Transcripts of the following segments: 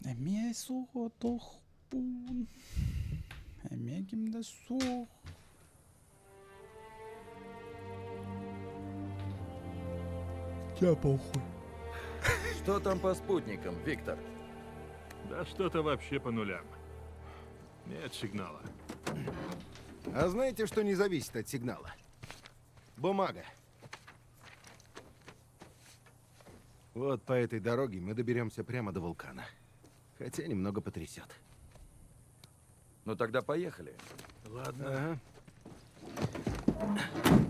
Эме суға тоқпун. Эме кимде суқ. Я похуй. Что там по спутникам, Виктор? Да что-то вообще по нулям. Нет сигнала. А знаете, что не зависит от сигнала? Бумага. Вот по этой дороге мы доберемся прямо до вулкана. Хотя немного потрясет. Ну тогда поехали. Ладно. Ага.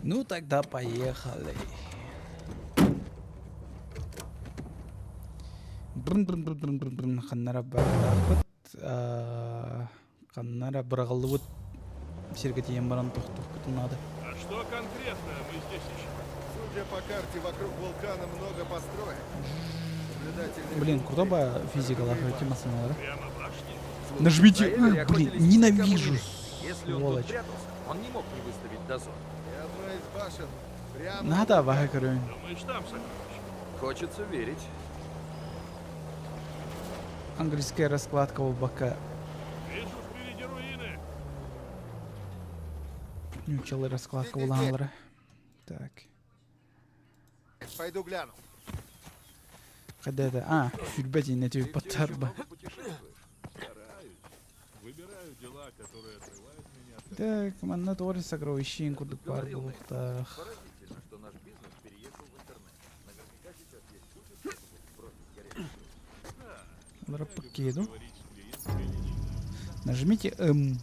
Ну тогда поехали. Брын. Ханнара бардахпыт. Ханнара бұрағылы сергетейен баран тоқтық надо. А что конкретно мы здесь ищем? Судя по карте, вокруг вулкана много построек. Наблюдательные Блин, пункты, круто бы физикалар эти машиналары. Прямо башни? Нажмите, Проехали, блин, охотились ненавижу, никому. Если он тут сволочь. прятался, он не мог не выставить дозор. И одна из башен прямо... Надо, вага корю. Думаешь, там сокровище? Хочется верить. Английская раскладка у бока. Вижу впереди руины. Нючалы раскладка у ланлара. Так. Пойду гляну. Когда это? А, фюрбети на тебе потарба. Много путешествуешь. Стараюсь. Выбираю дела, которые отрывают меня от... Так, манна тоже сокровищенку Говорил докладывал. Нейт. Так. Поразительно, что наш бизнес переехал в интернет. Наверняка сейчас есть куча способов бросить горячую. Лара покеду. Говорить с клиентами лично. Нажмите М.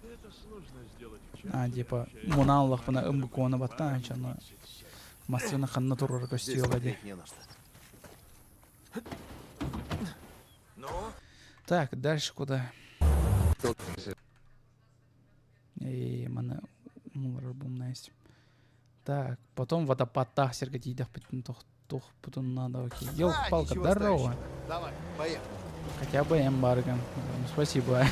Это сложно сделать в чате, А, типа, общаясь моналлах с пана людьми. М кона батанча, но масына ханна турар Здесь костюла де. смотреть не на что. Ну, Так, дальше куда? Эй, мана умар бумнайс. Так, потом водопад тах сергатидах тох потом надо, окей. Ёлка-палка, ничего здорово. стоящего. Давай, поехали. Хотя бы эмбарго. Спасибо.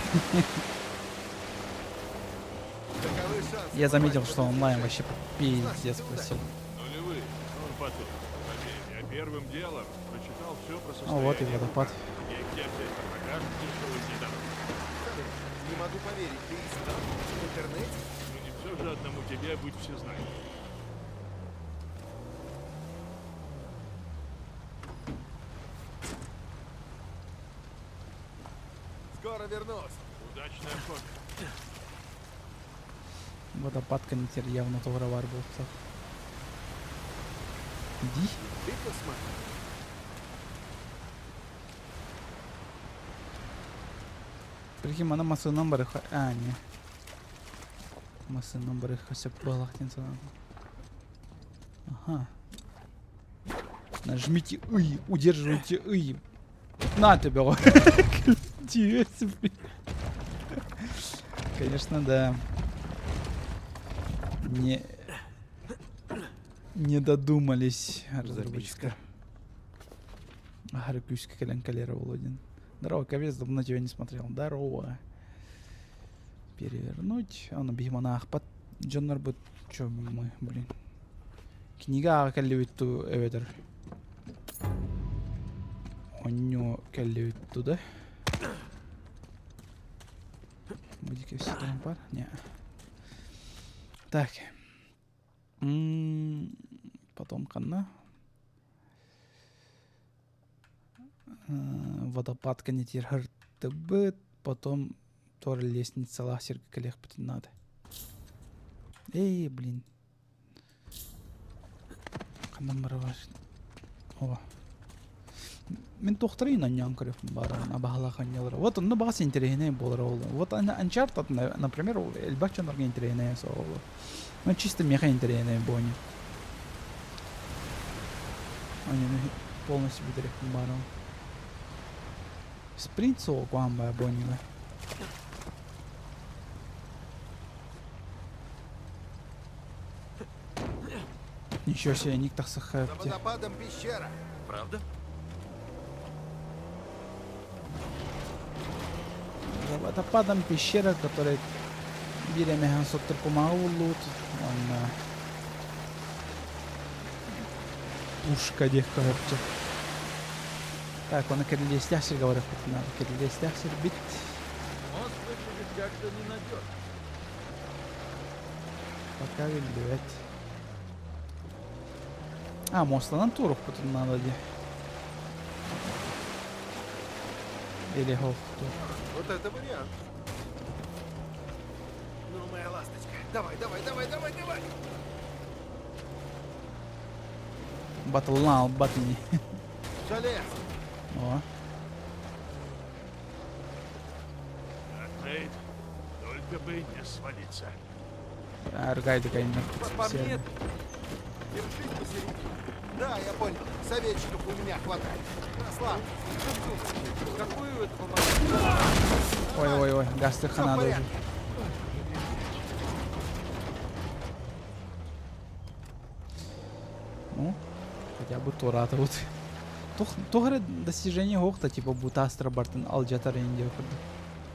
Таковы шансы. Я заметил, попасть в что этот онлайн сюжет. вообще пиздец просил. Нулевые. Он потом. Поверь, я первым делом прочитал все про А состояние. вот и водопад. Где взять багаж, дешевый недорог. Не могу поверить, ты искал в интернете? Ну не все же одному тебе быть всезнающим. Скоро вернусь. Удачная охота. Водопад контер явно товаровар был. Так. Иди. Ты посмотри. Прикинь, мана масы номеры. А, не. Масы номеры хотя бы балахтинца надо. Ага. Нажмите И, удерживайте И. На тебя. Интересно, блин. Конечно, да. Не додумались разработчика. Харкуйский коленкалера Володин. Здорово, ковец, давно тебя не смотрел. Здорово. Перевернуть. А на бигманах под Джоннер будет. Чё мы, блин. Книга каллевитту эветер. Онню каллевитту, да? Будь-ка все там пар? Не. Так. Потом канна. Водопад канитир хартыбыт. Потом тоже лестница лахсер коллег надо. Эй, блин. Канам бараваш. О. Мен тохтарин аньянкарев баран абахалахан ялра. Вот он багас интересный был ролл. Вот Uncharted, например, эльбачан орга интересный сол. Ну чисто меха интересный бони. Они полностью видели баран. Спринт сол куамба бони. Ничего себе, ник так За сахарти. водопадом пещера. правда? За водопадом пещера, которая беременна соттыр помаулут. Он пушка дек короче. Так, он кериле стяхсер говорит, надо кериле стяхсер бит. Мост выглядит как-то ненадежно. Пока вилдет. А, мостан турук потом надо де. Или хохту. Вот это вариант. Ну, моя ласточка. Давай, давай, давай, давай, давай. Батлнал, батни. Желез. О, Атейд, только бы не свалиться. аргайды кайны. По мне, держись посередине. Да, я понял. Советчиков у меня хватает. Расслабься. Какую это помогает? Ой, гасты хана даже. Ну, хотя бы Турата вот. Тогда достижение гохта, типа Бутастра Бартен Алджатар Индия.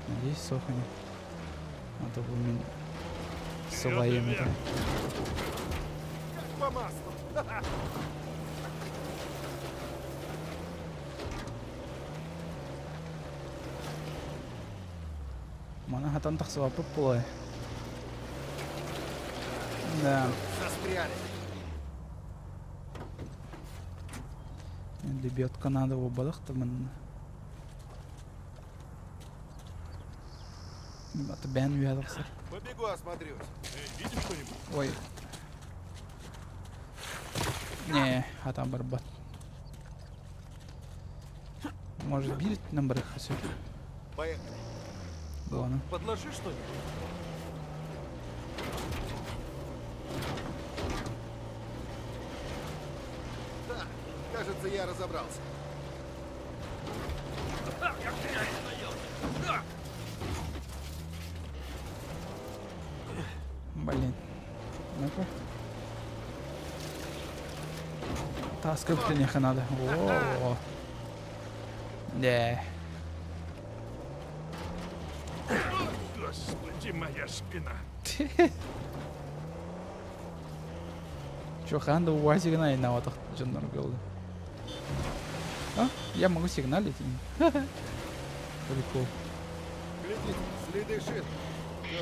Надеюсь, сохани. А то бы мен своим это. Как по маслу. Мана хатан тахсова популай. Да, Застряли. лебед Канада в ободах-то мен. Это бен вядался. Побегу, осмотрюсь. Видишь что-нибудь? Ой. Не, а там барбат. Может бить на барах все. Поехали. Ладно. Подложи что-нибудь. Да, кажется, я разобрался. Блин. Ну-ка. Таскать них надо. О. Да. Господи, моя спина. Чё, ханда у вас сигнал на вот дженнер голды. А? Я могу сигналить. Прикол. Глядите, следы шин.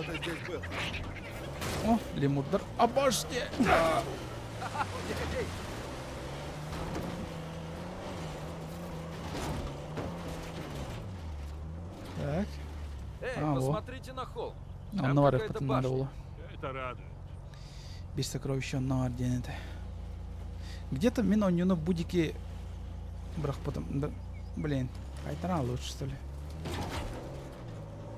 Кто-то здесь был. О, лемурдар. Обожди! А. Так. Эй, А, во. посмотрите на холм. Он Там наварив какая-то потом башня. надо было. Это радует. Без сокровища на ордене-то. Где-то мина на будики. Брах потом. Да, блин, Айтара лучше что ли.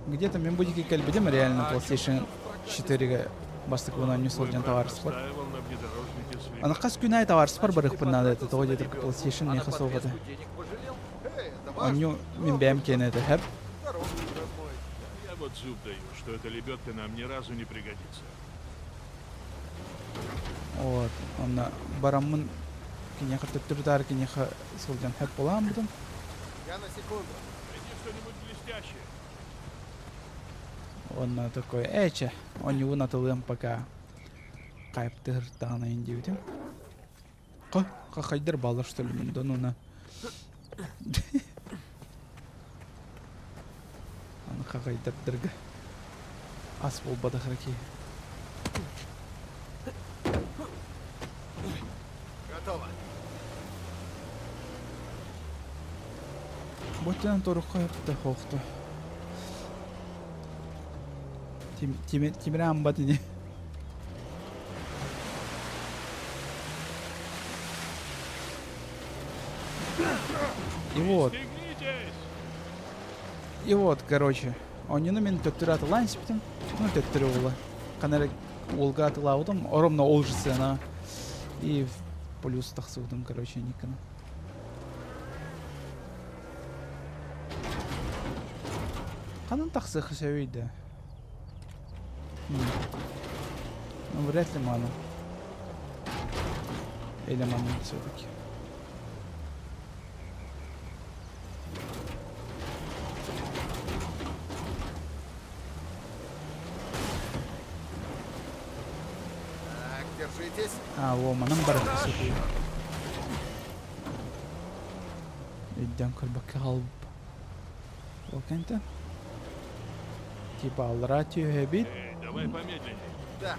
Где-то мен будики кальбидем реально PlayStation 4 бастык вона не сложен товар спор. Настаивал на внедорожнике с Ана кас күнай товар спор барых пынады это того где PlayStation А не на хасовгата. подвеску денег пожалел? Эй, это Он важно. ню мен бэм кен это хэп. Дорогу не размоет. Я вот зуб даю, что эта лебедка нам ни разу не пригодится. Вот, он барамын кинеха төттүрдәр кинеха сулжан хэп болам бутун. Я на секунду. Найди что-нибудь блестящее. Он такой, эче, он не вынатылым пока кайптыр тана индивидим. Хайдер балар что ли мен донуна. Аны хайдер дырга. Ас бол бадахраки. Готово. Боттен тору хайпты хохты. Тимирам батини. И вот. Стегнитесь! И вот, короче, он не мен төттүрат ланс битим. Ну төттүрүла. Канара олга атылаудым, оромно олжысы ана. И в плюс тахсудым, короче, никана. Канан тахсы хасавейда. Ну, вряд ли ману. Или ману все-таки. Так, держитесь. А, во, манам барах все-таки. үйден көрбөкке қалып. Ол кенті? Типа алыра түйе Давай помедленнее. Да,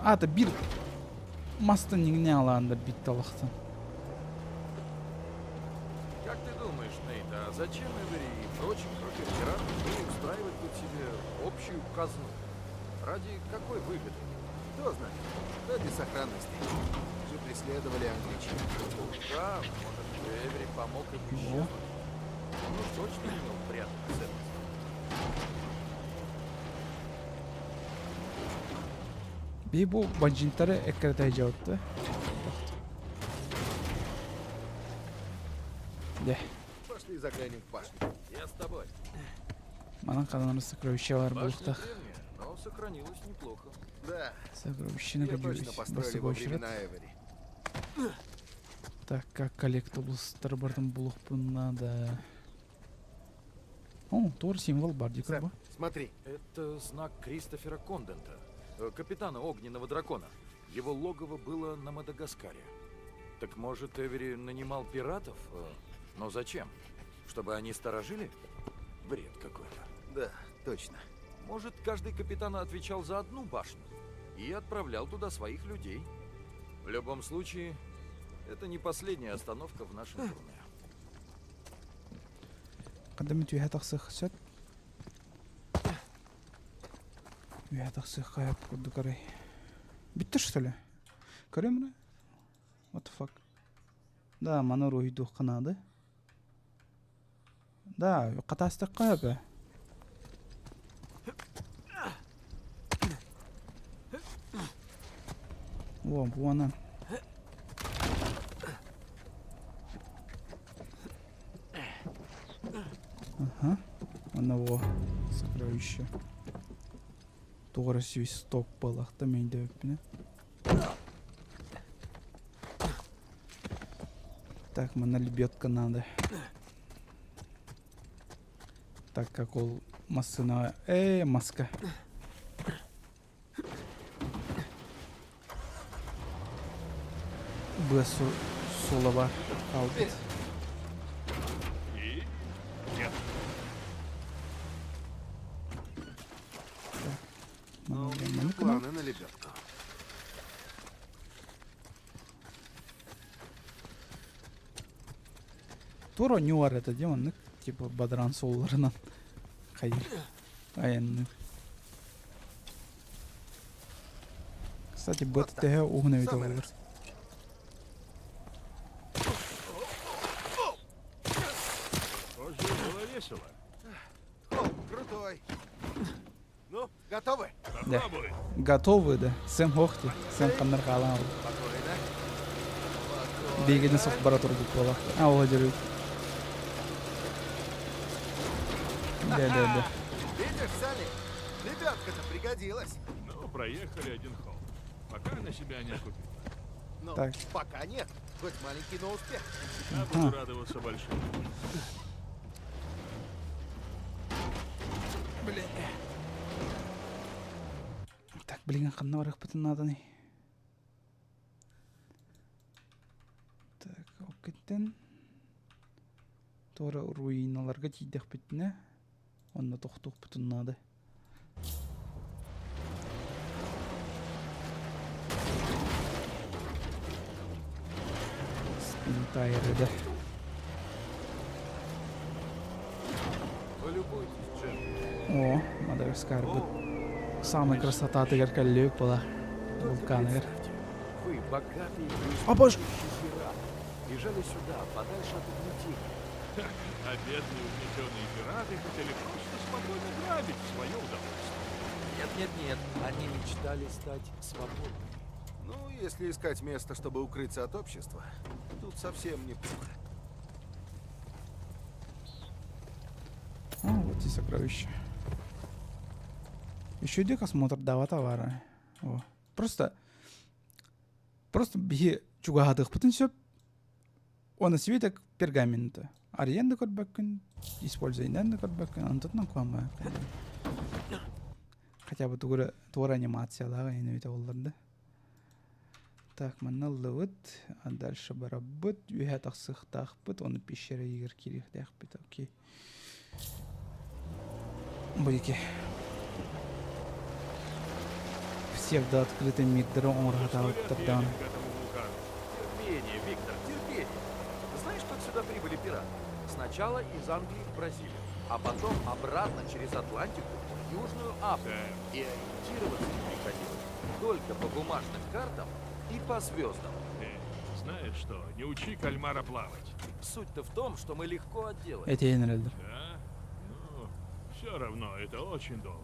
Аты bir мастын негіне алағанда битті алақтан. Как ты думаешь, Нейт, а зачем Эвери и прочим крутым пиратам было устраивать тут себе общую казну? Ради какой выгоды? кто знает. Ради сохранности. Же преследовали англичан. Да, может, Эвери помог им исчезнуть. Он уж точно умел прятать ценности. Bir bu bacıntarı ekranı cevaptı. De. Пошли заглянем в башню. Я с тобой. Bana kalanları сокровища var Башня bulukta. древняя, но сохранилась неплохо. Да, Сокровища я точно накопились. построили во времена Эвери. Так, как коллектаблстар бардым булук bunada. О, тор символ бар дикер Сэм, бу. смотри. Это знак Кристофера Кондента, капитана Огненного Дракона. Его логово было на Мадагаскаре. Так может, Эвери нанимал пиратов? Но зачем? Чтобы они сторожили? Бред какой-то. Да, точно. Может, каждый капитан отвечал за одну башню и отправлял туда своих людей. В любом случае, это не последняя остановка в нашем турне. Кадамы түйе тақсық сөт. Түйе тақсық қаяп көрді қарай. Бітті что ли? Көрем мұны? What the fuck? Да, мана ройду қанады. Да, қатастық қаяп. О, bu anam. Ага. Она сокровище. Тугры свисток балақта менде өппіне. Так, мына лебедка надо. Так как ол масына... маска. Б сола бар. Алды. И? Нет. Но у Мына меня мына планы на лебедку. Тура не var это демон, типа бадран солларынан. Хайыр. Аянны. Кстати, БТТ угнавит Самый олар. раз. Похоже, было весело. О, крутой. Ну, готовы? Да. Попробуй. Готовы, да? Сэм хохти. Сэм ханнар қалан. Спокойно. Бегені соқ бара тұрдық болақ. Ауға жүріп. Да. Видишь, Салли? Лебедка-то пригодилась. Ну, проехали один холм. Пока на себя не окупит. Но Так. пока нет. Хоть маленький, но успех. Я буду радоваться большому. Так, блин, қанна барақ бұтын наданы. Так, океттен. Тора руиналарға тейдек бітіне. Онда тоқтуқ бұтын нады. Спин тайры да. Полюбуйтесь, Джем. О, Мадагаскар бұт. Самый красота тегер кәллеук бола. Вулкан егер. Вы богатые и А, боже! пираты. Бежали сюда, подальше от угнетения. А бедные угнетенные пираты хотели просто спокойно грабить в свое удовольствие. Нет, они мечтали стать свободными. Ну, если искать место, чтобы укрыться от общества, тут совсем неплохо. О, вот и сокровища. Еще иди осмотр дава товара. О. Просто бие чугахатых потом все. Он свиток пергамента. Аренда корбакин, используй ненда корбакин, антотна квама. Хотя бы тугра анимация да, и на это олларда. Так, манналлыбыт, а дальше барабыт, үйә тахсых тахпыт, оны пещера егер кирих дәхпыт, окей. Бұйке. Псевдооткрытый мирдері оңырғаталып тұрдан. К этому вулкану. Терпение, Виктор, терпение. Знаешь, как сюда прибыли пираты? Сначала из Англии в Бразилию, а потом обратно через Атлантику в Южную Африку. Сэм, И ориентироваться не приходилось только по бумажным картам и по звездам. ты знаешь что? Не учи кальмара плавать. Суть-то в том, что мы легко отделаем. Эти енрелдер. Да? Ну, все равно, это очень долго.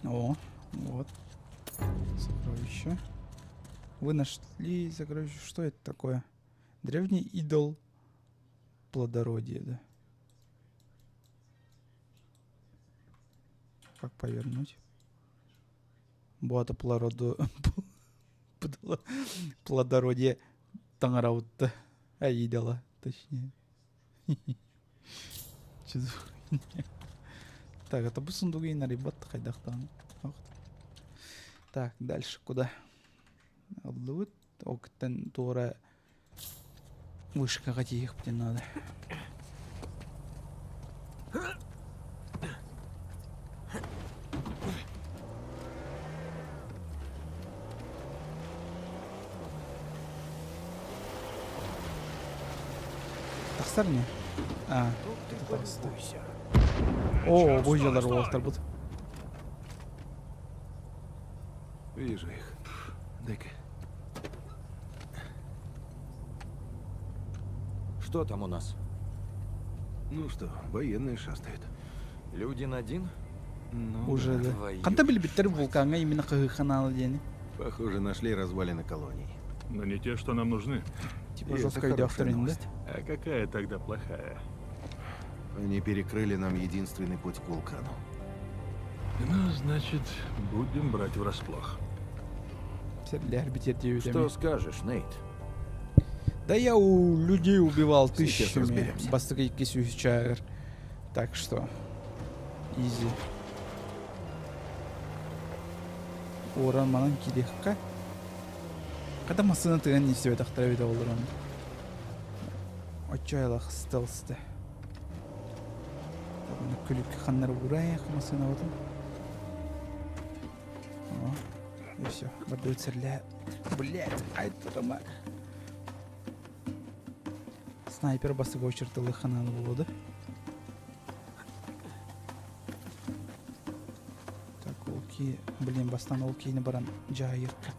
О, вот. Сокровище. Вы нашли сокровище. Что это такое? Древний идол плодородия, да? Как повернуть? Буата плодородие таңыраутты. Идола, точнее. Чё за хуйня? Так, это бы сундуки и нарибат хайдахтан. Так, дальше куда? Вот, октен тура вышка их мне надо. Тахсар не? А, Ну, ты это тахсар. полюбуйся. О, Стой, выжил стой. автор будет. Вижу их. Дай-ка. Что там у нас? Ну что, военные шастают. Люди-1? Ну, Уже да. твою Қандай біліп біттер вулканға именно қаналы дені? похоже, нашли развалины колоний. Но не те, что нам нужны. Типа И это жестко идет хорошая авторин, да? новость. А какая тогда плохая? Они перекрыли нам единственный путь к вулкану. Ну, значит, будем брать врасплох. Серлер битер Что деюдеми. скажешь, Нейт? Да я у людей убивал Сейчас тысячами. разберемся. Бастрыки сюзчайр. Так что. Изи. Оран манан килехка. Когда масына тыган не все тахтара бите олдыран. Очайлах стелсте. Табына күлік ханнар урайық масына отын. О. И все. Барды өтсірлі. Блять, айтырыма. Снайпер басыға очертылы хананы болады. Так, олки... Блин, бастан олкейні баран жайырка.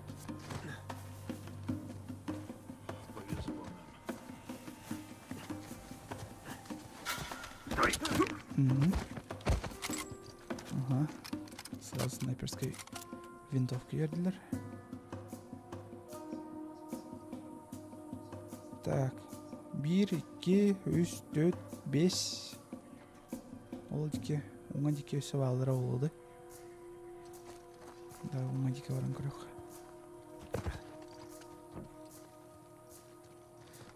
Повезло нам. Мгм. Ага. Сразу снайперской винтовкой ерділер. Так. 1, 2, 3, 4, 5. Ол дике. Оңа дике өсіп алыра олды. Да, оңа дике баран көрек.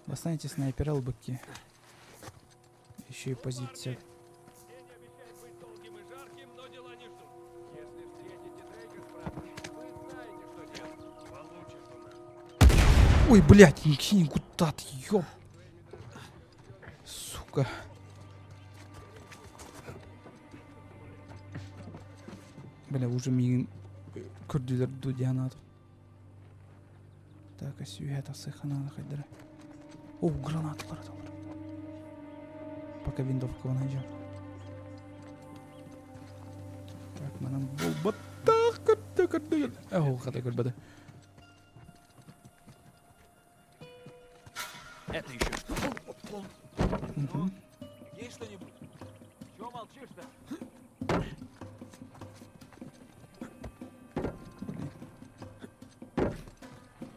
Достанете снайпера лбыки. Еще и позиция. Ой, блядь, не кутат, ёб. Сука. Бля, уже мен күрділер дудианат. Так, а сүйе тасы хананы қайдыры. О, гранаталар аталар. Пока винтовка найдем. Так, манам болбатта күрді. Ау, қада көрбеді. Это еще что? Мгм. Есть что-нибудь? Чего молчишь-то?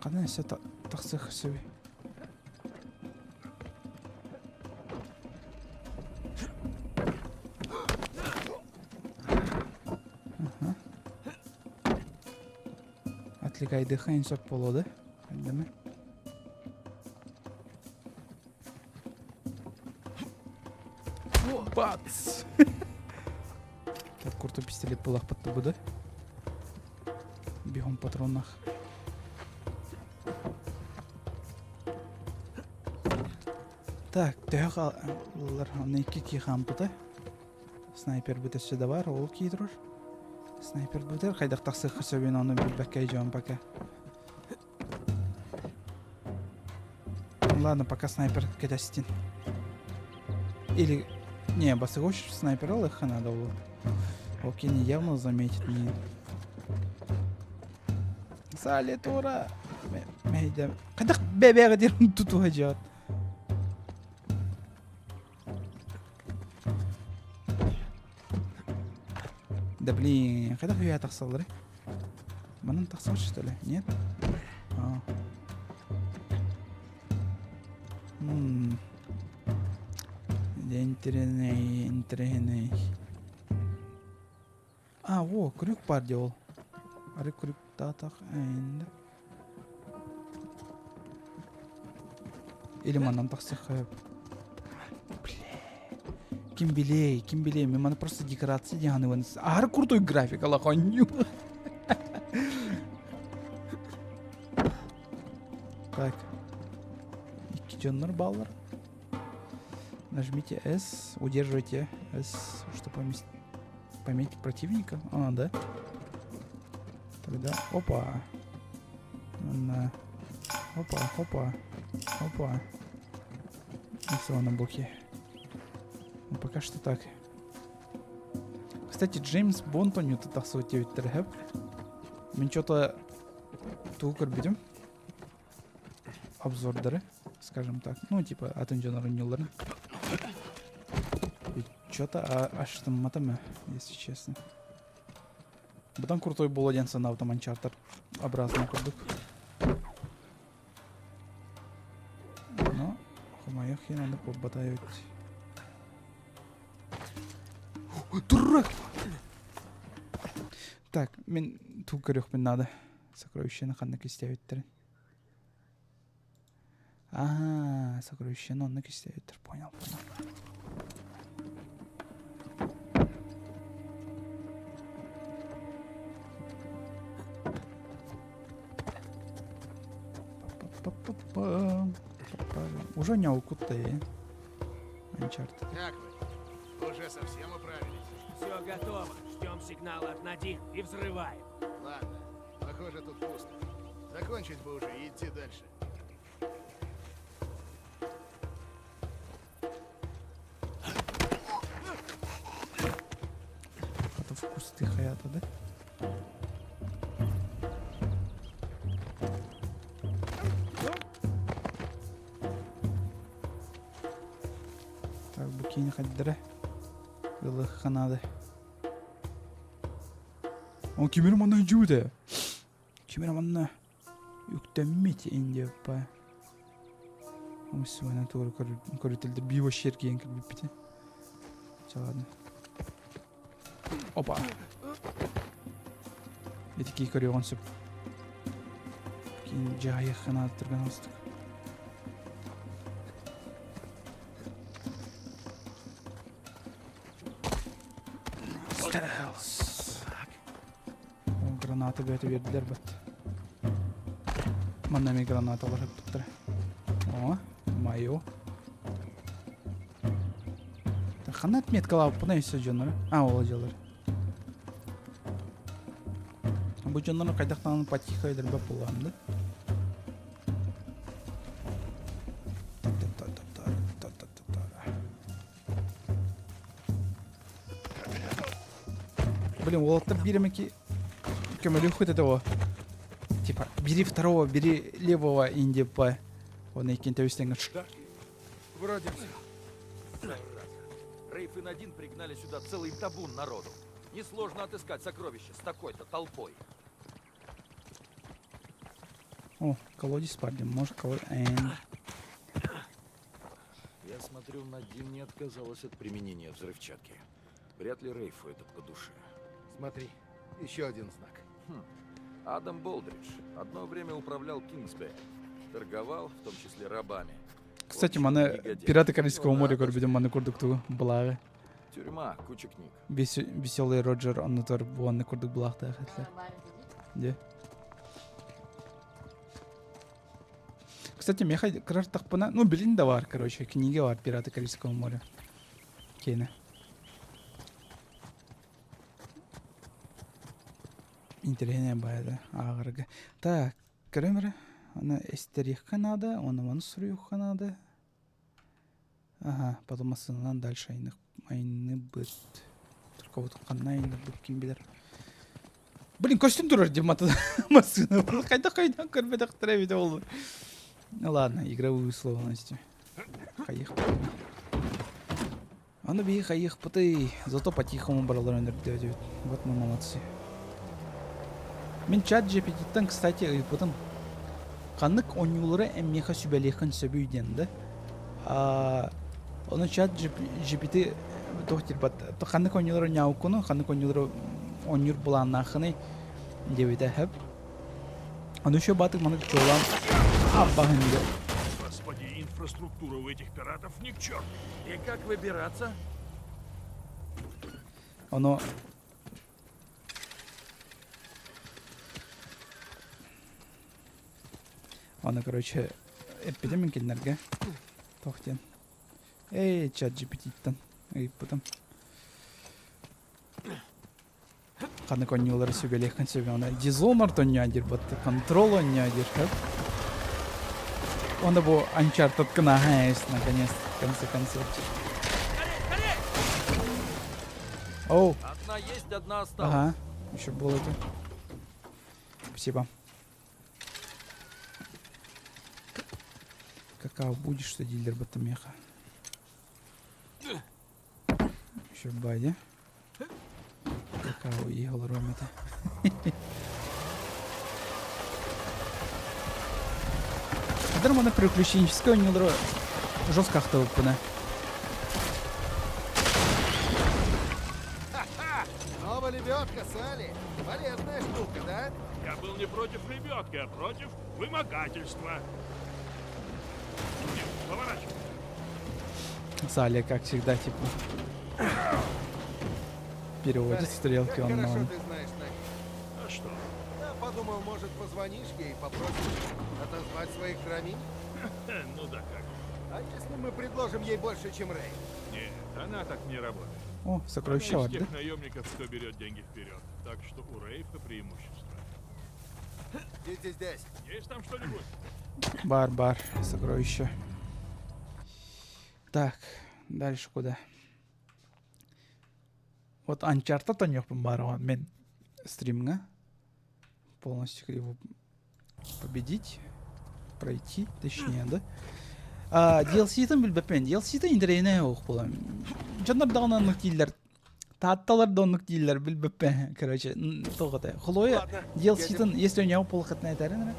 Қана әсі тақсы қысыбы. Отвлекай дыхание, сок полоды. Әндемі. Бац! Так, курту пистолет пылақ пытты бұды. Он патронах. Так, тәк алар аны ки хампыты. Снайпер бүтәсе дә бар, ул кидер. Снайпер бүтәр, кайдак таксы хисабын аны билбәккә җан пока. Ладно, пока снайпер кидәстин. Или... Не, басыгоч снайпер ал их надо было. Окей, не явно заметит меня. Салитура. Мейда. Кадак бебега дирун туту хаджат. Да блин, кадак я тахсалры? Манан тахсал что ли? Нет? Интересный. Во, крюк бар делал. Ары крюк татах әйінді. Или манан тақсықы. Ким билей, мен мана просто декорация деганы ваныс. Ары крутой график, алақанью. Так. 2 жоннор баллар. Нажмите S, удерживайте S, чтобы пометить противника. Да. Тогда, опа. Опа. И все на боке. Ну, пока что так. Кстати, Джеймс Бонд, он тут тахсует 9 терхеп. Мы что-то тукар берем. Обзордары, скажем так. Ну, типа, от инженера Нюллера. Что-то аж там матами, если честно. Потом крутой был один сан автоманчартер. Образный курдук. Но, хумаях и надо побатают. Дурак! Так, мен тукарюх мен надо. Сокровище на ханна кистявиттер. Сокровище на кистявиттер. Понял. Уже не укутые. Анчарт. Как вы? Уже совсем управились? Все готово. Ждем сигнала от Надин и взрываем. Ладно, похоже, тут пусто. Закончить бы уже и идти дальше. Это в кусты хаята, да? Так, букин хаддere. Yıllık kanadı. O kimiramandan jude. Kimiramandan yüklenmeti indi pa. Ama sonra doğru koriteldi bir baş yer giyen gibi bitti. Çaldı. Opa. Etki koruyor konsept. Kin cahil kanadı tırgan olsun. Гранаты бы это вердилер бат. Маннами граната var hep tuttur. Майо. Ханат меткалап бuna ise canları. Olacaklar. Bu canları kaydaktan patika eder bap kullandı. Блин, Уолтер биремеки көмөлү хут это. Типа, бери второго, бери левого индипа. Он и кем-то Да, вроде все. Рейф и Надин пригнали сюда целый табун народу. Несложно отыскать сокровища с такой-то толпой. О, колодец парня, может колодец. Я смотрю, Надин не отказалась от применения взрывчатки. Вряд ли Рейфу это по душе. Смотри, еще один знак. Адам Болдридж одно время управлял Кингсбей. Торговал, в том числе рабами. Кстати, мана пираты Карибского моря көрбеден мана курдук тугу булагы. Тюрьма, куча книг. Веселый Роджер, он натор буанны курдук булакта хатлар. Де. Кстати, меха крар тахпана, ну, блин, да var, короче, книга var, Пираты Карибского моря. Кейна. Интересная байда, агрга. Так, кремер, она истерика надо, он монстрюха надо. Ага, потом асынан дальше айны быт. Только вот канна айны быт ким билер. Блин, костюм турар демата машина. Хайда көрбедек травить олду. Ну ладно, игровые условности. Хаих. А ну бей хаих пыты. Зато по-тихому бралар өндірді. Вот мы молодцы. Мен чат GPT-тен, кстати, потом қанық онюлары әммеха сүбәлеқін сөбүйден, да? Оны чат GPT тоқтер бат. Қанық онюлары няукуну, қанық онюлары онюр бұланнақыны девиде хэп. Оны еще батық манық чолам аббағынды. Господи, инфраструктура у этих пиратов ни к черту. И как выбираться? Оны... Оны, короче, эпидемин келнерге. Тоқтен. Эй, чат GPT-тен. Эй, потом. Қаны конюлары сөбелеқін сөбе. Оны дизонор тонядер, батты контрол онядер. Onda bu Uncharted кына есть, наконец, в конце концов. Оу. Одна есть, одна осталась. Ага, еще было это. Спасибо. Какао будешь, что дилер батамеха? Еще бади. Какао ехал ромета. Нормально приключенческое, не дро. Жестко ахтовпана. Новая лебедка, Салли. Полезная штука, да? Я был не против лебедки, а против вымогательства. Нет, поворачивай. Салли, как всегда, типа. Переводит стрелки как хорошо он. ты знаешь Наги. А что? Я подумал, может, позвонишь ей и попросишь отозвать своих храмин? Ну да как. А если мы предложим ей больше, чем Рэй? Нет, она так не работает. О, Она сокровища, из да? тех наемников, кто берет деньги вперед. Так что у Рейфа преимущество. Здесь. Есть там что-нибудь? Бар, сокровища. Так, дальше куда? Вот Uncharted он ёпым бар, мен стримга. Полностью его победить, пройти, точнее, да? DLC-тен билбепен, DLC-тен интерейне ох болам. Жандар дагынан тиллер, татталар донук тиллер билбепен, короче, тогда. Хлоя Ладно, DLC-тен, если у него полхатна айтарына,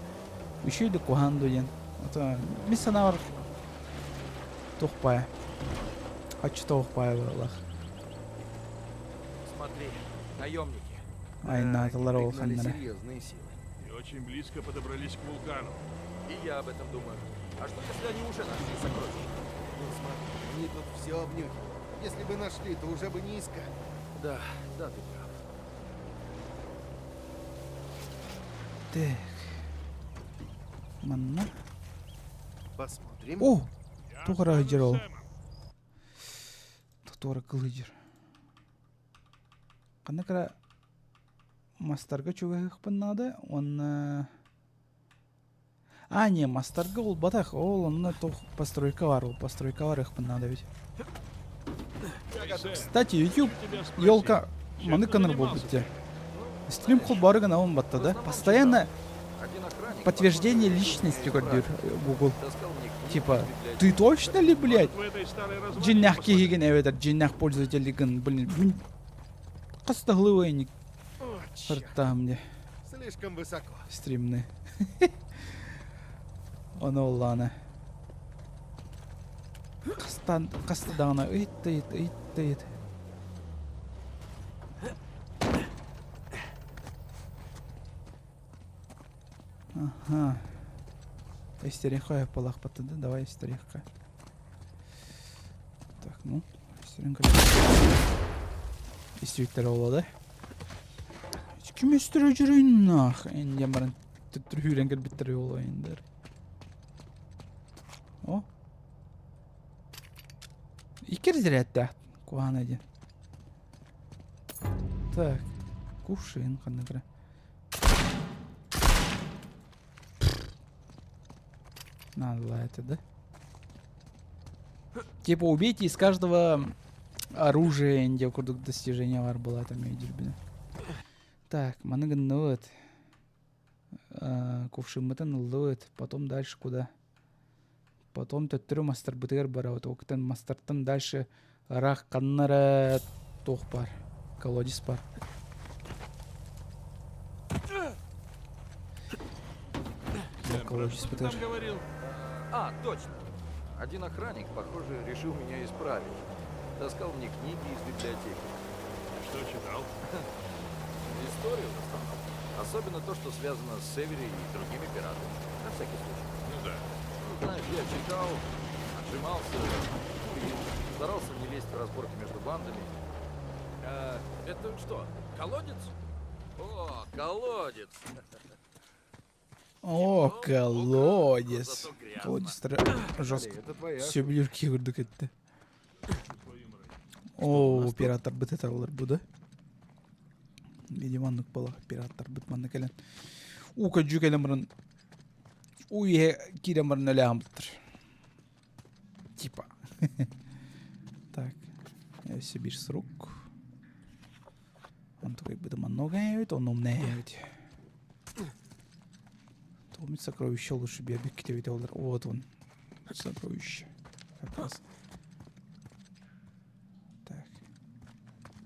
еще и до куханду ен. Это миссанавар тухпая. Хочу тухпая валах. Смотри, наемники. Айна таларова пригнали ханнара. серьезные силы. И очень близко подобрались к вулкану. И я об этом думаю. А что, если они уже нашли сокровища? Ну смотри, они тут все обнюхивают. Если бы нашли, то уже бы не искали. Да, ты прав. Так. Манна. Посмотрим. О! Я Тугара останусь Герол. Сэмом. Тутора кылыдер. Канакра мастарга чугах надо, он... А, не, мастарга ол батах, он то постройка их надо ведь. Эй, Сэм, Кстати, YouTube, я тебя спросил, елка, чем маны ты канал занимался? будет. Стрим хулбарга на он батта, да? Постоянно Один охранник, подтверждение похоже, личности, свои как правила. Google. Таскал мне книги Типа, для ты точно ли, блядь? В этой старой развалине Джиннах посмотри. киген эведер, джиннах пользователь, блин. Кастаглывайник. О, черт, Там где слишком высоко. стримны. Оно лана. Кастадана, ит. Ага. Истерика я полах потуда, давай истерика. Так, ну, истерика. Истерика ола, да? Ким истерика жүрейін нах? Энди баран түттір үйренген біттір ола ендер. О. Икер зря куан один. Так. Кувшин кандыгра. Надо это, да? Типа убейте из каждого оружия, где курдук достижения вар была там я. Так, манаган нот. Кувшин мытан лот. Потом дальше куда? Потом төттөрү мастер бытыр бара. Вот октан мастертан дальше рах каннара тох бар. Колодец бар. Колодец Что ты бытыр. там говорил? Точно. Один охранник, похоже, решил меня исправить. Таскал мне книги из библиотеки. Что читал? Историю в основном. Особенно то, что связано с Севери и другими пиратами. На всякий случай. Ну да. Ну, знаешь, я читал, отжимался, и старался не лезть в разборки между бандами. Это что, колодец? О, колодец! О, колодец. Зато грязно. Колодец жестко. Это твоя. Все блюрки курдук этти. Твою мразь. О, пираттар быт эталар бу да? Видимо, аннык бала пираттар быт манны келен. Ука жүкелемрын. Уе киремрын эле амдытыр. Типа. Так. Если бир срок. Он такой бы много яют, он умный яют. Томит сокровище лучше бы объективить олар. Вот он. Сокровище. Как раз. Так.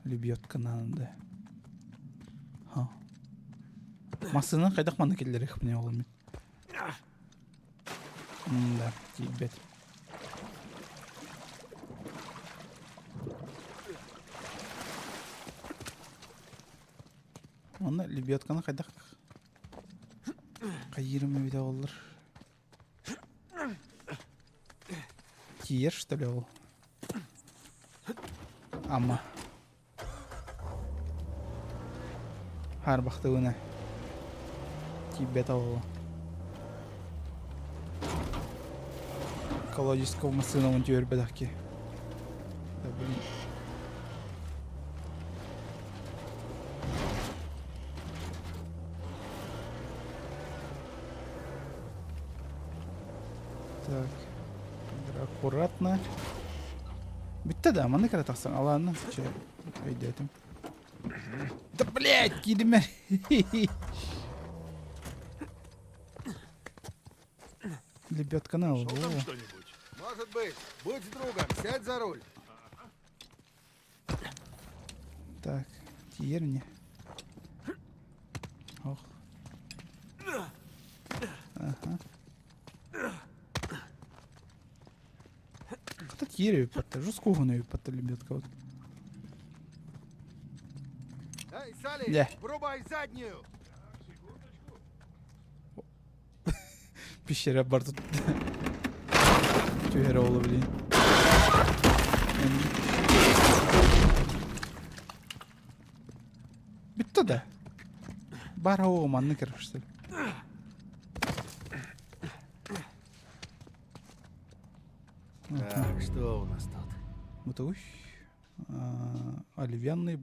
Лебедка надо. Ха. Масына кайдак маны келдер их мне олар. Да, тибет. Оны лебедканы кайдак кайырымы бит олар. Тиер что ли ол? Ама. Har бактыгына. Тибет ол. Колодецкого масына он тёр бедахки. Да блин. Так. Аккуратно. Битте да, маны кара таксан. Аланы. Че, идётим. Да блядь, кидимер. Лебедка на Шел там лбу. что-нибудь? Может быть. Будь с другом, сядь за руль. Так, тиерни. Ох. Ага. Кто тиерю патта? Жескугуную патта лебедка вот. Эй, Салли, Да. врубай заднюю. Пещера бар тут. Тюгера уловили. Битта да. Бар о манны кер что ли? Так, что у нас тут? Вот уж. Оливьянный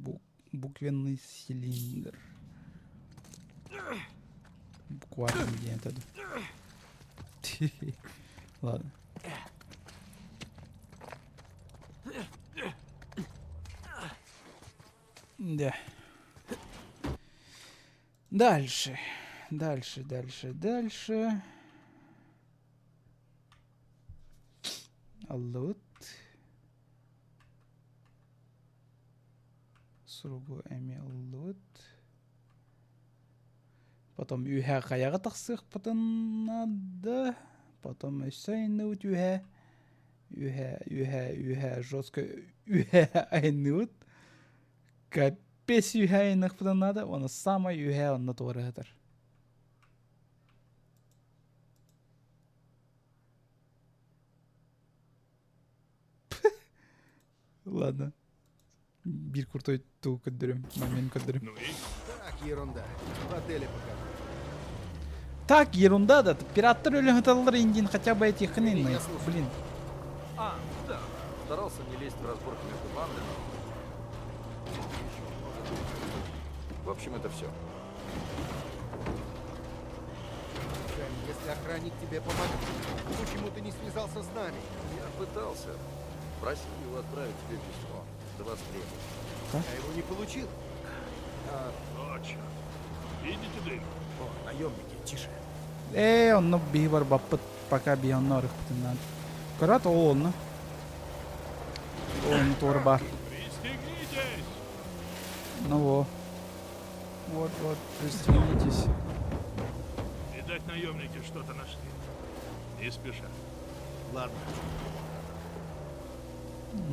буквенный цилиндр. Буквально где-то. Ладно. Да. Дальше. Дальше. Аллот. Сругу эми аллот. Потом үйә қаяға тақсық потом надо. Потом өсәйінні өт үйә жестко үйә айны өт. Капец үйә айнық потом надо. Оны самай үйә онны туары ғатыр. Ладно. Bir крутой ту көддірім. Момент көддірім. Ну и? Так, ерунда. В отеле покажу. Так, ерунда, да. Пираттар өлі хаталар индин хотя бы эти хнины. Я слушаю. Блин. А, да. Старался не лезть в разборки между бандами. В общем, это все. Жень, если охранник тебе помог, почему ты не связался с нами? Я пытался. Просил его отправить тебе письмо. До востребования. Я его не получил. О, черт. Видите дым? О, наемники, тише. Он bir var bappıt paka bir onlar kıtından. Karat oğlunu. Он торба. Пристегнитесь! Ну во. Вот, пристегнитесь. Видать, наемники что-то нашли. Не спеша. Ладно.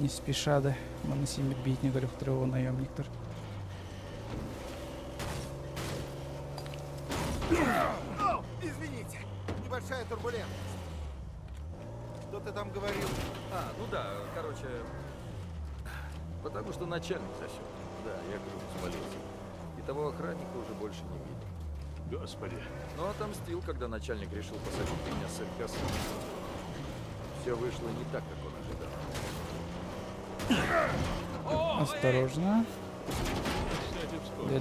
Не спеша да. Бana симir битни görüktürüyor o наемниктер. О, извините, небольшая турбулентность. Что ты там говорил? А, ну да, короче... Потому что начальник засек. Да, я говорю, свалился. И того охранника уже больше не видел. Господи. Но отомстил, когда начальник решил посадить меня с Алькасом. Все вышло не так, как он ожидал. Осторожно. Кстати, вспомнил.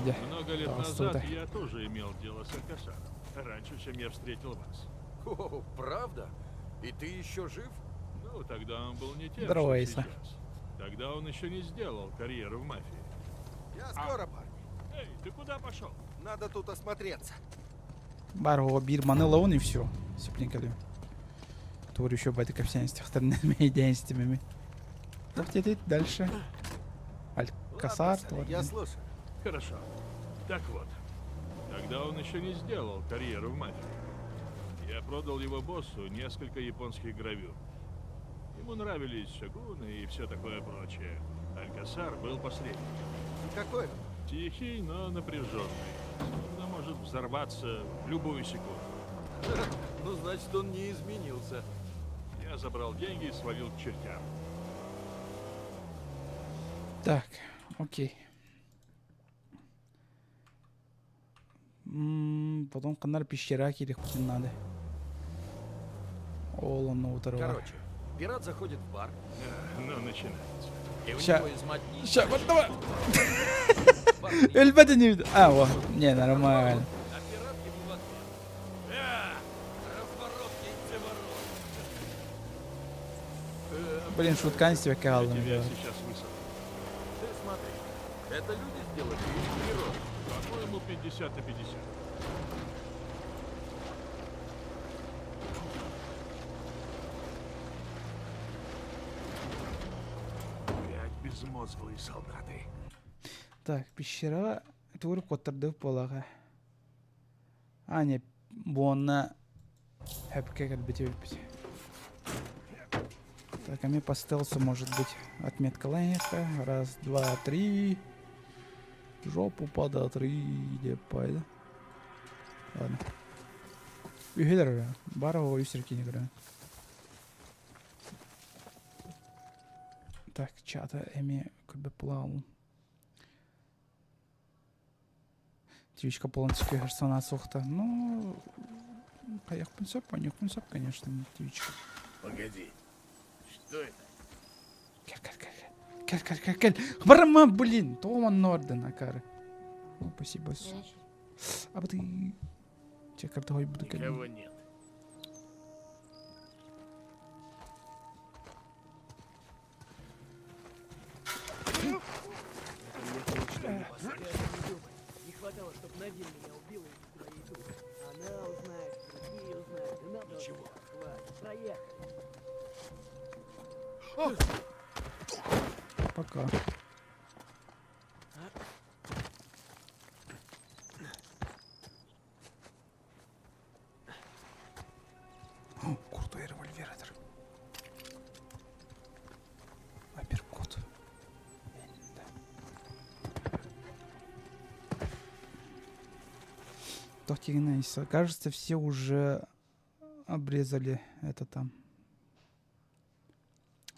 Да. Много лет Толстый назад ты. я тоже имел дело с Алькасаром. Раньше, чем я встретил вас. О, правда? И ты еще жив? Ну, тогда он был не тем, Здорово, что Иса. сейчас. Тогда он еще не сделал карьеру в мафии. Я скоро, парни. Эй, ты куда пошел? Надо тут осмотреться. Бар o bir manıla он и все. Сипленькали. Тур еще бы это капсянистых остальными действиями. Давайте дальше. Алькасар. Ладно, я слушаю. Хорошо. Так вот, тогда он еще не сделал карьеру в мафии. Я продал его боссу несколько японских гравюр. Ему нравились шагуны и все такое прочее. Алькасар был посредником. И какой он? Тихий, но напряженный. Словно может взорваться в любую секунду. Ну, значит, он не изменился. Я забрал деньги и свалил к чертям. Так, окей. Потом канал пещера керек bütün надо. Оğlan утро. Короче, пират заходит в бар, Ну, начинается. и у Ща- него из мотни... Ща, вот давай. бар не- Ölmedi не видно. А, вот. Не, нормально. А пират ему в ответ. Разворот яйце ворот. Блин, шуткань себе Я калым. тебя сейчас высадил. Ты смотри, это люди сделали или природа? По-моему, 50 на 50. Пять безмозглые солдаты. Так, пещера туруп котырдык болага. А, не, буонна хэпке кэлбите бит. Так, а мне по стелсу может быть отметка лайнерка. Раз, два, три. Жопу пода, три, деп пайда. Ладно. Үйхелер бара о үсеркине көрөм. Так, чата эми көрбөп булалым. Твичка полностью персона сухта. Ну, каяк пунсап, конечно, твичка. Погоди. Что это? Кель. Барама, блин, Томан Норден, акары. О, спасибо. А бы ты... Чекар той буду Никого нет. Не хватало, чтобы Надин меня убила из твоей дуры. Она узнает, другие узнают. И надо ничего. Хватит, проехали. Пока. О, крутой револьвер это. Апперкот. Тохтигнайса. Кажется, все уже обрезали это там.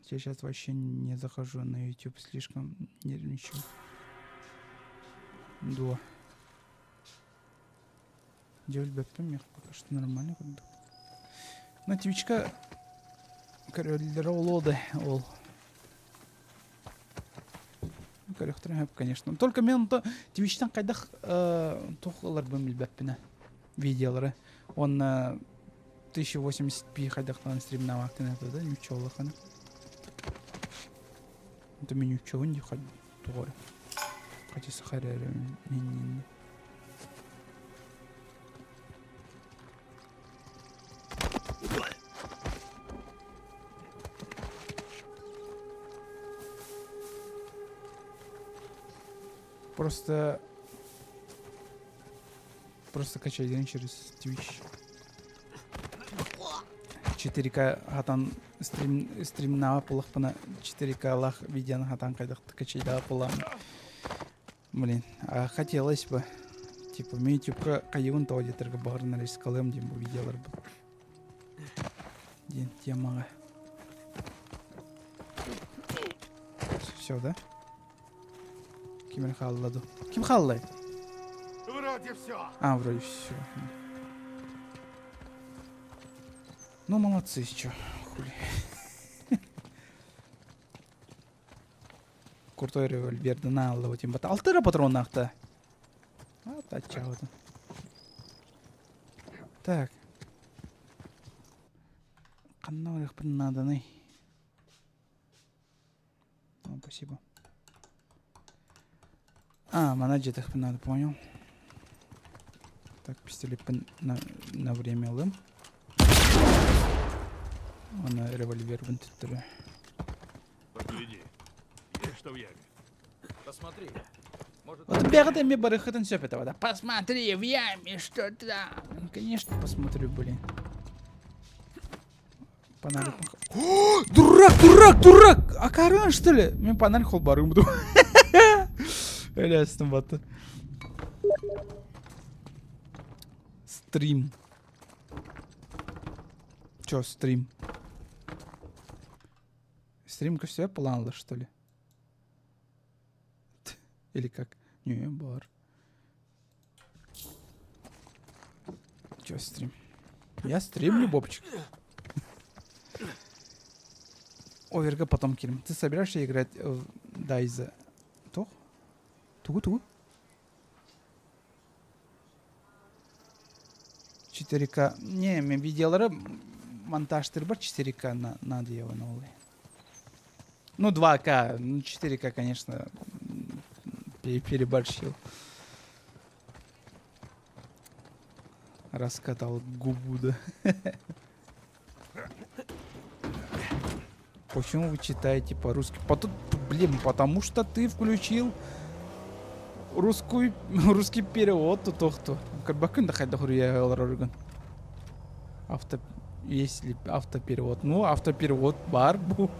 Я сейчас вообще не захожу на YouTube, слишком нервничаю. Да. Девель бэппем я пока что нормально курдук. На твичка короллера улоды ол. Корректор хэп, конечно. Только мен то твичтан кайдах тухлар бэмил бэппина видеолары. Он 1080p кайдахтан стрим на вактын это да ничего хана. Это меню чего не хоть тугор. Хотя сахаря не. Просто качай через Twitch. 4К хатан стрим на полах пана 4К лах видео на хатан кайдах качай да полам. Блин, а хотелось бы типа мне YouTube кайын то аудиторга багырына рискалым дим бу видеолар бу. Ден темага. Все, да? Ким халладу? Ким халлай? Вроде все. А, вроде все. Ну, молодцы, чё, хули. Крутой револьвер, да на алло, тем бата. Алтыра патронах-то. А, тача-то. Так. Канал их принаданный. Ну, спасибо. А, менеджер их надо, понял. Так, пистолет на время лым. Она револьвер вынтит. Погляди. Есть что в яме? Посмотри. Может, Вот бегает мне барыхатан все этого, да. Посмотри в яме, что там. Конечно, посмотрю, блин. Фонарик. О, дурак! А каран, что ли? Мне фонарик холбарым буду. Элястым бата. Стрим. Чё, стрим? Стримка все планла, что ли? Или как? Не, бар. Чё, стрим? Я стримлю, Бобчик. Оверга потом кинем. Ты собираешься играть в Дайза? Тох? Тугу-тугу? 4К. Не, мен видеолары монтажтыр бар 4К на дело новый. Ну 2К, ну 4К, конечно, переборщил. Раскатал губу, да. Почему вы читаете по-русски? Блин, потому что ты включил русский перевод, то. Карбакын да хайда хуруя алар. Если автоперевод. Ну, автоперевод бар бу.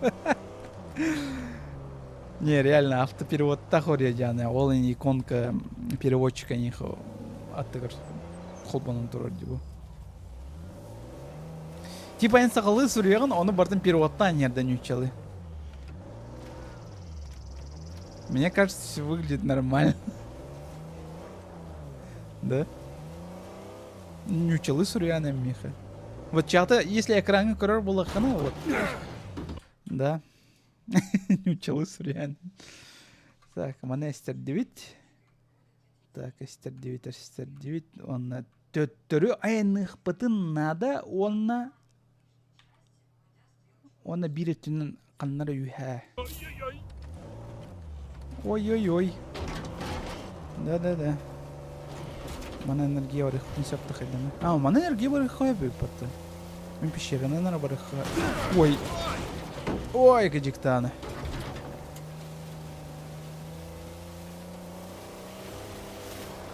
Не, реально, автоперевод тахория жана. Ол иконка переводчика них аттыгыр холбанын турар дебу. Типа эн сакалы сурьягын, оны бартын переводтан нерден учалы. Мне кажется, все выглядит нормально. Да? Нючалы сурьяны миха. Вот чата, если экран корор было хана, вот. Да. Нючалы сурьяны. Так, мана эстер 9. Так, эстер 9, эстер 9. Он төттөрү айных пытын надо, он биретүнүн каннары үйхэ. Ой-ой-ой. Да. Мана энергия бар их принципта хайдана. А, мана энергия бар их хайбы патта. Мен пещераны нара бар их. Ой. Ой, кадиктаны.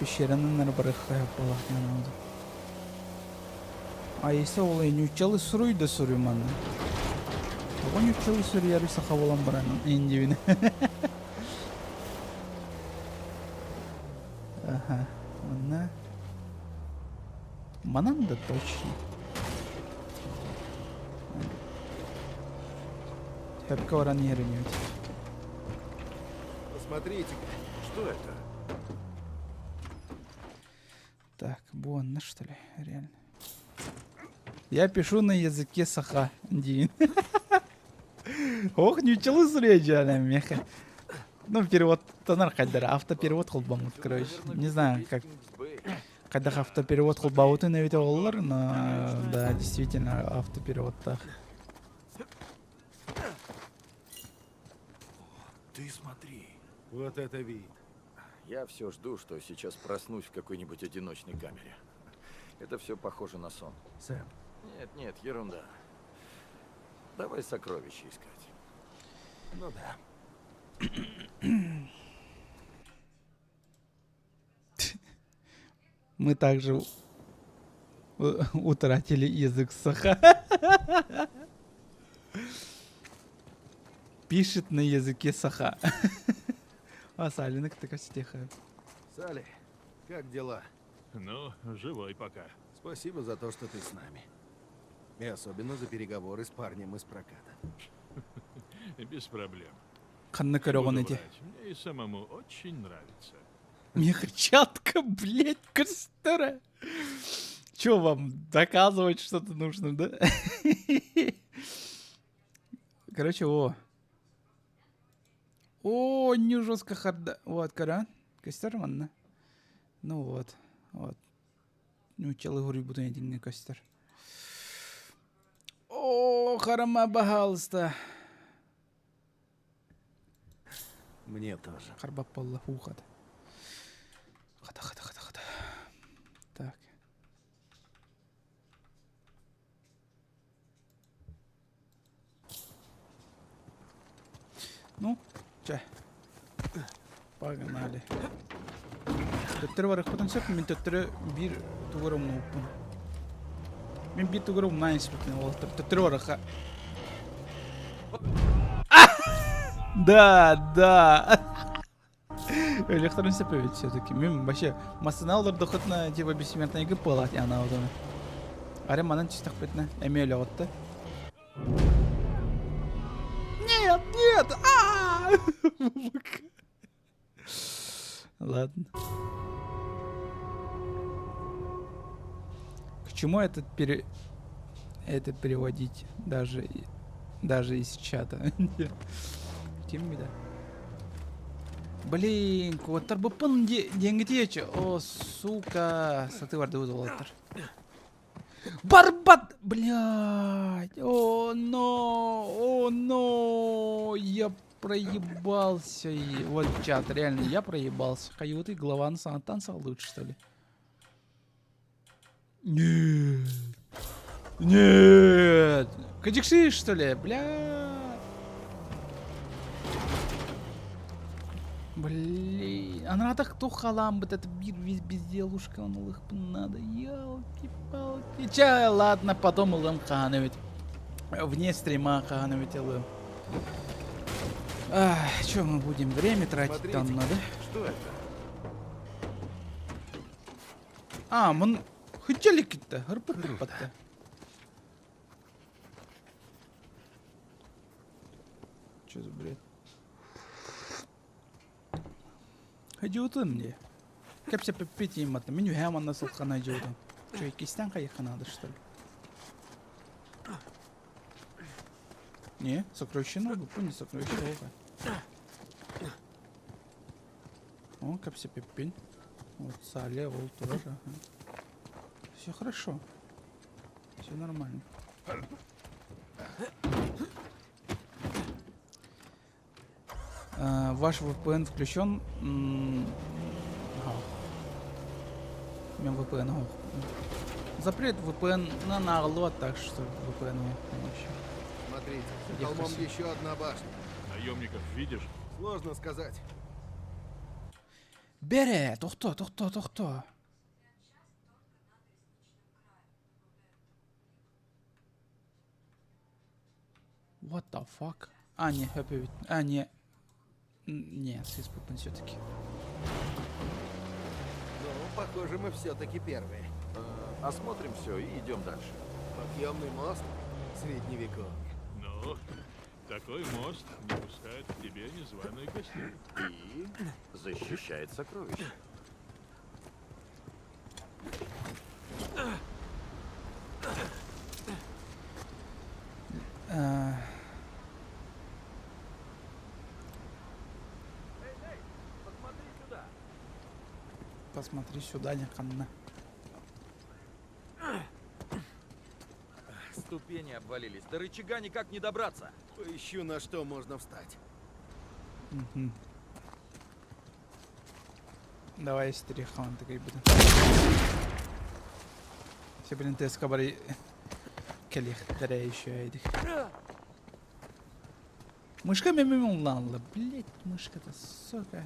Пещераны нара бар их хайб балахтан. А если олай нючалы суруй да суруй мана. Ого нючалы суруй яры сахавалам баран индивин. Ага. Манан да точно. Хэпка варан не рынет. Посмотрите, что это? Так, Карбонно, что ли, реально. Я пишу на языке саха. Дин. Ох, не учил сурежа, меха. Ну, перевод тонар кайдара, автоперевод холбамут, короче. Не знаю, как. Когда автоперевод холбаут и навіть оллар, но да, действительно, автоперевод так. Ты смотри. Вот это вид. Я все жду, что сейчас проснусь в какой-нибудь одиночной камере. Это все похоже на сон. Сэм, Нет, ерунда. Давай сокровища искать. ну да. Мы также утратили язык саха. Пишет на языке саха. А Салинок так стиха. Салли, как дела? Ну, живой пока. Спасибо за то, что ты с нами. И особенно за переговоры с парнем из проката. Без проблем. Ханна Буду корёгон эти. врать, мне и самому очень нравится. Мехачатка, блять, костера. Чё вам доказывать что-то нужно, да? Короче, О, не жестко харда. Вот, кара. Костер, манна. Ну вот. Ну, челы говорю, буду один костер. О, харама, пожалуйста. Мне тоже. Харба полла ухат. Хата. Так. Ну, ча. Погнали. Төттөрү бар потенциал мен төттөрү бир тугурум нуппун. Мен бир тугурум найс битен ол төттөрү бар. Да. Электронный сеповед все-таки. Мен вообще масыналар доходна типа бессмертная игры палат я на удоме. Аре манан чистак бетне. Эмеле отты. Нет! Ладно. К чему это переводить даже из чата? Тем да. Блин, коттар бупун деньги тече. О, сука. Саты варды удалаттар. Барбат! Блядь! О, но! Я проебался. Вот чат, реально, я проебался. Каюты, глава на санатанца лучше, что ли? Нет! Кадикши, что ли? Бля! Блин, а надо кто халам вот это безделушка, он их надо, елки-палки. Ча, ладно, потом улым хановить. Вне стрима хановить улым. Что мы будем время тратить там надо? Что это? Мы хотели какие-то, гарпы-то. Что за бред? Хajutun мне. Кепся пипить им это. Меню хэман на сулхана хajutun. Что, и кистянка ехать надо, что ли? Не, сокровищено, не сокровищено. О, кепся пипень. Вот, сале, вол тоже. Все хорошо. Все нормально. Ваш VPN включен. Мен VPN. Запрет VPN на нагло, так что VPN вообще. Смотрите, за холмом еще одна башня. Наемников видишь? Сложно сказать. Бере, тухто. What the fuck? Не, Happy. Не, с VPN все-таки. Ну, похоже, мы все-таки первые. Осмотрим все и идем дальше. Подъемный мост средневековый. Ну, такой мост не пускает к тебе незваные гости. И защищает сокровища. посмотри сюда, Никанна. Ступени обвалились. До рычага никак не добраться. Поищу, на что можно встать. Мгм. Давай стерехан такой буде. Все, блин, ты скобари келих еще этих. Мышка мимимуланла. Блять, мышка-то, сука.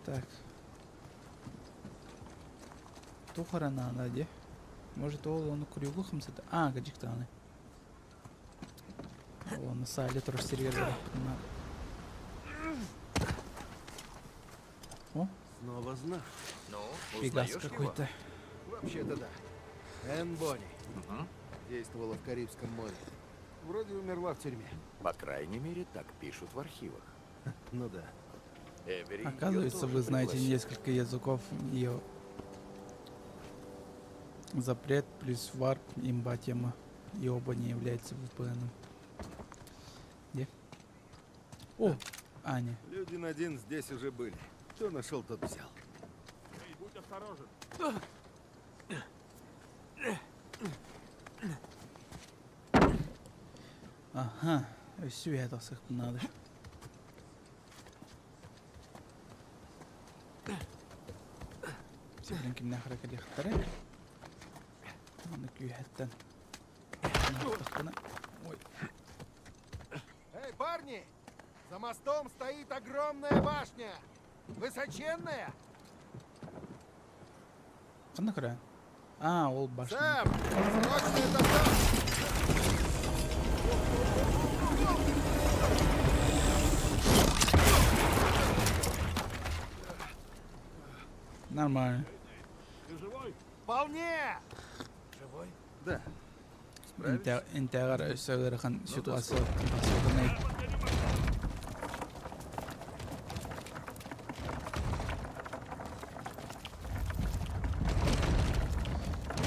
Так. Тухара надо, где? Может, он курюгу хамсата. Гаджик-то аны. Он на сайле тоже серьезно. О, Снова знак. Ну, пегас узнаешь его? какой-то. Вообще-то да. Энн Бонни. Мгм. Действовала в Карибском море. Вроде умерла в тюрьме. По крайней мере, так пишут в архивах. Ну да. Эвери её Оказывается, тоже вы знаете пригласил. несколько языков. Ее запрет плюс варп, имба тема. И оба не являются VPN. Где? О, Аня. Люди один здесь уже были. Кто нашел, тот взял. Эй, будь осторожен. Ага, все это всех надо. Все, блин, кем нахер кадих тарек. Аны күйәттен. Ой, Эй, парни! За мостом стоит огромная башня! Высоченная! қандай қыран? Ол башня. Сэм! Срочно это там! Нормально. Ты живой? Вполне! Живой? Да. Интегар сөйлерхан да, ситуация.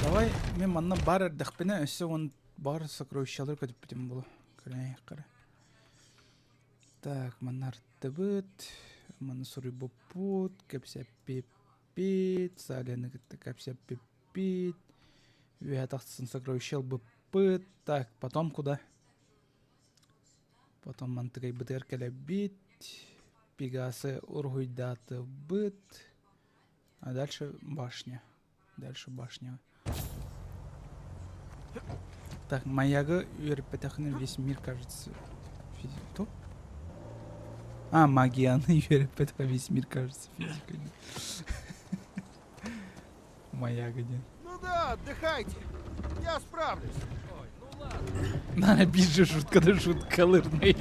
Давай, мен манна бар дықпіне өсі он бар сокровищалар көтіп бітім бұл. Көрейік қара. Так, манар тыбыт, маны сұры бұппут, кәпсә пеппит, саляны кітті кәпсә пеппит, вятақсын сокровищал бұппыт. Так, потом куда? Потом мантыкай бытыр кәлі бит, пегасы ургуйдаты быт, а дальше башня. Дальше башня. Так, маяга юрпетахны весь мир, кажется. Кто? Магианы юрпетаха весь мир, кажется, физикой. Маяга, где? Ну да, отдыхайте. Я справлюсь. Ой, ну ладно. Надо бить же шутка да шутка, лырный.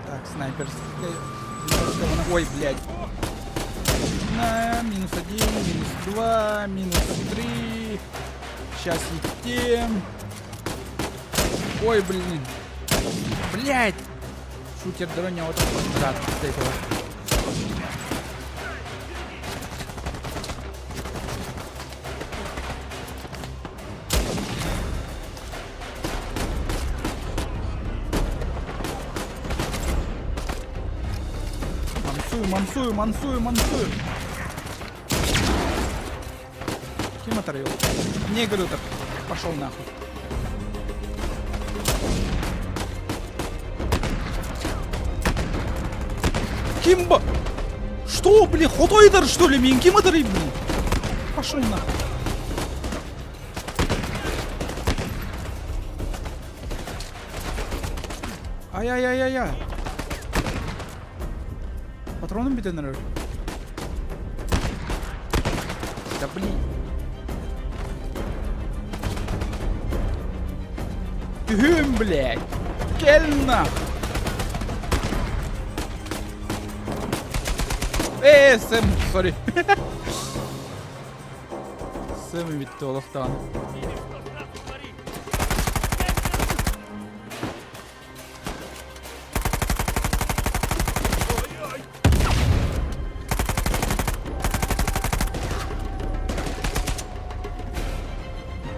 Так, снайперская. Ой, блядь. На, минус 1, минус 2, минус 3. Сейчас летим. Ой, блин. Блядь. Шутер дроня вот квадрат с этого. Мансую. Кем оторвел? Не говорю так. Пошел нахуй. Кимба! Что, блин, хотойдер, что ли? Мен кем оторвел, блин? Пошел нахуй. Ай-яй-яй-яй-яй. Патроном битенер. Да блин. Тюм, блядь. Кель нахуй. Сэм, сори. Сэм ведь олохтан.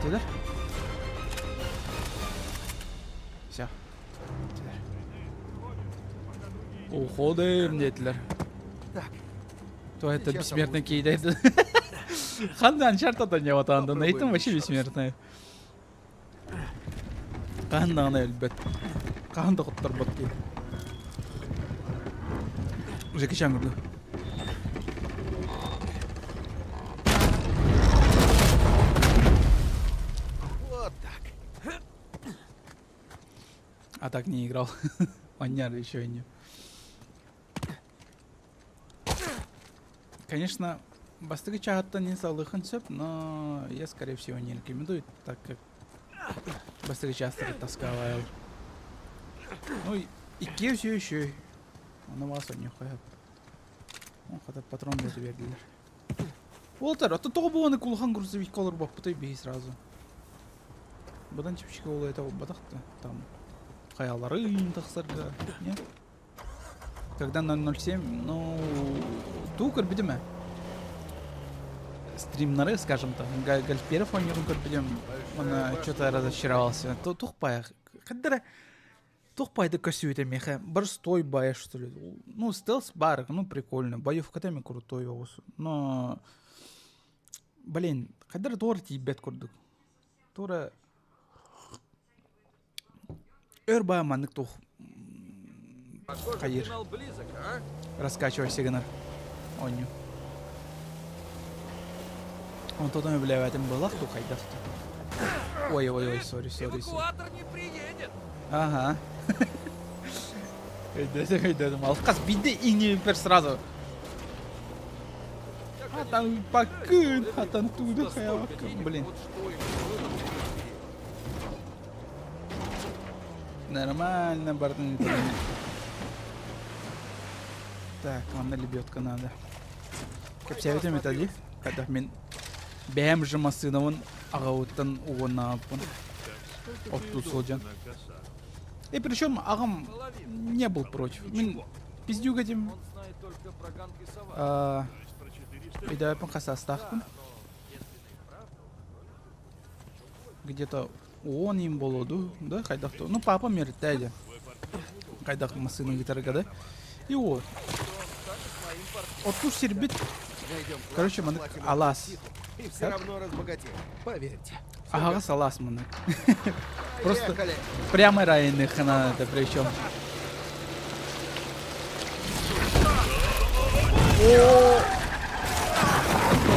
Ты да? Уходим, детler. Так, То это Сейчас бессмертный обузду. кейдейді. Қандай аншартат не отанды. Попробуем Нейтін вообще еще раз. бессмертный. Қандай ғана әлбет. Қандай құттар бат кейді. Жеке шаңырды. вот так. А так не играл. Маняр еще и не. Конечно, бастыгы чагатта не салыхын сөп, но я, скорее всего, не рекомендую, так как бастыгы часто таскавал. Ну, и ке все еще. Она вас не хоят. Он хотят патрон для тебя гилер. Уолтер, а то того было на кулхан грузовик колор бапутай бей сразу. Бадан чипчика ула этого бадахта там. Хаяларын тахсарга, не? Когда 007, ну, тукар бедеме. Стримнары, скажем так, гальперов он не тукар бедем. Он что-то разочаровался. Тухпая. Когда тухпайды косюйте меха. Барстой бая, что ли. Ну, стелс барк, ну, прикольно. Боевкатами крутой его. Но, блин, когда торти бет курдук. Тура Эрба маннык тух. Похоже, Хаир. финал близок, а? Раскачивай сигнал. Оню. Он тут бля, в этом был ахту хайдахту. Ой, сори. Эвакуатор не приедет. Ага. Хайда, малкас биде и не пер сразу. Атан пакын, атан туда хаявака, блин. Вот что их было. Нормально, бардын. Так, ладно, лебедка надо. Как советуем это ли? Когда мен бәм жымасынауын ағауыттан уғына апын. Отту солжан. И причем ағам не был против. Мен пиздюк этим. Он знает только про Ганг и Сова. И давай покаса ставку. Где-то он им болоду, да, хайдахту. Ну, папа мертвый. Хайдах масыны гитарга, да? И вот. Отту сербит. Найдем Короче, плату, маны платим алас. Титу, и все равно разбогатеем. Поверьте. Ага, салас маны. Просто Поехали. прямо райных это причем. О!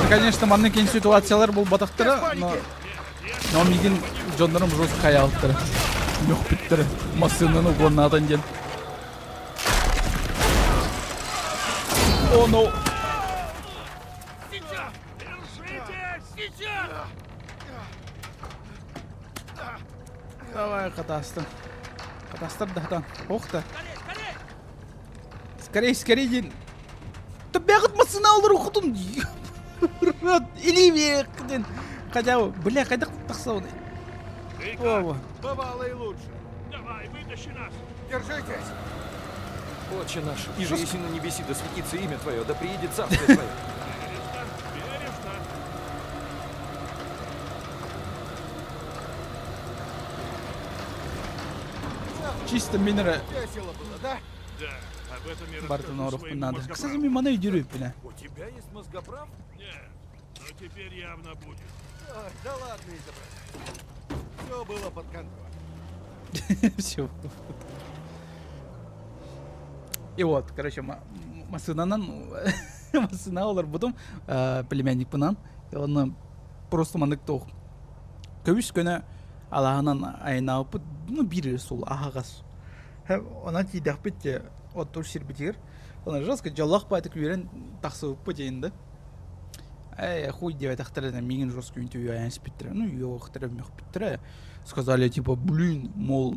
Это, конечно, маны кен ситуациялар был батахтыра, но мигин жондарым жестко хаялтыры. Yok bittiri. Masının o konudan gel. Oh no. Давай, катастır. Катастır дахтан. Охта. Скорей, дин. Да бегать масына алыр ухудун. Рад, или векден. Хотя бы, бля, когда тахсау. Ова. Бывало и лучше. Давай, вытащи нас! Держитесь. Отче наш, и же если на небеси да светится имя Твое, да приедет царствие Твое. Бережно! Чисто минера Весело было, да? Да, об этом я Бартон расскажу Оров своим надо. мозгоправам. Кстати, мимо на идею, бля. У тебя есть мозгоправ? Нет, но теперь явно будет. Ой, да ладно, изображать. Все было под контролем. Все. И вот, короче, масынанан масына олар будым племянник пынан. И он просто мандык тох. Көбүс көне алағынан айналып, ну бири сол ағағас. Она тидах бітте, от тур сирбитер. Она жестко жаллах байтык верен тақсы ұппы дейінді. Хуй девять ахтарена, мигин жестко интервью аянс биттера. Ну, ее ахтарем мех биттера. Сказали, типа, блин, мол,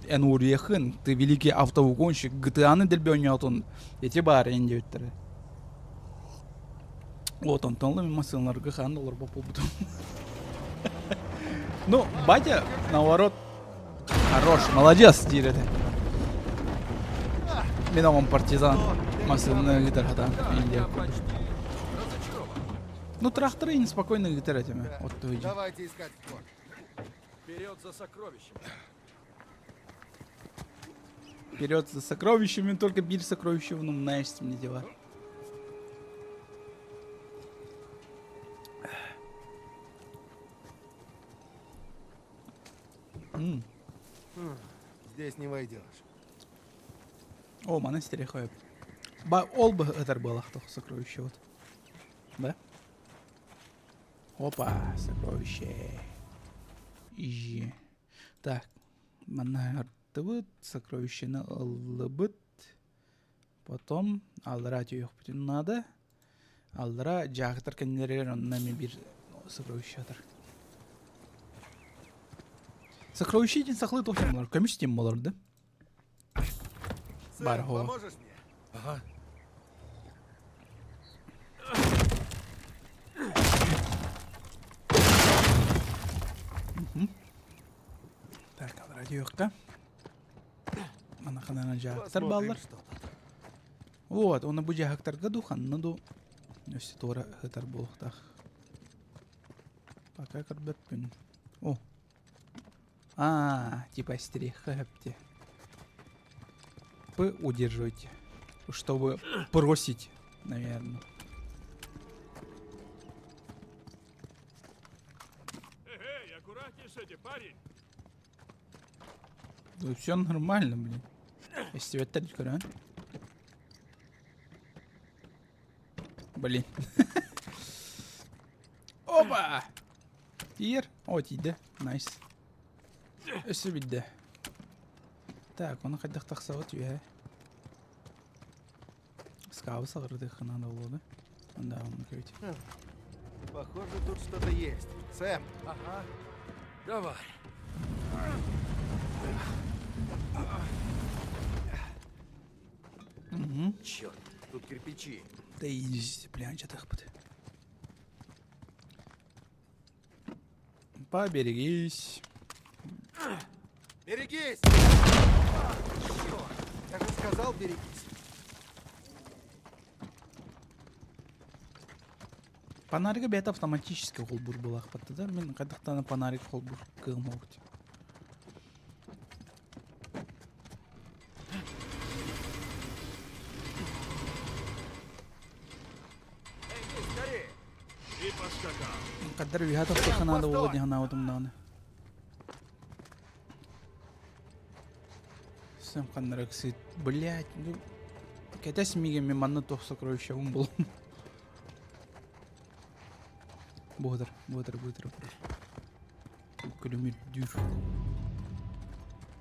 Энур Яхын, ты великий автоугонщик, GTA-ны дельбён ятон, эти бары инде өттері. Вот он, тонлы масыларга хандалар бапыл бутын. Ну, батя, наоборот, хорош, молодец, дирет. Мен оған партизан, масылны гитар хатан, инде. Я почти разочарован. Ну, тракторы неспокойно гитар этими, вот ты видишь. Давайте искать вход. Вперед за сокровищем. вперед за сокровищами, только бир сокровища в умнаешься мне дела. Здесь не войдешь. О, монастырь ходит. Ол бы это было, кто сокровище вот. Да? Опа, сокровище. Ижи. Так. Маннартыбыт, сокровищені ылыбыт. Потом алдыра түйек бүтін надо. Алдыра жағытыр кәнелерер оннами бір сокровище атыр. Сокровище един сақлы тоқтым болар. Көміш тем болар, да? Сэм, Бар, го. поможешь мне? Ага. Так, алдыра түйекка. Мана қанана жағытыр Посмотрим, балар. что тут. Вот, оны бұл жағықтарға дұқанны өсі тура ғытар болуқтақ. Пока кірбеппін. О. Типа стереха хэпте. П удерживайте, чтобы бросить, наверное. Эй, аккуратней с этим, парень! Да все нормально, блин. Если тебя так а? Блин. Опа! Тир. О, тиде. Найс. Өсі бидді. Так, оны қайдақ тақсауыт үйе. Скавы сағырды қанада олуды. Онда оны көйті. Похоже, тут что-то есть. Сэм, Ага. Давай. Черт, тут кирпичи. Да иди, блин, что так будет. Поберегись. берегись! Чёрт, я же сказал, берегись. Панарга бет автоматически холбур был ахпатты да? Мен қайдақтаны панарик холбур кылмауыт. Скорее! И поскакал. Қаддар вихат автоханада олады ханауытым даны. Сэм қандарак сыт. Блять, ну... Кәтәс миге мен манны тоқ сокровища был. Бодыр. Күлімет дүр.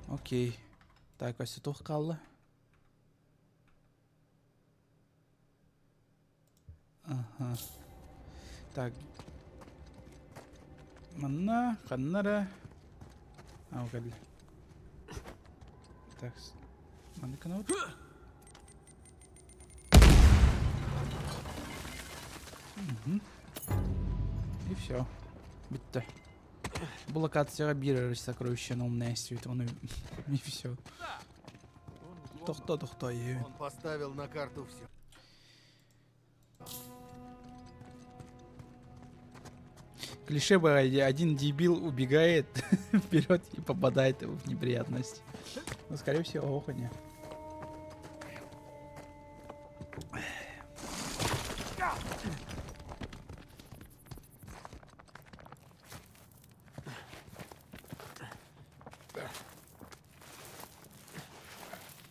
Окей. Так, өсі тоқ қалды. Ага. Так. Манна, қаннара. Ау, кәді. Так. Манны канал. И все. Битті. Бұл локацияға бір сокровищені умная свет, оны и все. Тоқта, е. Он поставил на карту все. Клише было, один дебил убегает вперед и попадает в неприятности. Но, скорее всего, охоня.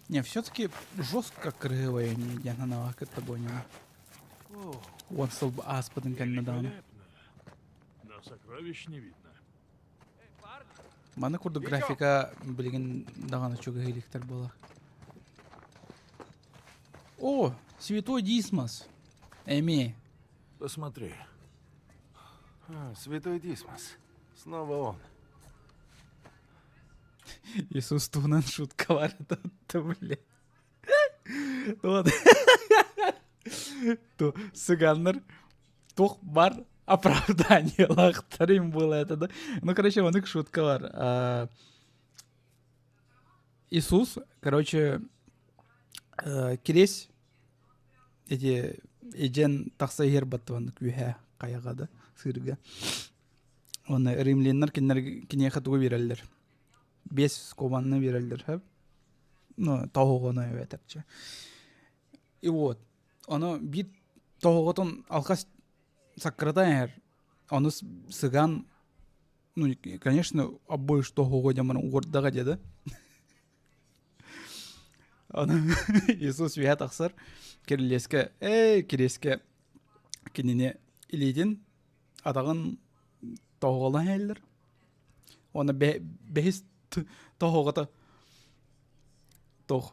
Не, все-таки жестко крыло не я на навак это понял. Он стал бы аспадом канадан. Великолепно. Но сокровищ не видно. Мана курду графика, блин, дагана чуга электр была. О, святой Дисмос. Эми. Посмотри. Святой Дисмос. Снова он. Иисус Тунан шутка var это, блядь. Вот. То сыганнар тох бар оправдание лахтарим было это, да? Ну, короче, вон их шутка var. Иисус, короче, келес эти эжен тақса ер баттыван күйе қаяға да сырға. Оны римляннар кине хатуы берелдер. 5 кованны берелдер, хәп. ну, тоғуғаны өтерчі. И вот, оны бит тоғуғытын алқас саққырдан әр, оны сыған, ну, конечно, обойш тоғуғы деманы ордаға деді. Оны Иисус вият ақсыр, керілеске, кеніне илейден адағын тоғуғалан әлдір. Оны бәйіз тоғуғыты тоқ.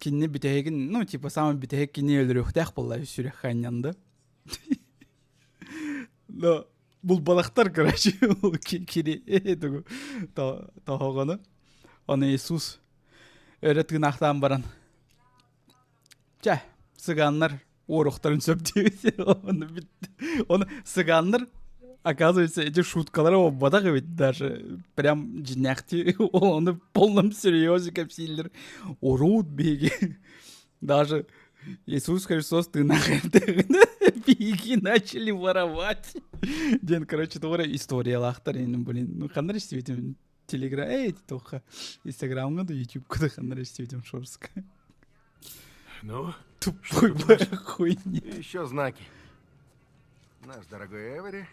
Кеніне бітегін, ну, типа, самый бітег кеніне өліріқтәқ болла сүрек қайнянды. Но бұл балақтар, короче, кере тоғуғаны. Оны Иисус öğretkin aktan baran. Сыганнар орықтарын сөптеусе, оны сыганнар, оказывается, эти шуткалары о бадақ ведь даже прям жиняқти, оны полном серьезе кәпсейлер орут беги. Даже Иисус Христос ты беги начали воровать. Ден, короче, тоже история лақтар, блин, ну қандар істейтін телеграм, тоқа инстаграмға да ютубқа да қандар істейтін шорсқа. Ну, Тупой хуйня. И еще знаки. Наш дорогой Эвери,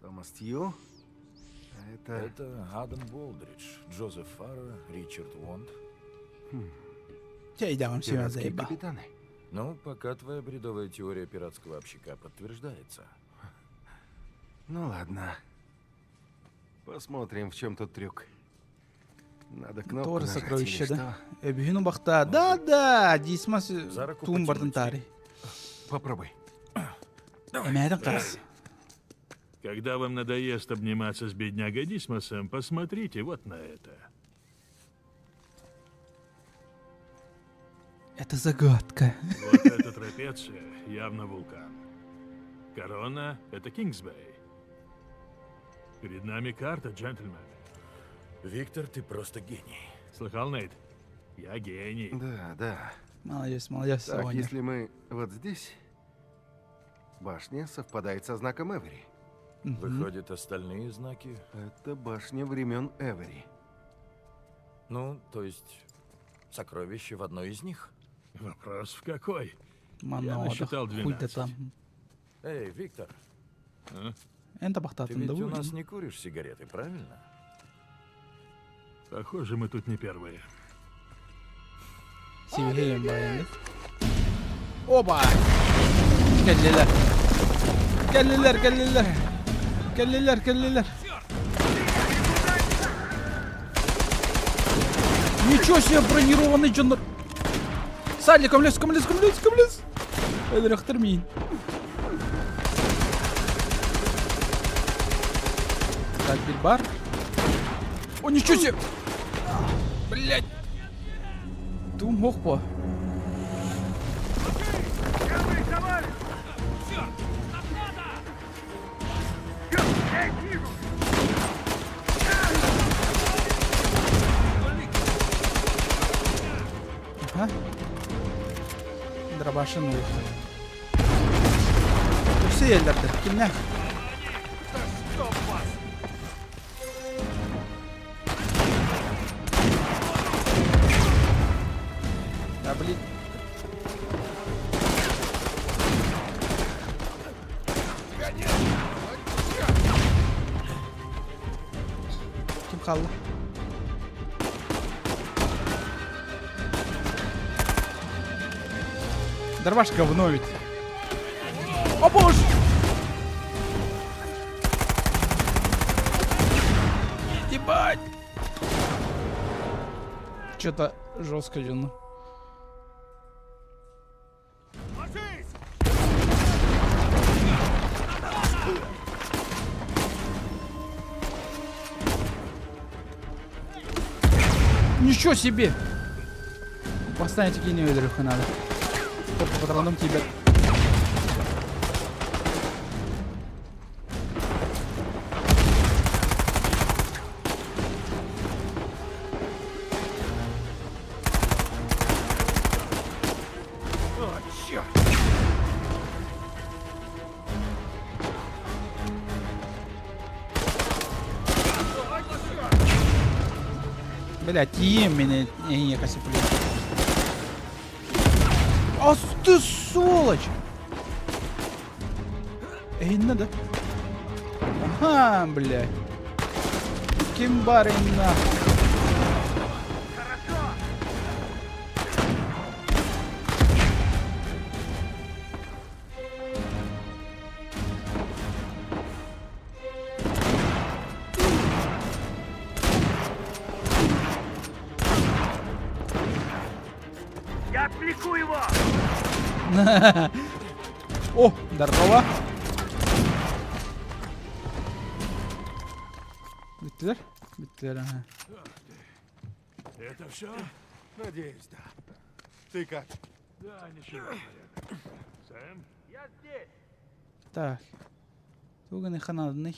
Томас Тью. А это... Это Адам Болдридж, Джозеф Фаррер, Ричард Вонд. Я идем все пиратские заебал. капитаны. Ну, пока твоя бредовая теория пиратского общака подтверждается. Ну ладно. Посмотрим, в чем тут трюк. Надо кнопку Тоже нажать сокровище, или да? что? Бюхину бахта. Да, дисмас За руку тум бартын потянуть. тари. Попробуй. Эмәден қас. когда вам надоест обниматься с беднягой Дисмосом, посмотрите вот на это. Это загадка. Вот эта трапеция явно вулкан. Корона — это Кингсбей. Перед нами карта, джентльмен. Виктор, ты просто гений. Слыхал, Нейт? Я гений. Да. Молодец, Так, Соня. если мы вот здесь, башня совпадает со знаком Эвери. Выходят, остальные знаки. Это башня времен Эвери. Ну, то есть, сокровище в одной из них. Вопрос в какой? Мано, насчитал хуй 12. да там. Эй, Виктор, А? Энта ты бахтатын ведь да у нас будет. не куришь сигареты, правильно? Похоже, мы тут не первые. Сибирейim bayanlık. Oba! Geldiler. Geldiler. Ничего себе, бронированный джандар. Салли, комлес. Эдер ахтармин. Так, бильбар. О, ничего себе! Блять! Тум хохпа. Ага. Дробашын уйхы. Все елдерді. Кімне? Да, блин. Ким қалды? Дорваш говно ведь. О боже! Ебать! Что-то жестко, Джон. Ничего себе! Поставить гению Эдрюха надо. Только патроном тебя. Блядь, мені якась плюс. Ас ты сволочь! Эй, надо. Ага, блядь. Кимбары нахуй. Я отвлеку его! О, здорово. Биттилер? Биттилер, ага. Это все? Надеюсь, да. Ты как? Да, ничего. Порядок. Сэм? Я здесь! Так. Туганы канадный.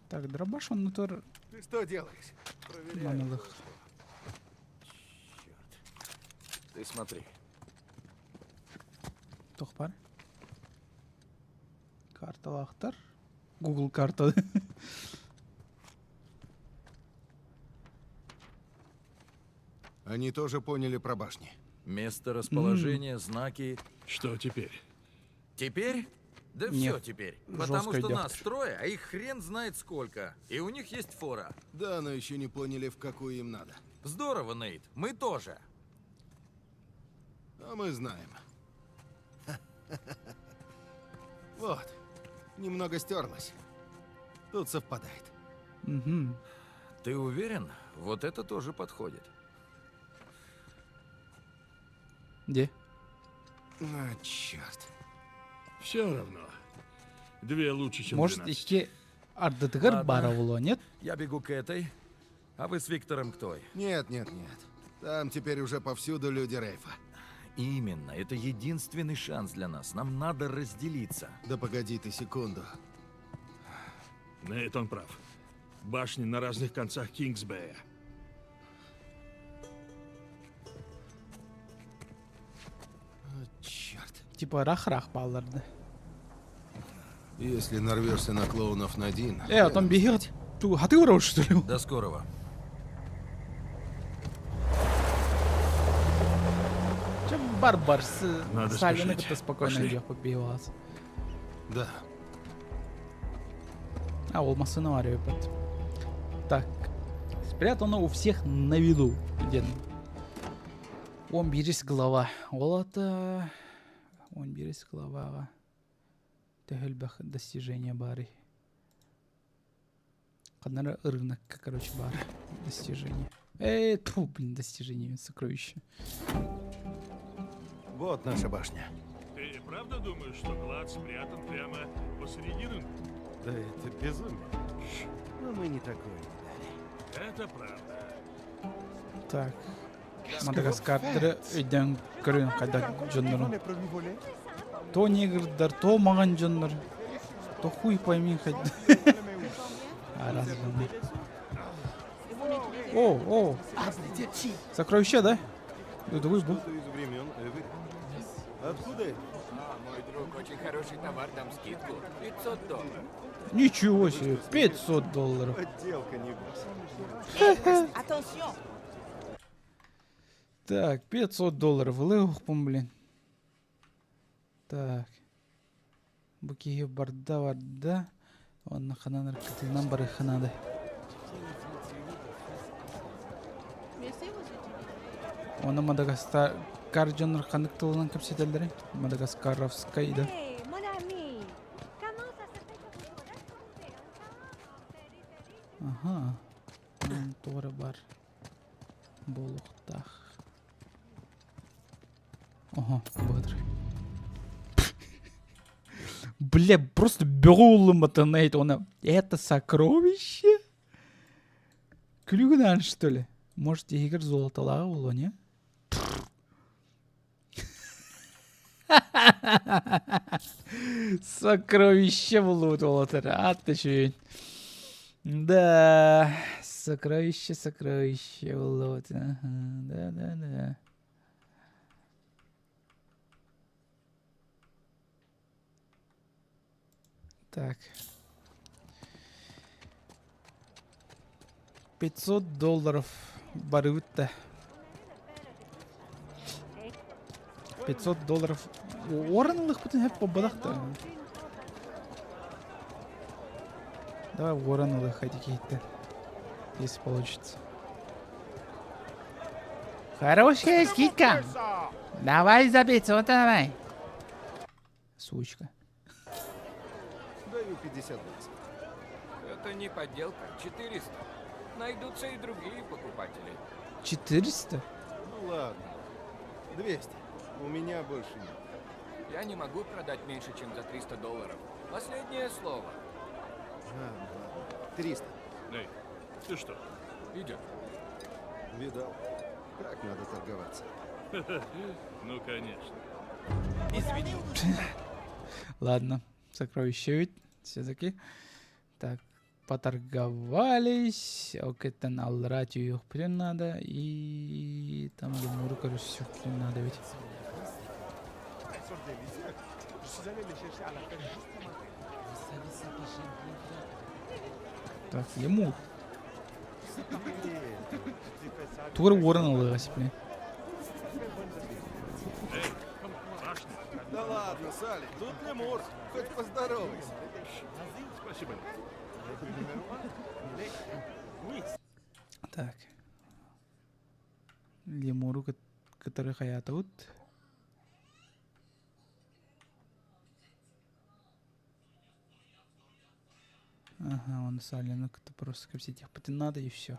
Так, дробаш он натур Ты что делаешь? Проверяю. манылых. Ты смотри. Тохпар. Карталахтар. Google карта. Они тоже поняли про башни. Место расположения, знаки. Что теперь? Теперь? Да Нет, все теперь. Потому жёстко что идёт. нас трое, а их хрен знает сколько. И у них есть фора. Да, но еще не поняли, в какую им надо. Здорово, Нейт. Мы тоже. А мы знаем. Вот. Немного стерлось. Тут совпадает. Угу. Ты уверен? Вот это тоже подходит. Где? А, черт. Все равно. Две лучше, чем Может, 12. iki ардытыгар Ладно. бара уло, нет? Я бегу к этой. А вы с Виктором к той. Нет, нет, нет. Там теперь уже повсюду люди Рейфа. Именно. Это единственный шанс для нас. Нам надо разделиться. Да погоди ты секунду. Нейт, он прав. Башни на разных концах Кингсбэя. Черт. Типа рах-рах балларды. Если нарвешься на клоунов Надин... А там бегет. А ты урод, что ли? До скорого. Чем барбар с Надо Салиной спешить. как-то спокойно Пошли. идет побивался. Да. А, olmasını arıyor опять. Так. Спрятано у всех на виду. Где? 11 глава. Ол ата 11 главаға тәһәлбәх достижение бары. Қаднара рынок, короче, бар. Достижение. Тьфу, блин, достижение, сокровище. Вот наша башня. Ты правда думаешь, что клад спрятан прямо посреди рынка? Да это безумие. Но мы не такое не дали. Это правда. Так. Мадагаскарды өйден көрін қайда жоннырын. То негрдар, то маған жонныр. То хуй пойми қайда. Раз жонныр. О, сокровище, да? Это вы был. Из времен Эвери. Откуда это? Мой друг, очень хороший товар, дам скидку. $500. Ничего себе, $500. Подделка, небось. Attention! Так, $500. Лығықпын, блин. Так. Букеге барда. Оны қанан рақытынан бары қанады. Оны Мадагаскар жоныр қандық тылынан көрсетелдері. Мадагаскаровскай да. Hey, mon ami, comment ça se fait que vous restez encore en Ага. Тоғыры бар. Болуқтақ. Ага, бұдыр. Бля, просто беғулым атанайт оны. Это сокровище? Клюгнан, что ли? Может, егер золоталаға оло, не? Сокровище болуд олатыр. Атты. Да, сокровище болуд. Ага, да. Так. $500 барыбытта. $500. Воронылых бүтін хеп побадақта. Давай воронылых ходи кейтті. Если получится. Хорошая скидка. Давай за 500, давай. Сучка. Даю 50 баксов. Это не подделка. 400. Найдутся и другие покупатели. 400? Ну ладно. 200. У меня больше нет. Я не могу продать меньше, чем за $300. Последнее слово. Ладно. 300. Эй, ты что? Идет. Видал? Так надо торговаться. Ну, конечно. Ладно. Сокровища ведь все-таки. Так. Поторговались. Океттен алрать ее плен надо. И там лемуру, короче, все плен надо ведь. Так, лемур. Тур ворон алыгась, блин. Да ладно, Салли, тут лемур. Хоть поздоровайся. Спасибо. Так. Лемуру, который хаята тут. Ага, он Салину как-то просто как этих надо и все.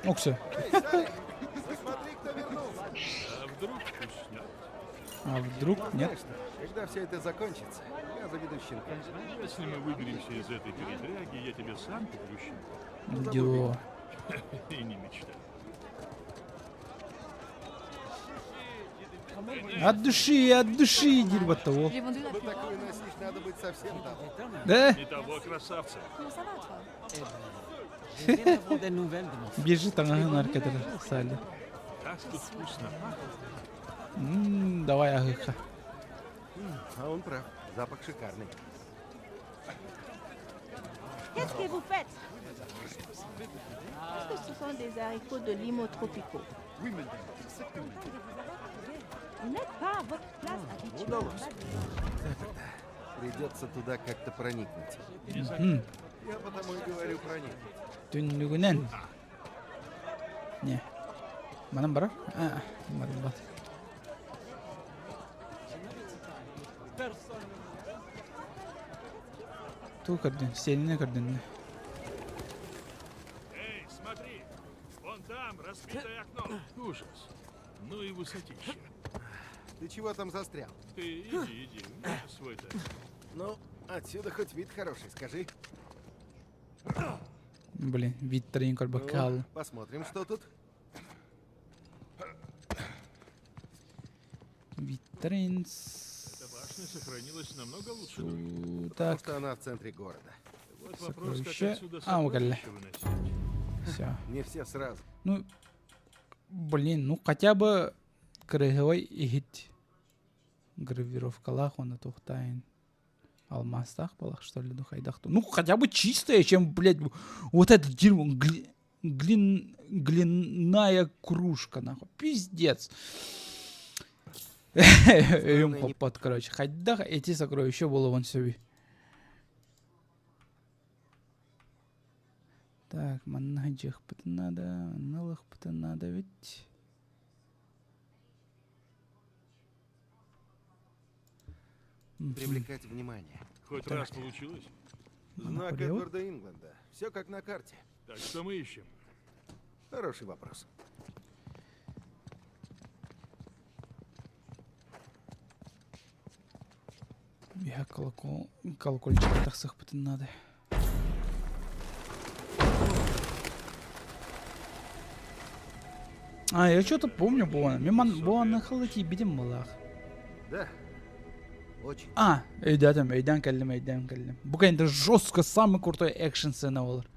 Оксо. Эй, Салли, посмотри, кто вернулся. А вдруг вкусно? А вдруг нет? Конечно, когда все это закончится, я заведу щенка. Если мы выберемся из этой передряги, я тебе сам куплю щенка. Дела. И не мечтай. От души, дерьмо того. J'ai vendu la Чтобы plus grande. такую носить, надо быть совсем там. Да? Не того красавца. Comment ça va, toi? Je viens d'avoir des nouvelles de mon frère. Бежит ага, аркадер Салли. Как тут вкусно пахнет. Давай агыха. А он прав. Запах шикарный. Qu'est-ce que vous faites? Est-ce que ce sont des haricots de limo tropicaux? Oui, madame. Vous n'êtes pas à votre place habituelle. Удалось. Придется туда как-то проникнуть. Я потому и говорю проникнуть. Түнлүгүнен. Не. Манам бар? А, бар. Ту кырдын, селине кырдын. Эй, смотри! Вон там разбитое окно. Ужас. Ну и высотища. Ты чего там застрял? Ты иди, у меня свой тайм. Ну, отсюда хоть вид хороший, скажи. Блин, вид тренинг бакал. Ну, посмотрим, что тут. Вид тренс. Эта башня сохранилась намного лучше. Потому Так, что она в центре города. Вот вопрос, как Сокровища. отсюда А, угадали. сокровища выносить. все. Не все сразу. Ну, блин, ну хотя бы круговой игит. Гравировкалах он тухтайн. Алмастах балах, что ли, ну хайдах. Ну, хотя бы чистая, чем, блядь, вот это дерьмо. Глиняная кружка, нахуй. Пиздец. Юм попад, короче. Хайдах эти сокровища было вон себе. Так, маннаджих надо, налых надо ведь. Привлекать внимание. Хоть раз получилось? Знак Наполеон? Эдварда Ингленда. Все как на карте. Так что мы ищем? Хороший вопрос. Я колокольчик тахсах надо. А, я что-то помню, было. Миман было на халате бедем малах. Да. Очень. А, эйдан каллем. Бука это жестко самый крутой экшен сцена олар.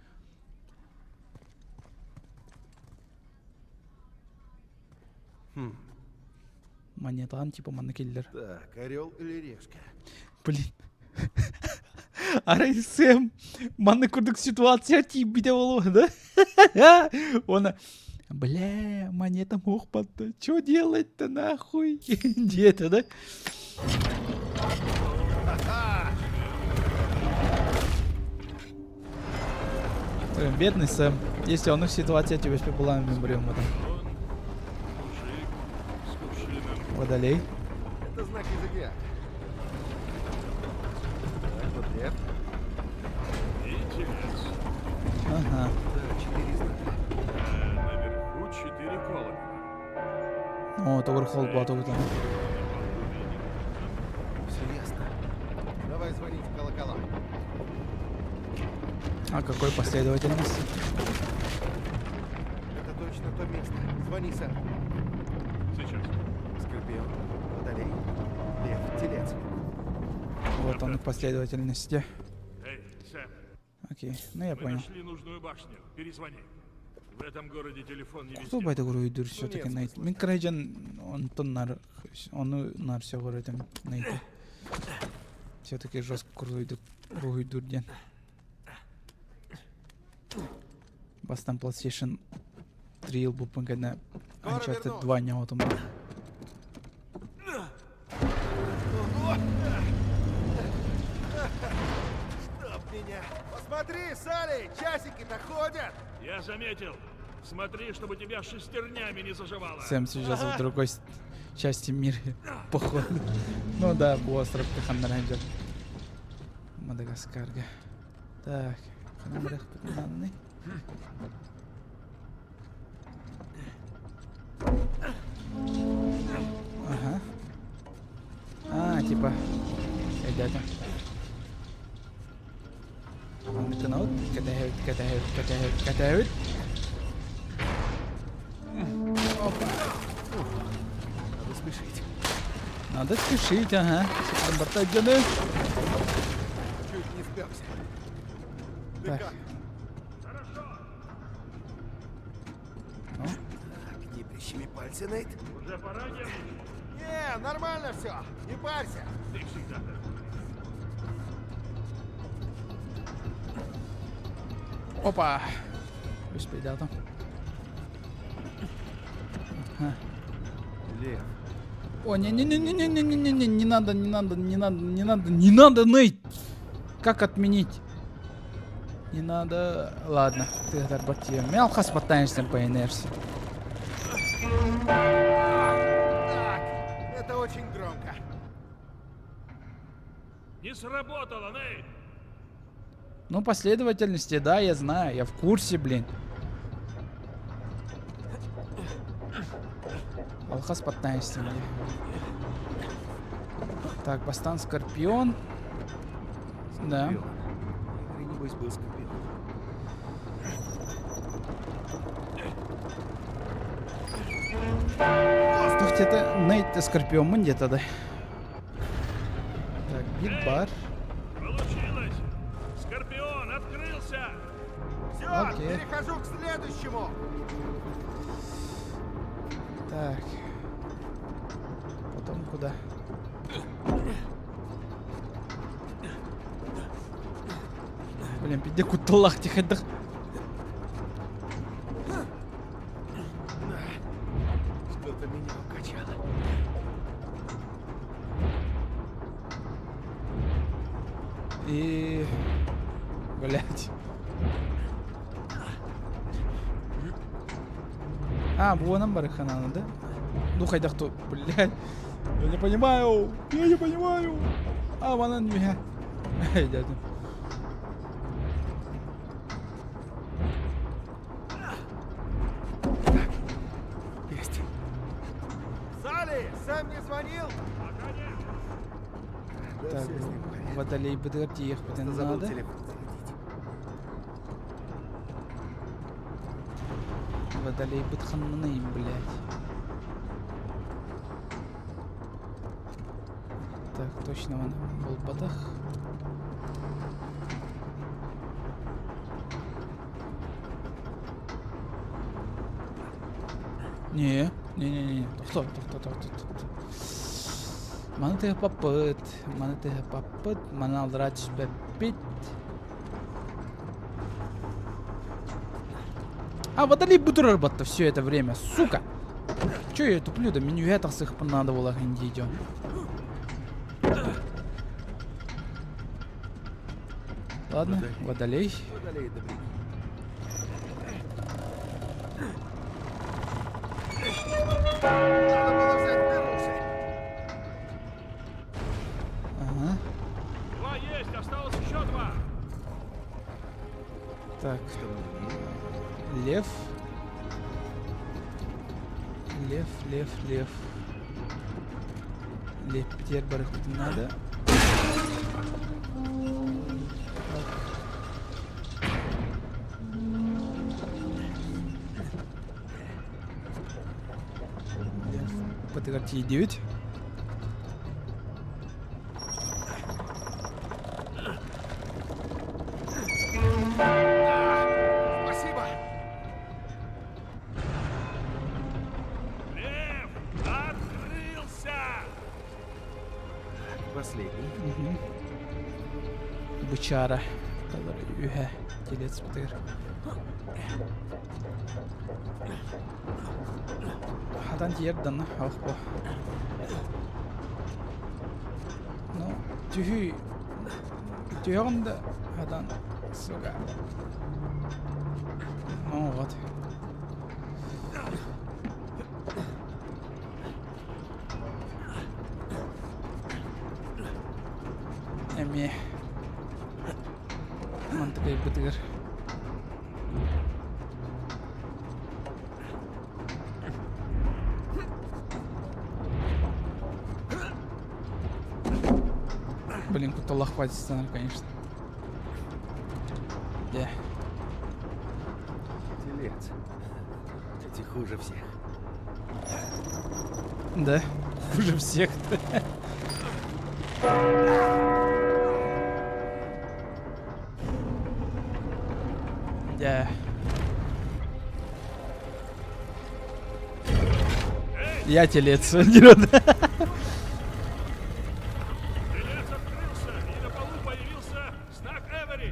Хм. Монетан типа манакиллер. Так, орел или решка? Блин. Арайсем. Манны курдук ситуация тип биде болу, да? Она, бля, монета мог поддать. Что делать-то нахуй? Где-то, да? Бедный Сэм. Если он в ситуации, тебе с пепелами умрем. Он мужик с кувшином. Водолей. Это знаки зодиака. Так, вот лев. И телец. Ага. Да, 4 знака. А наверху 4 колокола. О, тогда холл батут там. Все ясно. Давай звонить в колокола. А какой последовательности? Это точно то место. Звони, Сэм. Сейчас. Скорпион, Водолей, Лев, Телец. Вот он в последовательности. Эй, Сэм, Окей, ну я мы понял. нашли нужную башню. Перезвони. В этом городе телефон не Кто везде. байда көрөйдүр все-таки нет найти. смысла. Мен крайжан оны все көрөйдүм найти. Все-таки жестко көрөйдүр ден. Бастан PlayStation 3 ел бупын кәдә Скоро Uncharted вернусь. 2 не отым. Чтоб меня. Посмотри, Салли, часики-то ходят. Я заметил. Смотри, чтобы тебя шестернями не заживало. Сэм сейчас в другой части мира, походу. Ну да, bu остров Кахандаранджа. Мадагаскарга. Так, камерах данные. Ага. А, типа, ребята. Это наут, катают. Надо спешить. Надо спешить, ага. Бортаджаны. Чуть не спекся. Ты Так. как? Ну, Так, не прищеми пальцы, Нейт. Уже пора ехать. Не, нормально все. Не парься. Ты всегда так. опа. Успейдато. Ага. Лев. О, не-не-не-не-не-не-не-не, не надо, Нейт! Как отменить? Не надо... Ладно, ты отработи. Мелко спотаешься по инерции. Так, это очень громко. Не сработало, Нейт. Ну, последовательности, да, я знаю, я в курсе, блин. Алхас спотаешься мне. Так, Бастан Скорпион. Да. Скорпион. Игры, небось, был Скорпион. Ух ты, это Нейт Скорпион, мы где-то, да. Так, Биг-бар. Получилось. Скорпион открылся. Все, Окей. перехожу к следующему. Так. Потом куда? Блин, пиде куталах тихо. Что-то меня укачало. И... Блять. А, buvo номер канала, да? Ну, хотя кто, блядь. Я не понимаю. А, вон меня. Дядя. Есть. Салли, Сэм не звонил? Да, Так, всё с ним в порядке. водолей подойти их Просто забыл надо. телефон зарядить. Водолей бытханный, блядь. Так, точно он был батах. Не. Кто? Mana teh papet, mana aldırać be тупить. А водолей бутерброд батта все это время, сука! Чё я туплю-то? Меню я так сых понадобило, идем. Ладно, водолей. Водолей добрый. Надо было взять беруши. Ага. 2 есть, осталось еще 2. Так. Лев. Лев. Лев Петербург надо. Лев Петербург 9. Спасибо. Лев, открылся! Последний. Bıçağı kadar ühe gelets bitir. Hadan yerden hak bu. No tühü anda hadan suga. No what? Emi mantıklı bitir. Блин, тут Allah хватит сценарий, конечно. Да. Телец. Эти хуже всех. Да. Хуже всех. Да. Я телец. Телец открылся, и на полу появился знак Эвери.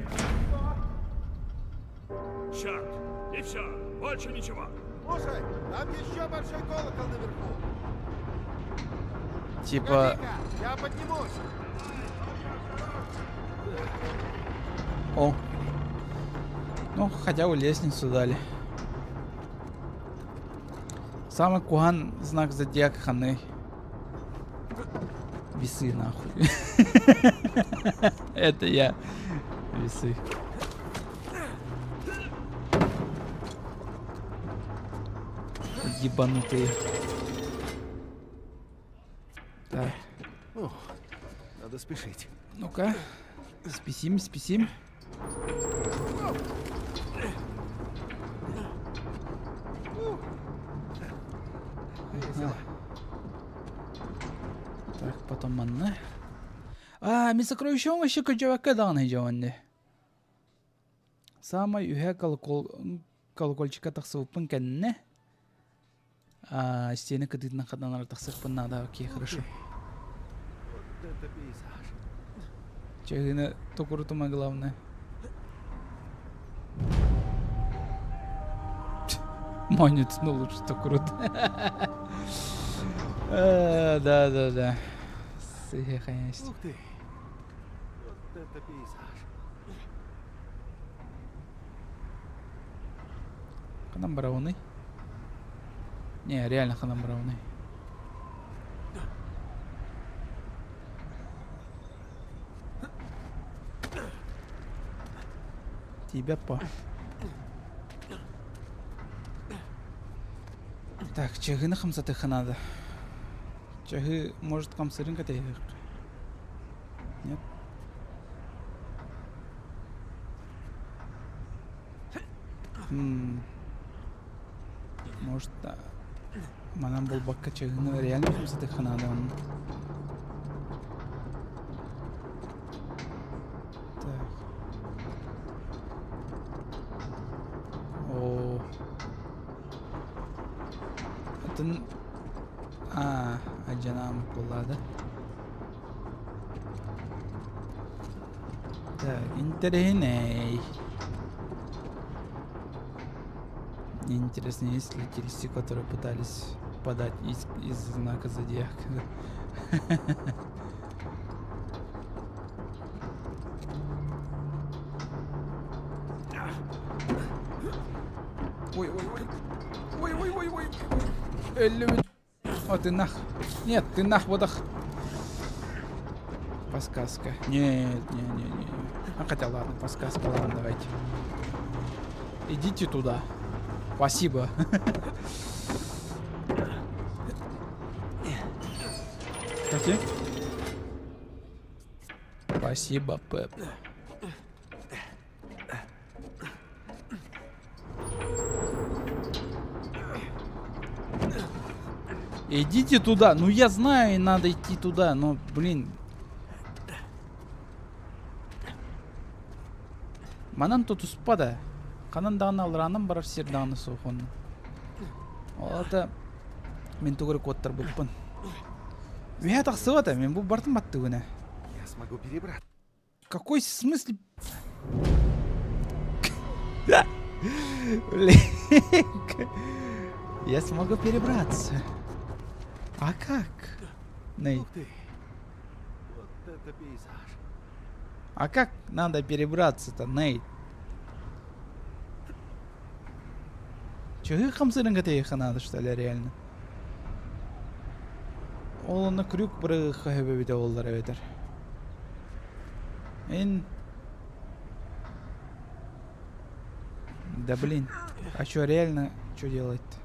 Черт, и все, больше ничего. Слушай, там еще большой колокол наверху. Типа... Погоди-ка, я поднимусь. О. Ну, хотя бы лестницу дали. Самый куган знак зодиака ханы. Весы нахуй. Это я. Весы. Ебанутые. Так, О, надо спешить. ну-ка. Спесим. Ага. Так, потом манна. А, ми сокровищем вообще кочевака дан жонде. Самый үһэ колокольчика тахсыпын кенне. А, стены кыдытна хаданар тахсыпын надо. Окей, хорошо. Вот это пейзаж. Чагына токурутума главное. Монет, ну лучше токурут. Да. Сыхе, конечно. Ух ты. Вот это пейзаж. Ханам брауны. Не, реально ханам брауны. Тебя по. Так, чаги на хамсаты ханада. Чаги, может, камсырынка тейгак. Нет? Может, да. Манам был бакка чагына реально хамсаты ханада. Так. О. Это... А, Аджанам была, да? Так, интересный. Мне интересно, есть ли туристы, которые пытались подать из знака зодиака. Ой. О, ты нах. Нет, ты нах водах. Подсказка. Нет. А хотя ладно, подсказка, ладно, давайте. Идите туда. Спасибо. Кстати. Спасибо, Пеп. Идите туда. Ну я знаю, надо идти туда, но, блин. Манан тут успада. Канандаган алранам барар сирдаганы сохон. Олата мен тугры коттар буппын. Вия таксыгата, мен бу бартым баттыгына. Я смогу перебраться. Какой смысл? Блин. Я смогу перебраться. А как? Ней. Ух ты. Вот это пейзаж. А как надо перебраться-то, Нейт? Чего хамсырын катейха надо, что ли, реально? Ол на крюк брыха хебебите олдар эветер. Да блин. А что реально? Что делать-то?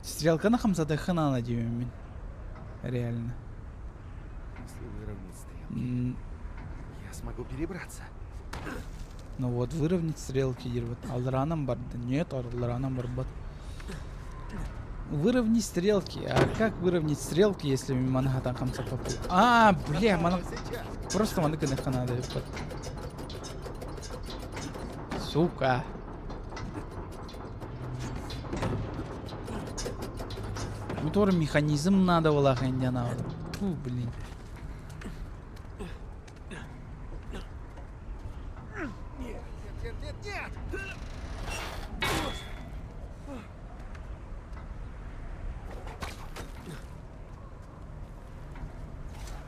Стрелка на хамсата хана надеюсь. Реально. Если выровнять стрелки, я смогу перебраться. Ну вот, выровнять стрелки, дербат. Алранам бар. Нет, алранам барбат. Выровнять стрелки. А как выровнять стрелки, если манхатан хамса попу? А, бля, мана... Просто маныканы хана дает. Сука. Мотор механизм надо было хандяна. Фу, блин. Нет!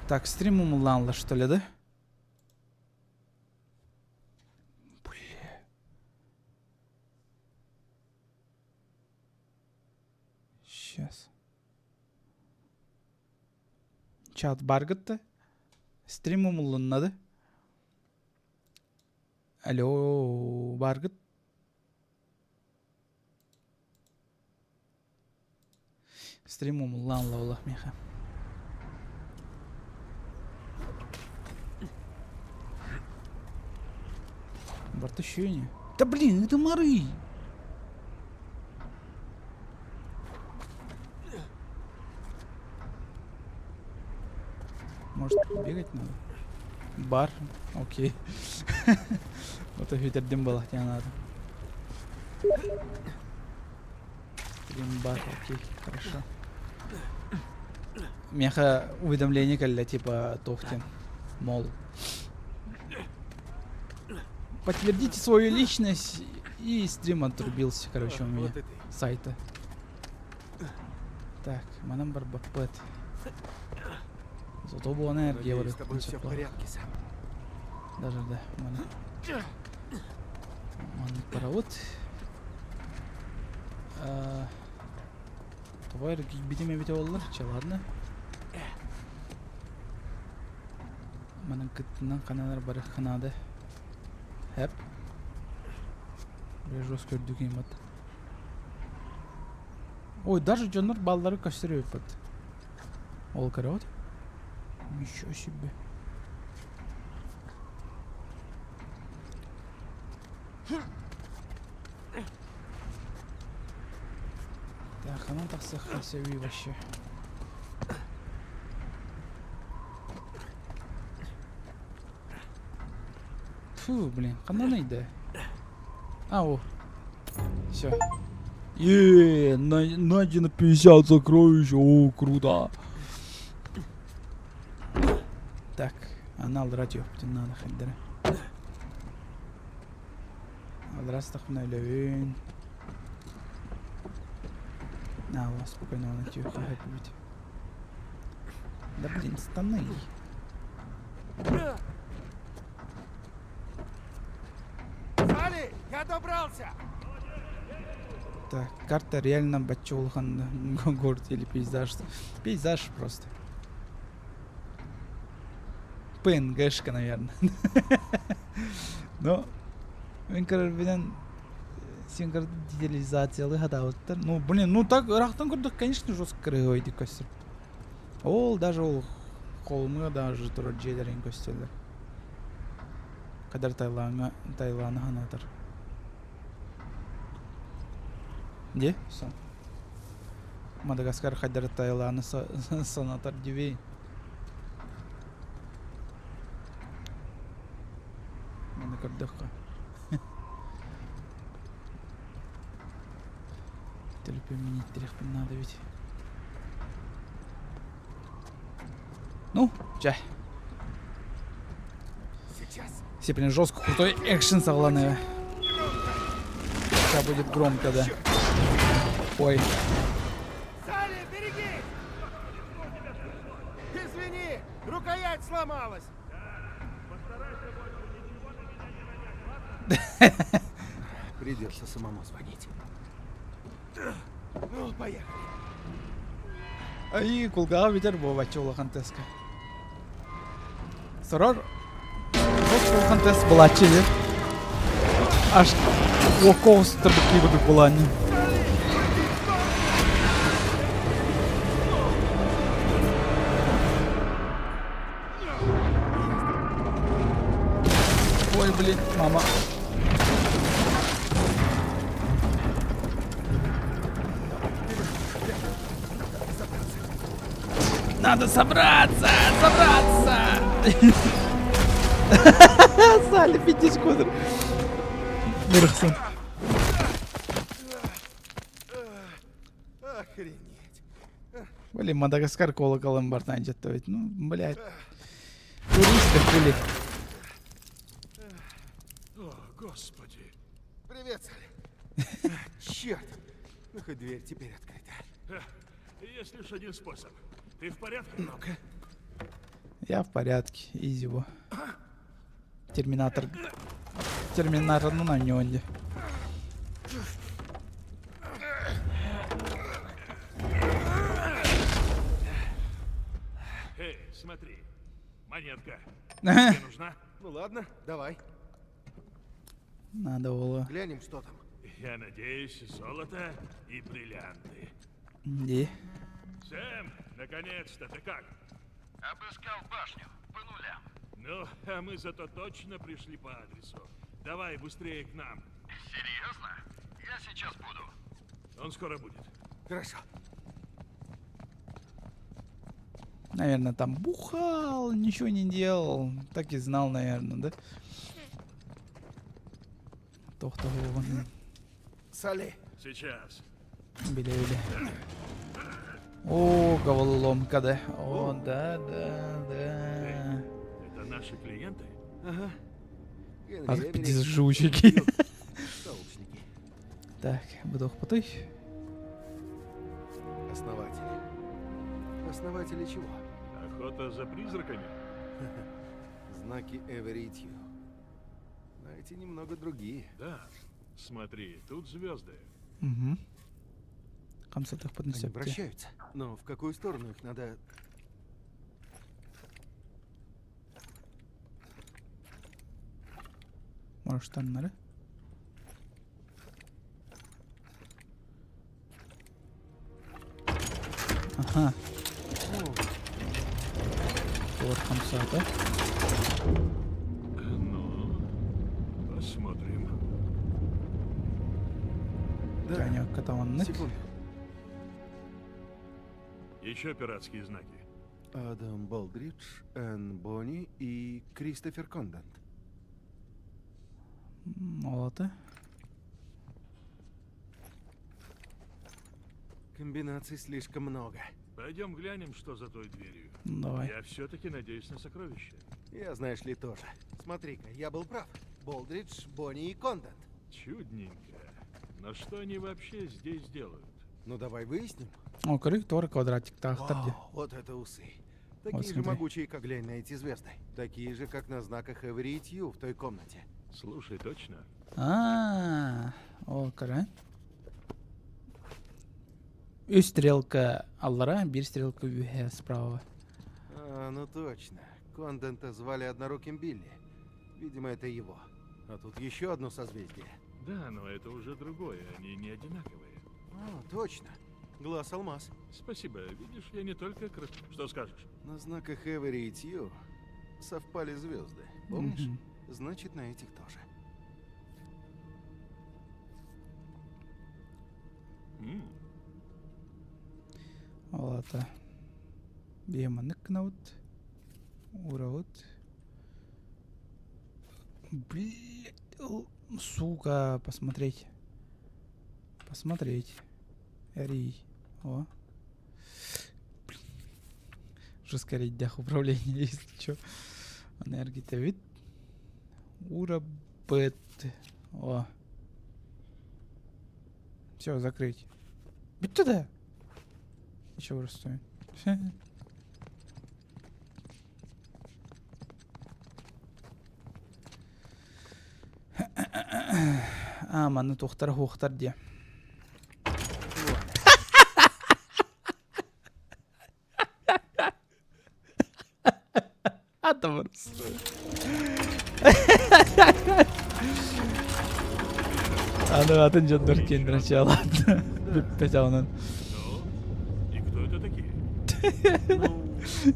Так, стрим умуланла, что ли, да? Бля. Сейчас. Чат баргытты. Стрим умуланады. Алло, баргыт. Стрим умуланла Аллах меха. Бортощение. Да блин, это моры. Может, бегать надо? Бар, окей. Вот это дембала, тебе надо. Бар, окей, хорошо. Меха уведомление, когда типа Тохтин, мол. Подтвердите свою личность, и стрим отрубился, короче, у меня Вот и ты. сайта. Так, манам барбапет. Зато была энергия, Надеюсь, с тобой все в порядке, Сэм. Даже да, мана. Мана паровод. Товар битиме бите олар, че ладно. Манан кыттынан каналар бары ханады. Хеп. Бля жестко көрдүк эмат. Ой, даже жонор балдары көстөрүп бат. Ол карават. Ничего себе. Так, она так сахасеви вообще. Фу, блин, она найде. А, о. Все. Найдено 50 сокровищ. О, круто. Она алдрат ёптин надо хендере. Алдрастах на левин. На, вот, спокойно, он тихо, хэппи ведь. Да блин, станы. Салли, я добрался! Так, карта реально бачулхан город или пейзаж. Пейзаж просто. ПНГшка, наверное. Но мен синкар детализациялы хадауттар. Ну, блин, ну так рахтан көрдік, конечно, жестко крыгойды көстер. Ол даже ол қолмыға даже тұрар жерлерін көстерлер. Қадар Тайланы ханатар. Не? Сон. Мадагаскар Қадар Тайланы санатар дивей. Мені көрдіққа. Телепоменить надо ведь. Ну, чай. Сейчас. Все блин жестко крутой экшен согласны. Сейчас будет громко, да. Ой. Салли, береги! Извини, рукоять сломалась. Придется самому звонить. Ну, поехали. Ай, кулгава битер бу бачула хантеска. Сорор. Бачула хантес была чили. Аж локоус табуки буду булани. Ой, блин, мама. Надо собраться! Салли, пяти скудер. Вырахсан. Охренеть. Блин, Мадагаскар колоколом бартан где-то ведь. Ну, блядь. Туристы, хули. О, господи. Привет, Салли. Черт. Ну, хоть дверь теперь открыта. Есть лишь один способ. Ты в порядке? Ну-ка. Я в порядке, изиво. Терминатор, ну на нёнде. Эй, смотри. Монетка. Тебе нужна? Ну ладно, давай. Надо было. Глянем, что там. Я надеюсь, золото и бриллианты. Где? Сэм, наконец-то, ты как? Обыскал башню по нулям. Ну, а мы зато точно пришли по адресу. Давай быстрее к нам. Серьезно? Я сейчас буду. Он скоро будет. Хорошо. Наверное, там бухал, ничего не делал. Так и знал, наверное, да? Тохта голову. Салли. Сейчас. Били. О, головоломка, да. О, да. Это наши клиенты? Ага. А где жучики? Сообщники. Так, вдох потый. Основатели. Основатели чего? Охота за призраками? Знаки Эверитью. Но эти немного другие. Да. Смотри, тут звезды. Угу. Камсатых Они поднесет. вращаются. Но в какую сторону их надо... Может, там надо? Ага. Вот камсата. Ну, посмотрим. Конек катаваннык. Секунду. Еще пиратские знаки. Адам Болдридж, Энн Бонни и Кристофер Кондент. Молоты. Комбинаций слишком много. Пойдем глянем, что за той дверью. Давай. Я все-таки надеюсь на сокровище. Я, знаешь ли, тоже. Смотри-ка, я был прав. Болдридж, Бонни и Кондент. Чудненько. Но что они вообще здесь делают? Ну давай выясним. О, крик, тор, квадратик, тахтарди. Вау, вот это усы. Такие же смотри. могучие, как глянь на эти звезды. Такие же, как на знаках Эвери и Тью в той комнате. Слушай, точно? О, кара. Үч стрелка аллара, бир стрелка үхе справа. А, ну точно. Кондента звали Одноруким Билли. Видимо, это его. А тут еще одно созвездие. Да, но это уже другое, они не одинаковые. А, точно. Глаз-алмаз. Спасибо, видишь, я не только Что скажешь? На знаках Эвери и Тью совпали звезды. Помнишь? Мгм. Значит, на этих тоже. М, Алата. Беманык наут. Ураут. Блять. Сука, посмотреть. Посмотреть. Ри. О. Блин. Жестко дях управления, если чё. Энергия вид. Ура бет. О. Все, закрыть. Будь туда. Еще раз стоит. Маны тухтар хухтар де. Атамырс. Атын жондар кендирача ладно. Петауынан. Ну, и кто это такие?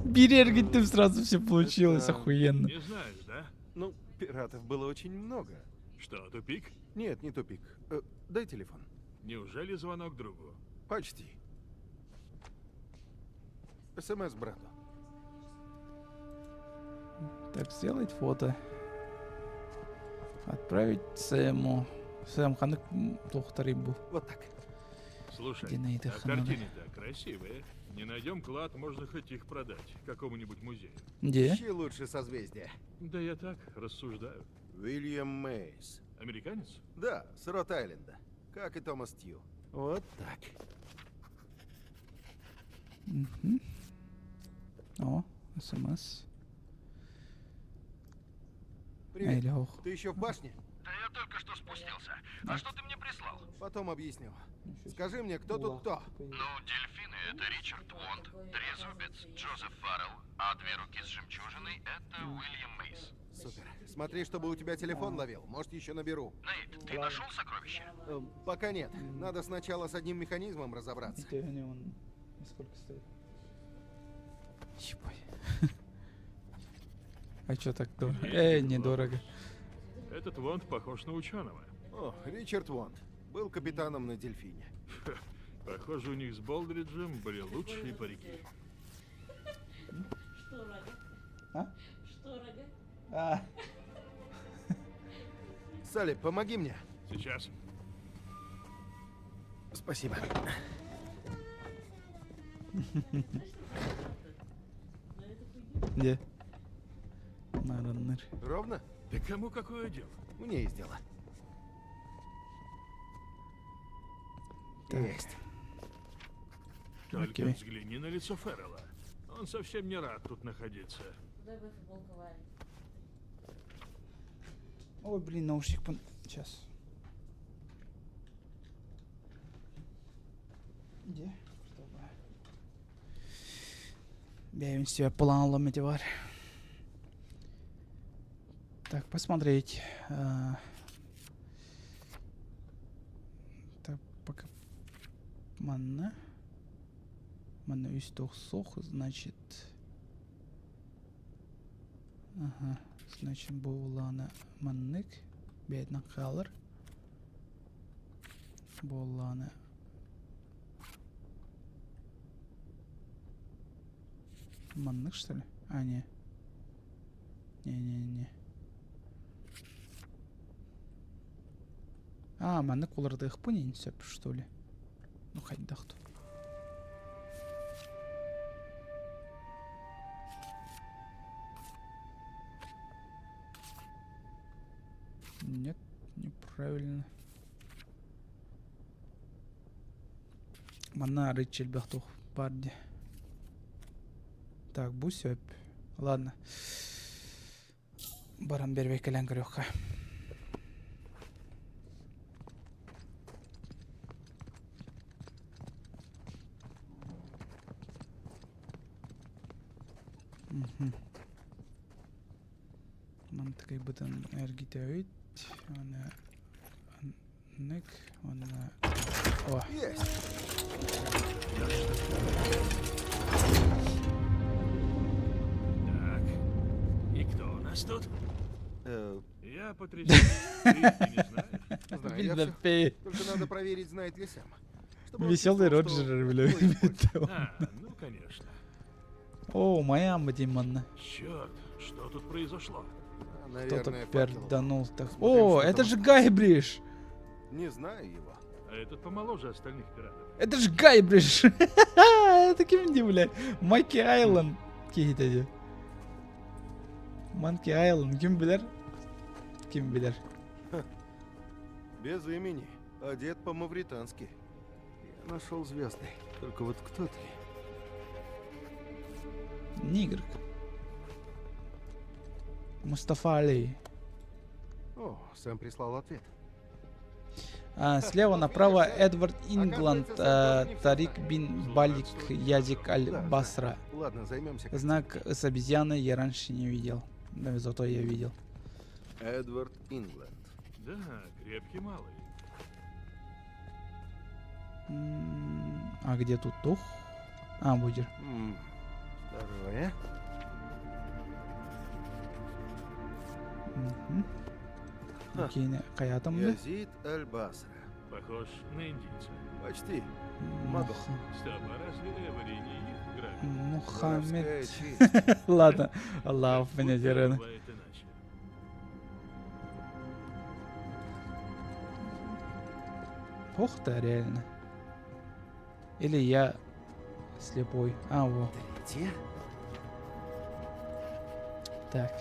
Бери Аргентин, сразу все получилось, Это- охуенно. Не знаешь, да? Ну, пиратов было очень много. Что, тупик? Нет, не тупик. Дай телефон. Неужели звонок другу? Почти. СМС брату. Так, сделать фото. Отправить Сэму. Сэм ханык тухтары был. Вот так. Слушай, Динейда а ханады. картины-то красивые. Не найдем клад, можно хоть их продать какому-нибудь музею. Где? Ищи лучше созвездие. Да я так рассуждаю. Уильям Мейс. Американец? Да, с Рот-Айленда. Как и Томас Тью. Вот так. Мгм. О, СМС. Привет. Эйли ох. Ты еще в башне? Да я только что спустился. А что ты мне прислал? Потом объясню. Скажи мне, кто тут кто? Ну, дельфины — это Ричард Уонд, трезубец Джозеф Фаррелл, а две руки с жемчужиной — это Уильям Мейс. Супер. Смотри, чтобы у тебя телефон ловил. Может, еще наберу. Нейт, ты нашел сокровище? Пока нет. Надо сначала с одним механизмом разобраться. Сколько стоит? Ебать. А чё так дорого? Недорого. Этот Вонд похож на ученого. О, Ричард Вонд. Был капитаном на Дельфине. Похоже, у них с Болдриджем были лучшие парики. Что, рога? А? Что, рога? Салли, помоги мне. Сейчас. Спасибо. Где? Наранныр. Ровно? Да кому какое дело? Мне есть дело. Так. Есть. Только Окей. взгляни на лицо Феррелла. Он совсем не рад тут находиться. Куда бы футболка варит? Ой, блин, наушник пон... Сейчас. Где? Чтобы... Бәйін себе планлы var. Так, посмотреть. Так, пока... Манна. Манна үстох сох, значит... Ага, значит, боланы маннык. Бәйтнен қалыр. Боланы... Маннык, что ли? А, не. Не-не-не. А, маннык оларды ықпын сөп, что ли? Ну, қайдақты. Нет, неправильно. Мана рычель бахтух парди. Так, бусёп. Ладно. Баран бербей кален көрөкка. Мантыкай бытын эргитеуит. Аны нык, аны... О, Есть. Так, и кто у нас тут? Знаю, Я потрясен. Ты не знаешь? я всё. Вильдапей. Только надо проверить, знает ли Сэм. Чтобы он Веселый чувствовал, что Роджер, было бля. использовано. Ну, конечно. О, моя Мадиманна. Черт, что тут произошло? А, Кто-то наверное, факел. перданул так. Смотрим, О, что это там же осталось. Гайбридж! Не знаю его. А этот помоложе остальных пиратов. Это же Гайбридж! Это кем бля? Майки Айленд. Кейтеди. Манки Айленд. Ким билер? Ким билер? Без имени. Одет по-мавритански. Я нашел звезды. Только вот кто ты? Нигрк. Мустафа Али. О, Сэм прислал ответ. Слева направо Эдвард Ингланд, Тарик бин Балик, Язик Аль-Басра. Ладно, займемся. Знак с обезьяной я раньше не видел. Да, зато я видел. Эдвард Ингланд. Да, крепкий малый. А где тут тух? А, будер. Второе. Окей, каятам да? Язид Аль-Басра. Похож на индийца. Почти. Магл. Стоп, а разве Эвери не их грабит? Мухаммед. Воровская честь. Ладно, Аллах меня Будто дерен. бывает иначе. Ох ты, реально. Или я слепой. А, во. Третье. Так.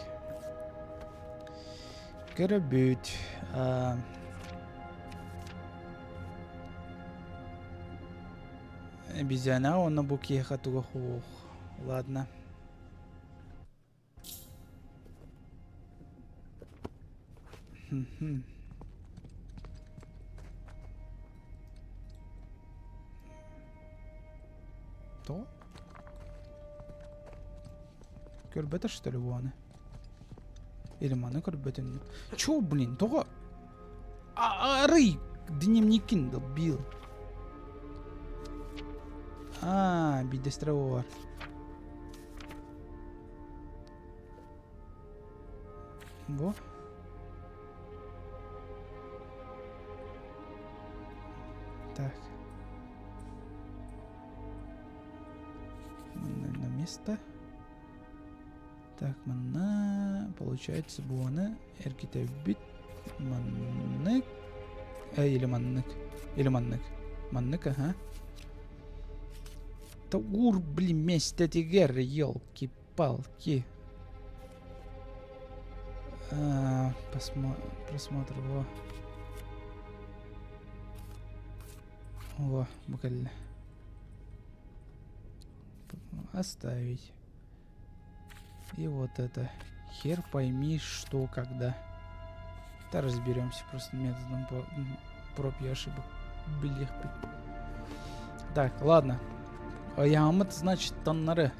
Көрөбүт. Обезьяна, он на буке хатуга хух. Ладно. Хм-хм. То? Көрбөтө что ли ваны? Или маны көрбөтөн? Чё, блин, тога? Ары! Дневникин долбил. Бидестровар. Во. Так. На место. Так, мана. Получается, буаны. Эрките бит. Маннык. Или маннык. Или маннык. Маннык, ага. Таур, блин, место тигер, елки-палки. Просмотр, во. Во, буквально. Оставить. И вот это. Хер пойми, что, когда. Да разберемся просто методом проб и ошибок. Блих. Так, ладно. Аямат, значит, тоннары.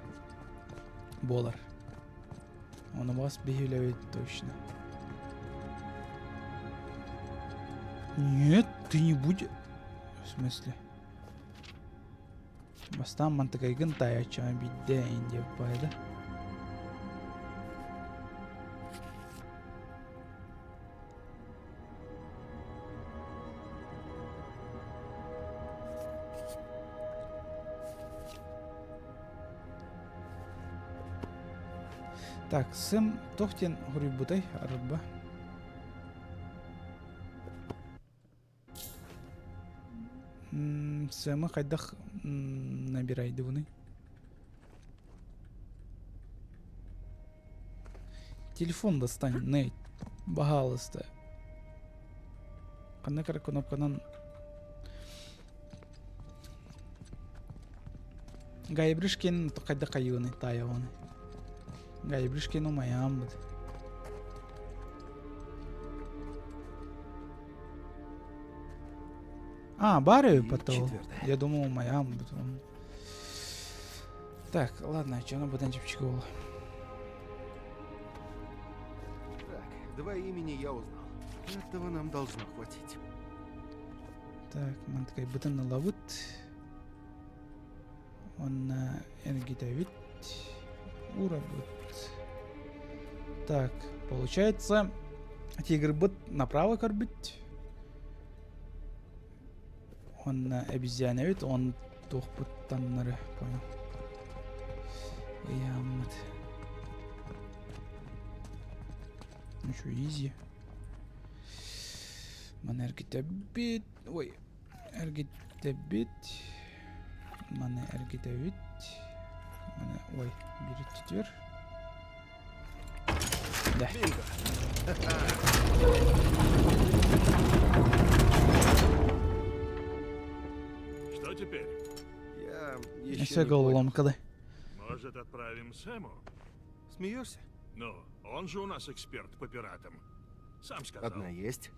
Болар. Он у вас бегивляет точно. Нет, ты не будешь. В смысле? Бастан мантыкай гынтай ачаан биддейн деп байда. Так, Сэм тохтен гурибутай арба. Сэмы хайдах набирайды буны. Телефон достань, Нейт. Пожалуйста. Кандай керек кнопкадан Гайбришкен кайда кайыгыны таягыны. Гайбришкен умаям бит. Бары И потом. четвертое. Я думал умаям бит. Так, ладно, что на бутанчик было? Так, 2 имени я узнал. Этого нам должно хватить. Так, man такой бутан лавут. Он эргитавит. Урабут. Так, получается, тигр бут направо корбит. Он обезьяновит, он тух буттаннары, понял. Ямат. Ну что, изи. Мана эргитабит. Ой, эргитабит. Мана эргитавит. Мана, ой, берет четвер. Да. Бинго. Что теперь? Я Все еще не голову понял. ломкали. Может, отправим Сэму? Смеешься? Ну, он же у нас эксперт по пиратам. Сам сказал. Одна есть.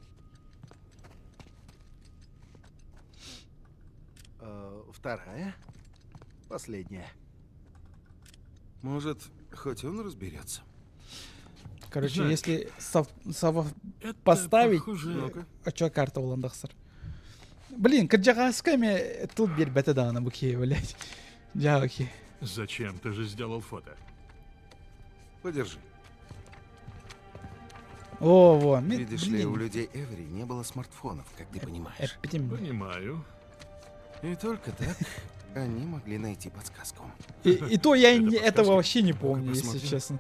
Вторая. Последняя. Может, хоть он разберется. Короче, Знаешь, если Это поставить... похоже- Ну-ка. А чё карта уландахсар? Блин, кырджагасками тут бербеты дана буки, блять. Джаки. Зачем? Ты же сделал фото. Подержи. Во, Видишь ли, у людей Эвери не было смартфонов, как ты понимаешь. Понимаю. И только так они могли найти подсказку. И то я Это этого подсказка. вообще не помню, Ну-ка, если посмотрим. честно.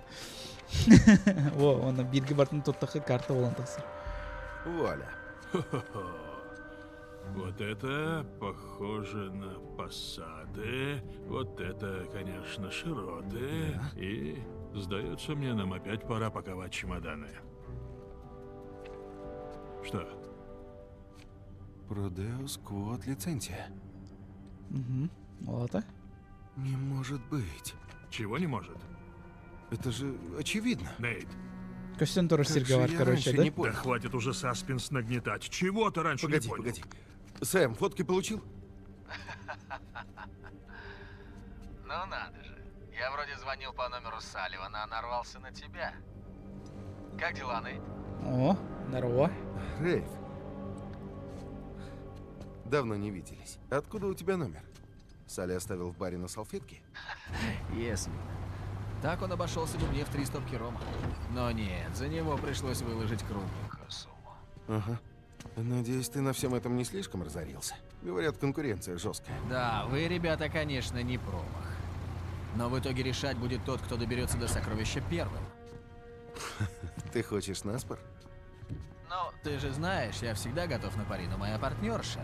Во, он на бирге бартын тут такая карта уландахсар. Вуаля. Хо-хо-хо. Вот это похоже на посады. Вот это, конечно, широты. И, сдается мне, нам опять пора паковать чемоданы. Что? Продеус Квот лицензия. Угу. Ладно. Не может быть. Чего не может? Это же очевидно. Нейт, Костюм тоже Как же серговар, я короче, раньше да? не да понял. хватит уже саспенс нагнетать. Чего ты раньше Погоди, не понял? погоди. Сэм, фотки получил? Ну надо же. Я вроде звонил по номеру Салливана, а нарвался на тебя. Как дела, Нейт? О, здорово. Рейв. Давно не виделись. Откуда у тебя номер? Салли оставил в баре на салфетке? Если. Так он обошелся бы мне в 3 стопки рома. Но нет, за него пришлось выложить кругленькую сумму. Ага. Надеюсь, ты на всем этом не слишком разорился. Говорят, конкуренция жесткая. Да, вы, ребята, конечно, не промах. Но в итоге решать будет тот, кто доберется до сокровища первым. Ты хочешь наспор? Ну, ты же знаешь, я всегда готов на пари, но моя партнерша,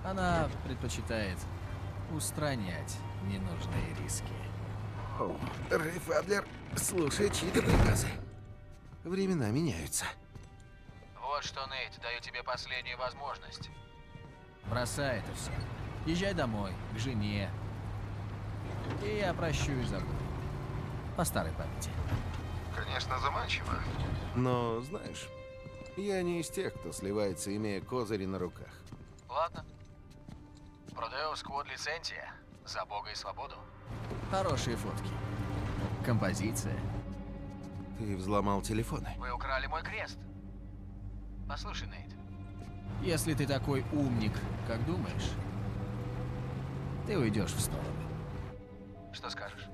она предпочитает устранять ненужные риски. О, Рейв Адлер слушает чьи-то приказы. Времена меняются. Вот что, Нейт, даю тебе последнюю возможность. Бросай это все. Езжай домой, к жене. И я прощу и забуду. По старой памяти. Конечно, заманчиво. Но, знаешь, я не из тех, кто сливается, имея козыри на руках. Ладно. Продеус Квод лицензия. За Бога и свободу. Хорошие фотки. Композиция. Ты взломал телефоны. Вы украли мой крест. Послушай, Нейт. Если ты такой умник, как думаешь, ты уйдешь в сторону. Что скажешь?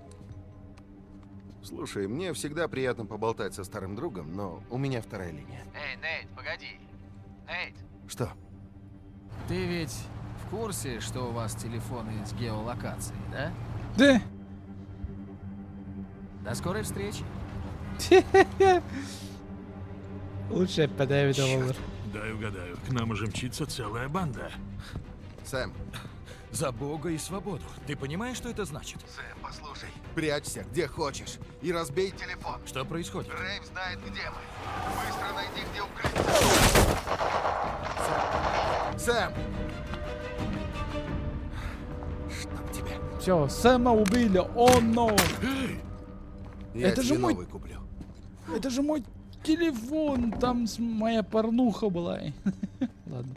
Слушай, мне всегда приятно поболтать со старым другом, но у меня вторая линия. Эй, Нейт, погоди. Нейт, Что? ты ведь в курсе, что у вас телефоны с геолокацией, да? Да. До скорой встречи. Лучше подавить доллар. Дай угадаю, к нам уже мчится целая банда. Сэм, За Бога и свободу. Ты понимаешь, что это значит? Сэм, послушай. Прячься где хочешь и разбей телефон. Что происходит? Рейв знает, где мы. Быстро найди, где укрыться. Сэм, Сэм! Чтоб тебя. Все, Сэма убили. О, но. Я Это тебе же мой- новый куплю. Это же мой телефон. Там моя порнуха была. Ладно.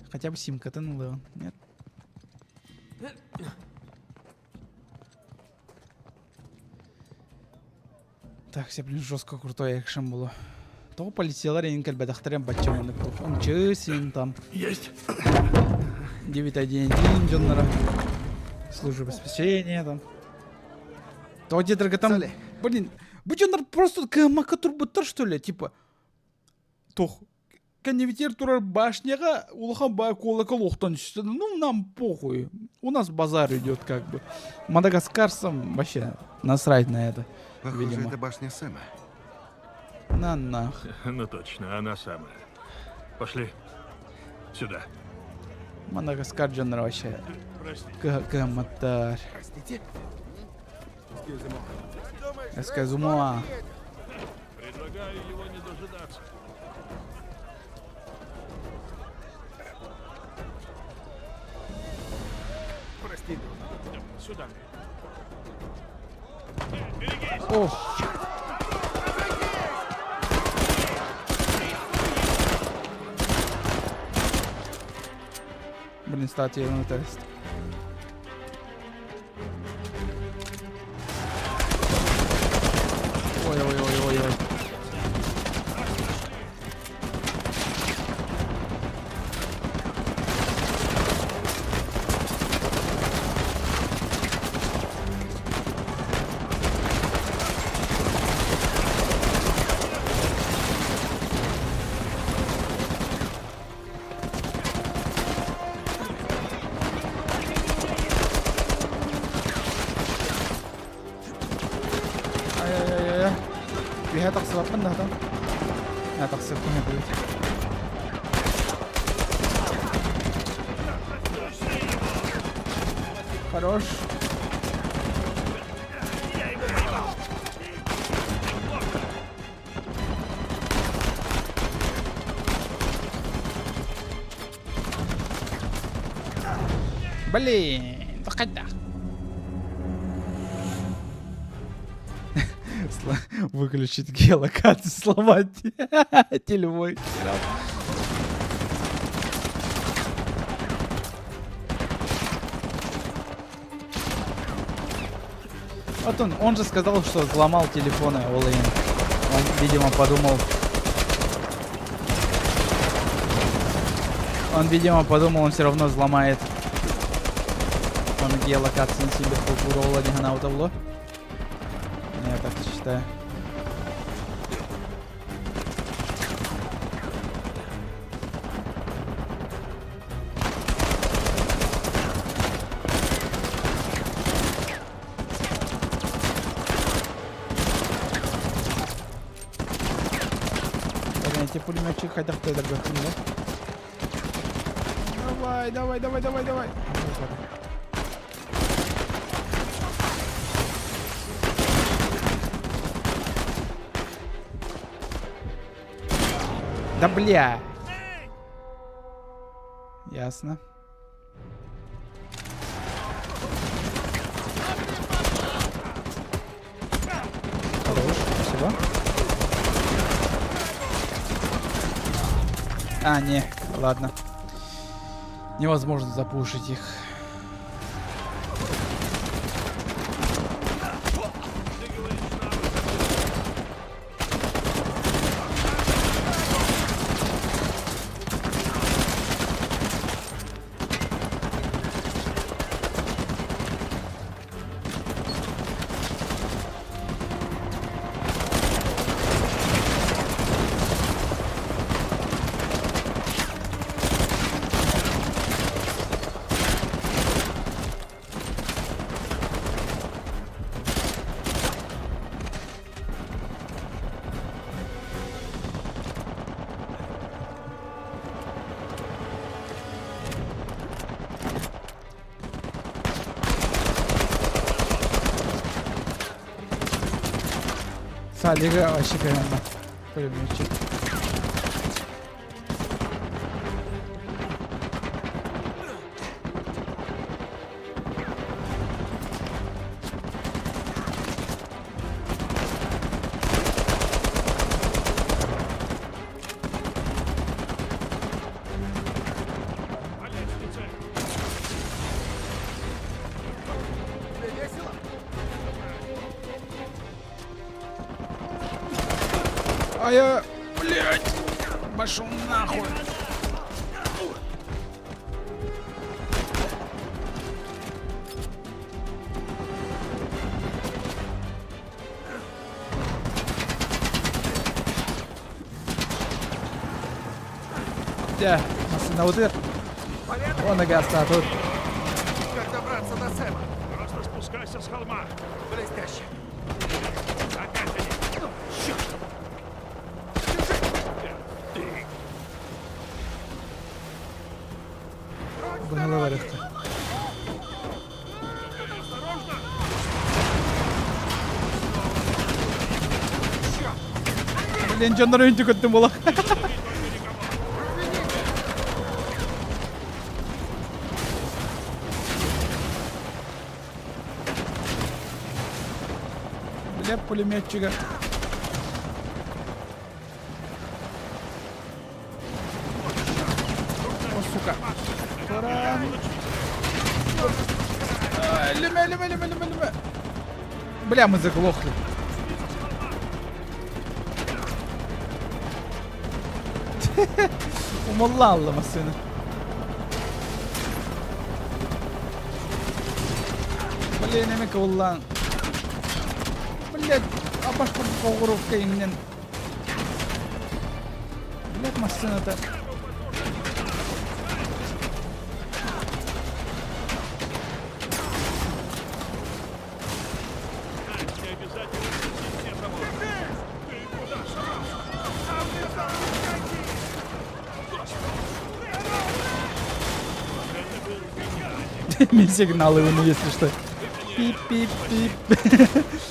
Хотя бы симка тянула. Нет? Так, все, блин, жестко крутой экшен было. То полетела рейнкаль бадахтарем баччаманы круг. Он чесин там. Есть. 911 Джоннера. Служба обеспечения там. То дедерга там. Соли. Блин, Джоннер просто макатур буттар, что ли? Типа. Тох. Конневитер турар башняга улахан ба колокол ухтан düştü. Ну, нам похуй. У нас базар идет как бы. Мадагаскарцам вообще насрать на это. Похоже, Видимо. это башня Сэма. На нах. Ну точно, она самая. Пошли. Сюда. Мадагаскар Джоннер вообще. Прости. Каматар. Простите? Эсказумуа. Предлагаю его не дожидаться. Прости. Сюда. О. Блин, статья на тест. Ой-ой-ой-ой-ой. Ай-яй-яй-яй. Lihat tak sebab dah tau. Nah, tak sebab punya dulu. Хорош. Блин, доходя. Выключить геолокацию, сломать телевой. Вот он же сказал, что взломал телефоны All-in. Он, видимо, подумал... Он все равно взломает. Он геолокацию на себе культуру не ганаутовло. Я так считаю. Эти пулеметчики хотят в тедер готовы, да? Давай. Да бля. Ясно. Хорош, спасибо. А, не, ладно. Невозможно запушить их. Салига вообще прямо. Пулеметчик. По лестнице. Тебе весело? А я, блядь, пошел нахуй. Да, на вот это. Он нога тут. Как добраться до Сэма? Просто спускайся с холма. Блестяще. Опять они. Черт! Ты. Погнала вверх. Осторожно! Блин, что на рынке ты была? Бля, пулеметчика. О, сука. Туран. Леме. Бля, мы заглохли. Умолала машина. Блин, Эмика улан. Блять, а башка коғырывка имнен. Блять, машина-то. Не обязательно все того. Ты куда собрался? Это был меня. Мне сигналы вон, если что. Пип-пип-пип.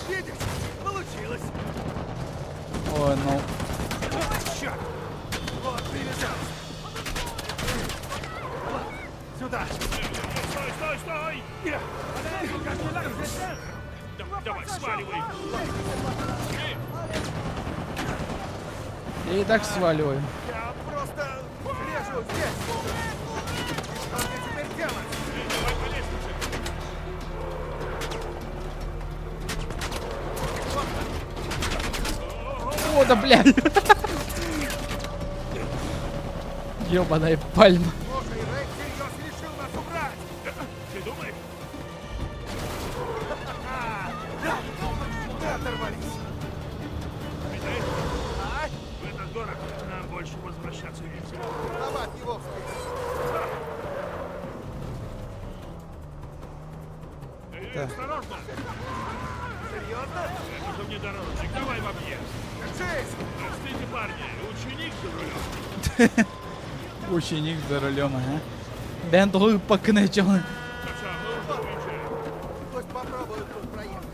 Видишь? Получилось. Ой, ну. Черт. Вот, привязался. Сюда. Стой! Давай, сваливай! И так сваливаем. Я просто режу здесь. Что мне теперь делать? Давай по лестнице! О, да блядь. Ёбаная пальма. Слушай, Рэй всерьез решил нас убрать. Ты думаешь? Мы оторвались. Видаешь? В этот город нам больше возвращаться нельзя. Виноват его в списке. Да. Осторожно! Серьезно? Это же внедорожник. Давай в объезд. Держись. Простите, парни, ученик за рулем. Ученик за рулем, ага. Ben doğru bakın canım. Саша, мы уже уезжаем. Пусть попробуют тут проехать.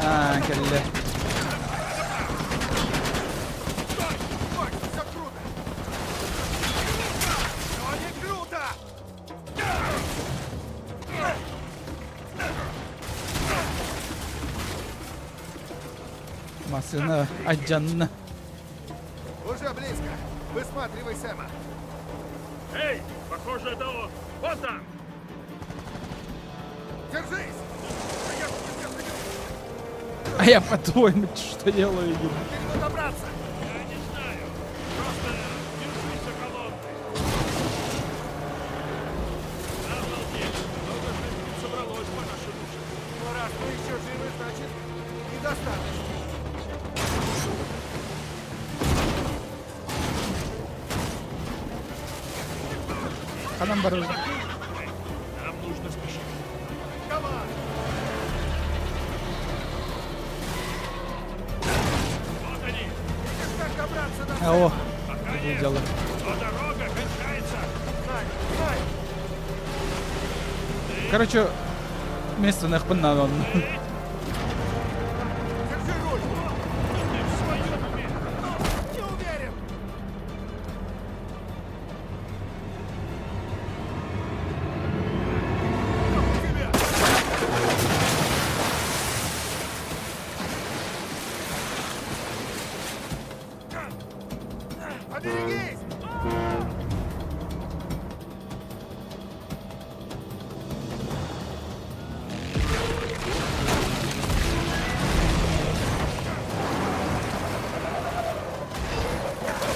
Aa, kelle. Ой, все круто. Но не круто. Masını accanını. Уже близко. Высматривай Сэма. Эй, похоже, это он. Вот там. Держись. А я по-твоему что делаю? Игорь? Теперь добраться. Я не знаю. Просто держись за колонны. Обалдеть. Много жизни собралось по нашей душе. Но раз мы еще живы, значит, недостаточно. Adam barı. Нам нужно спешить. Команд. Вот они. Видишь, как добраться до Ha o. Пока Bu нет. calı. Но дорога кончается. Знай. Короче, место нахпаннан он. Держи руль.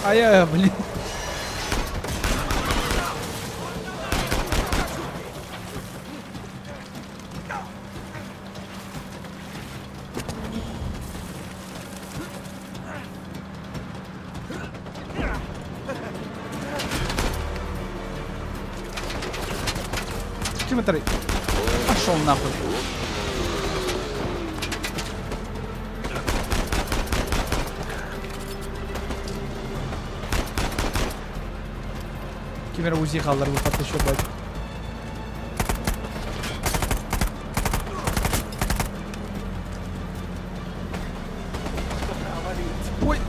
Ай-яй, блин. Смотри. Пошел нахуй. Кемер узи қалдыр бұл қатты шөп байды. Ой.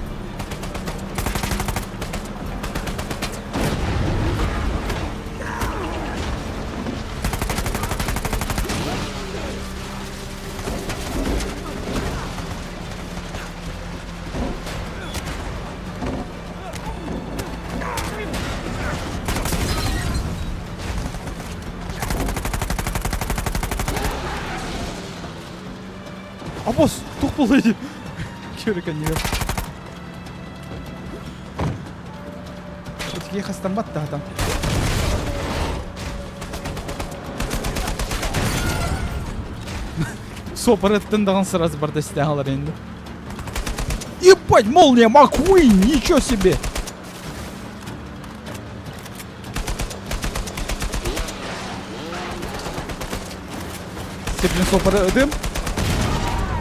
Абос, тоқ болды. Көрікен не көп. Өтіге қастан батты адам. Сопырыттың дағын сразу барды істе алар енді. Ебать, молния Маккуин, ничего себе! Степлен сопырыдым.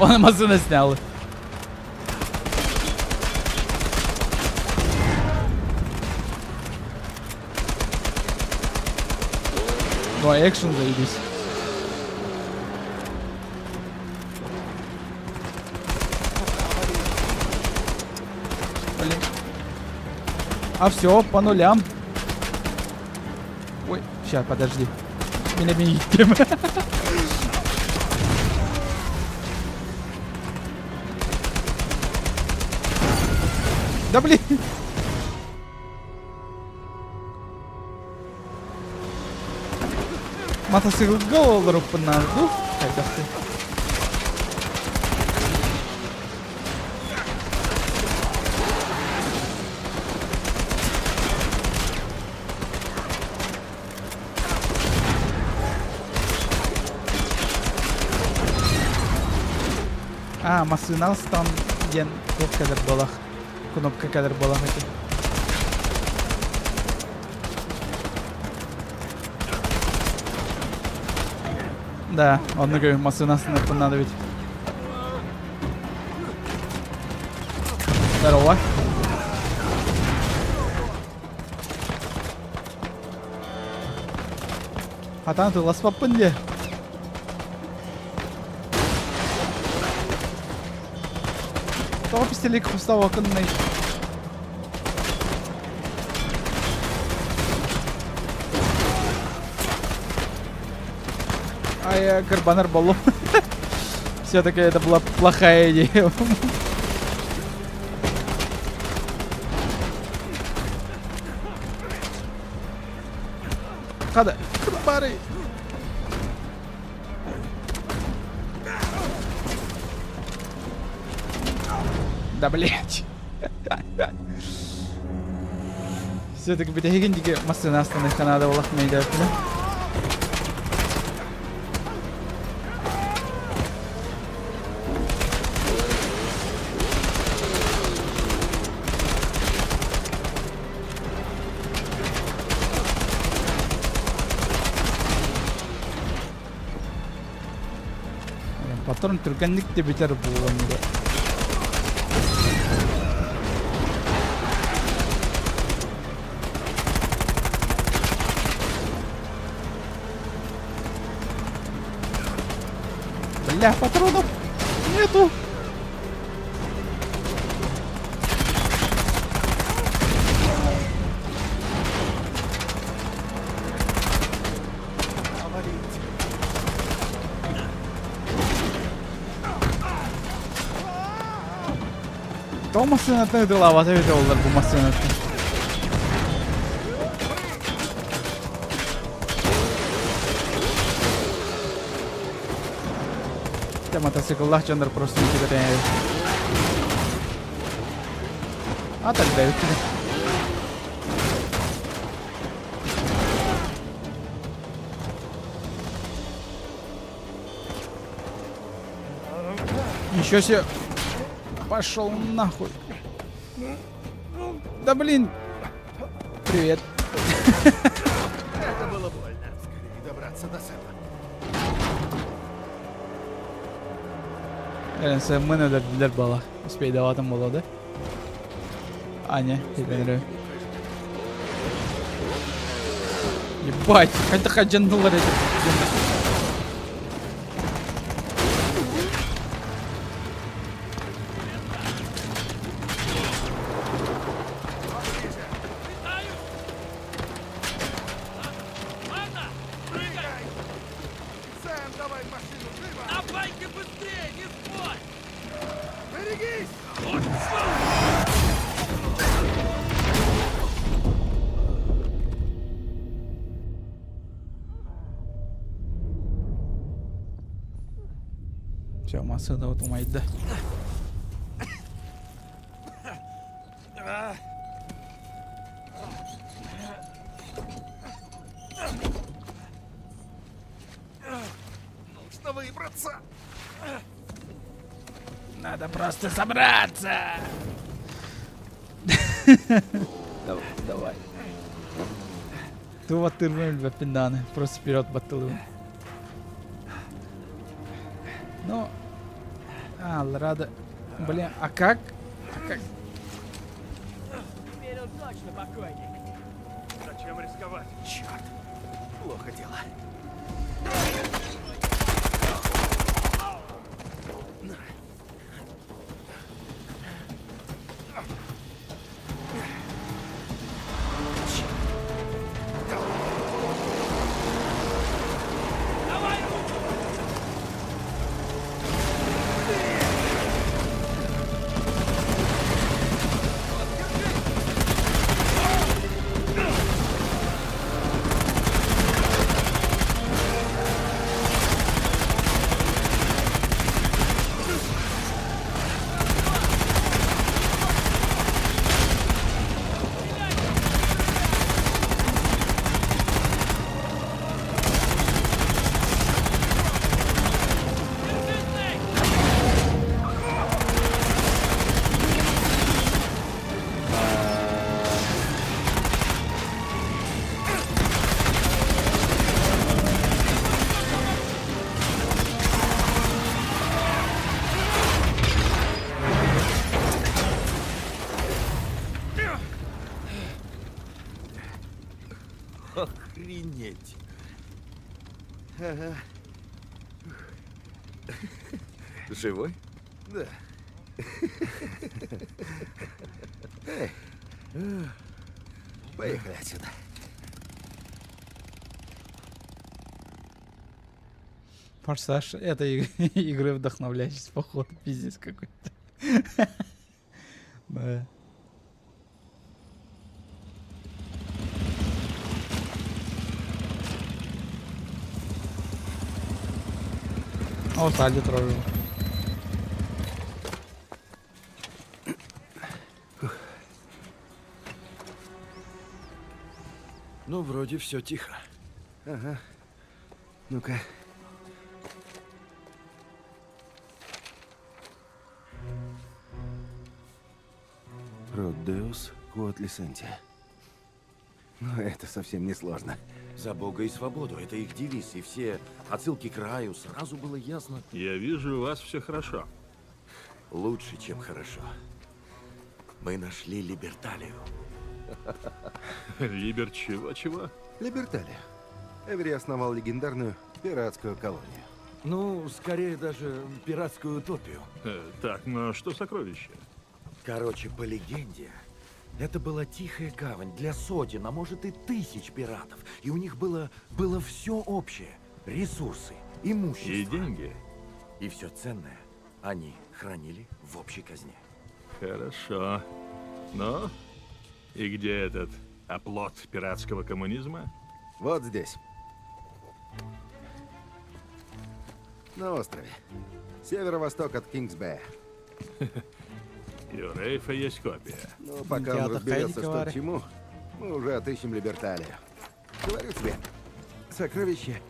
Он машину снял. Ну, экшен заебись. Блин. А все, по нулям. Ой, сейчас, подожди. Меня видим. Да блин! Мотоциклға олар ұппынар. Қайдақты. А, машина стан ген көп кәдір болақ. Кнопка кәдір болақ екен. Да, onu görüyorum. Masanın sınıfından da bir. Здорово. Хатан ты лас папын де. Того пистолет хустава кынный. А я карбонар баллон. Все-таки это была плохая идея. Хада, карбары. Да блять. Все-таки бітеген деге машина астана надо было мейда. Патрон түргенлік те бетер болғанды. Бля, патронов нету. Кау машинатын ыдылавата өте олар бұл машинатын. Те мотоцикллах жандар просто не кидает. А так дают тебе. Ничего себе. Пошел нахуй. Да блин. Привет. Это было больно. Скорее добраться до Сэма. Sen beni öldürdüler bala. Uspey devatım buladı. Аня, тебе Ебать, хотя хаджандулар эти. Сэм, давай в машину, живо! Давай-ка быстрее, не спорь! Берегись! Все, масса да вот умайда. Нужно выбраться! Надо просто собраться. Давай, давай. Ту батырмын бе пинданы. Просто вперед батылым. Ну, рада. Блин, а как? А как? Теперь он точно покойник. Зачем рисковать? Черт! Плохо дело. Охренеть. Ага. Живой? Да. Эй. Поехали отсюда. Форсаж этой игры вдохновляющийся, походу, пиздец какой-то. Да. О, садит рожу. Ну, вроде все тихо. Ага. Ну-ка. Родеус Квот Лисентия. Ну, это совсем не сложно. За Бога и свободу. Это их девиз. И все отсылки к раю. Сразу было ясно. Я вижу, у вас все хорошо. Лучше, чем хорошо. Мы нашли Либерталию. Либер чего-чего? Либерталия. Эвери основал легендарную пиратскую колонию. Ну, скорее даже пиратскую утопию. Так, но что сокровище? Короче, по легенде, это была тихая гавань для сотен, а может и тысяч пиратов. И у них было все общее. Ресурсы, имущество. И деньги? И все ценное они хранили в общей казне. Хорошо. Но и где этот оплот пиратского коммунизма? Вот здесь. На острове. Северо-восток от Кингсбэя. И у Рейфа есть копия. Ну, пока Я он так разберется, и что говорю. к чему, мы уже отыщем Либерталию. Говорю тебе, сокровище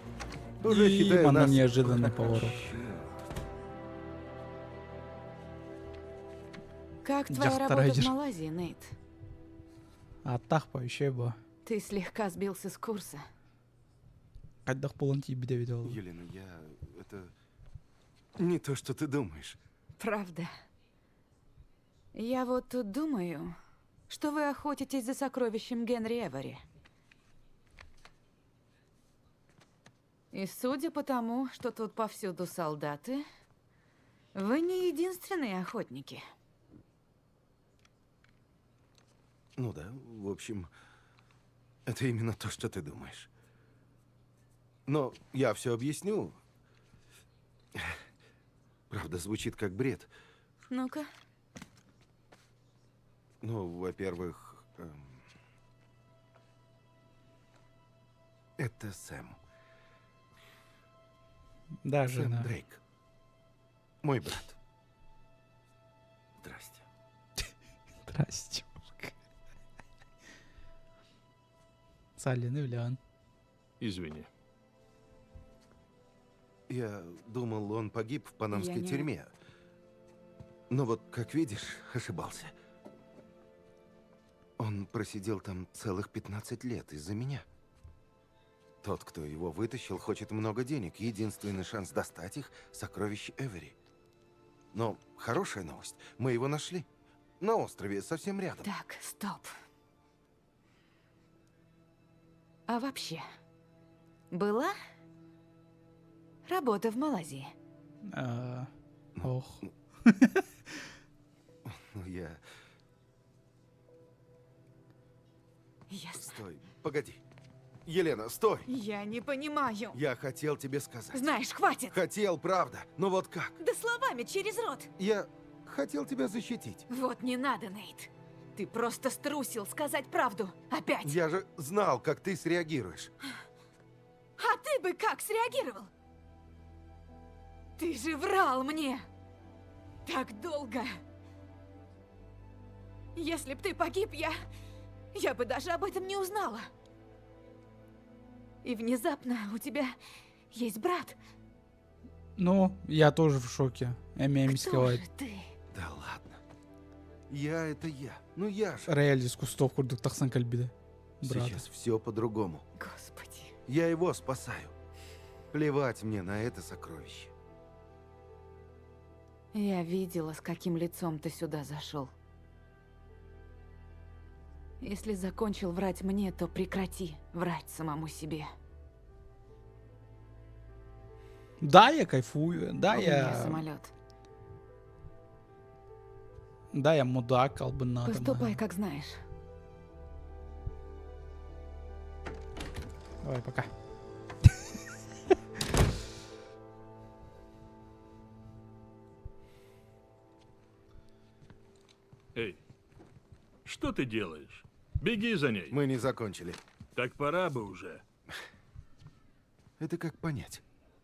уже И считаю она нас... неожиданный поворот. Как твоя Яхта работа в райдер. Малайзии, Нейт? Аттах по еще бы. Ты слегка сбился с курса. Кайдах полонти биде видео. Елена, это не то, что ты думаешь. Правда. Я вот тут думаю, что вы охотитесь за сокровищем Генри Эвери. И судя по тому, что тут повсюду солдаты, вы не единственные охотники. Ну да, в общем, это именно то, что ты думаешь. Но я все объясню. Правда, звучит как бред. Ну-ка. Ну, во-первых, это Сэм. Да, Сэм жена. Дрейк. Мой брат. Здрасте. Здрасте. Салли, ну Лян. Извини. Я думал, он погиб в панамской Я не- тюрьме. Но вот, как видишь, ошибался. Он просидел там целых 15 лет из-за меня. Тот, кто его вытащил, хочет много денег. Единственный шанс достать их — сокровище Эвери. Но хорошая новость. Мы его нашли. На острове, совсем рядом. Так, стоп. А вообще, была работа в Малайзии? Ох. Ну, Ясно. Стой, погоди. Елена, стой! Я не понимаю. Я хотел тебе сказать. Знаешь, хватит. Хотел, правда. Но вот как? Да словами через рот. Я хотел тебя защитить. Вот не надо, Нейт. Ты просто струсил сказать правду. Опять. Я же знал, как ты среагируешь. А ты бы как среагировал? Ты же врал мне. Так долго. Если б ты погиб, я бы даже об этом не узнала. И внезапно у тебя есть брат. Ну, я тоже в шоке. Эмми Кто же ты? Да ладно. Я — это я. Ну я же. Реаль из кустов курдук тахсан кальбиде. Брат. Сейчас все по-другому. Господи. Я его спасаю. Плевать мне на это сокровище. Я видела, с каким лицом ты сюда зашел. Если закончил врать мне, то прекрати врать самому себе. Да, я кайфую. Да, У меня я... самолет. Да, я мудак, колбына. Поступай, как знаешь. Давай, пока. Эй, что ты делаешь? Беги за ней. Мы не закончили. Так пора бы уже. Это как понять?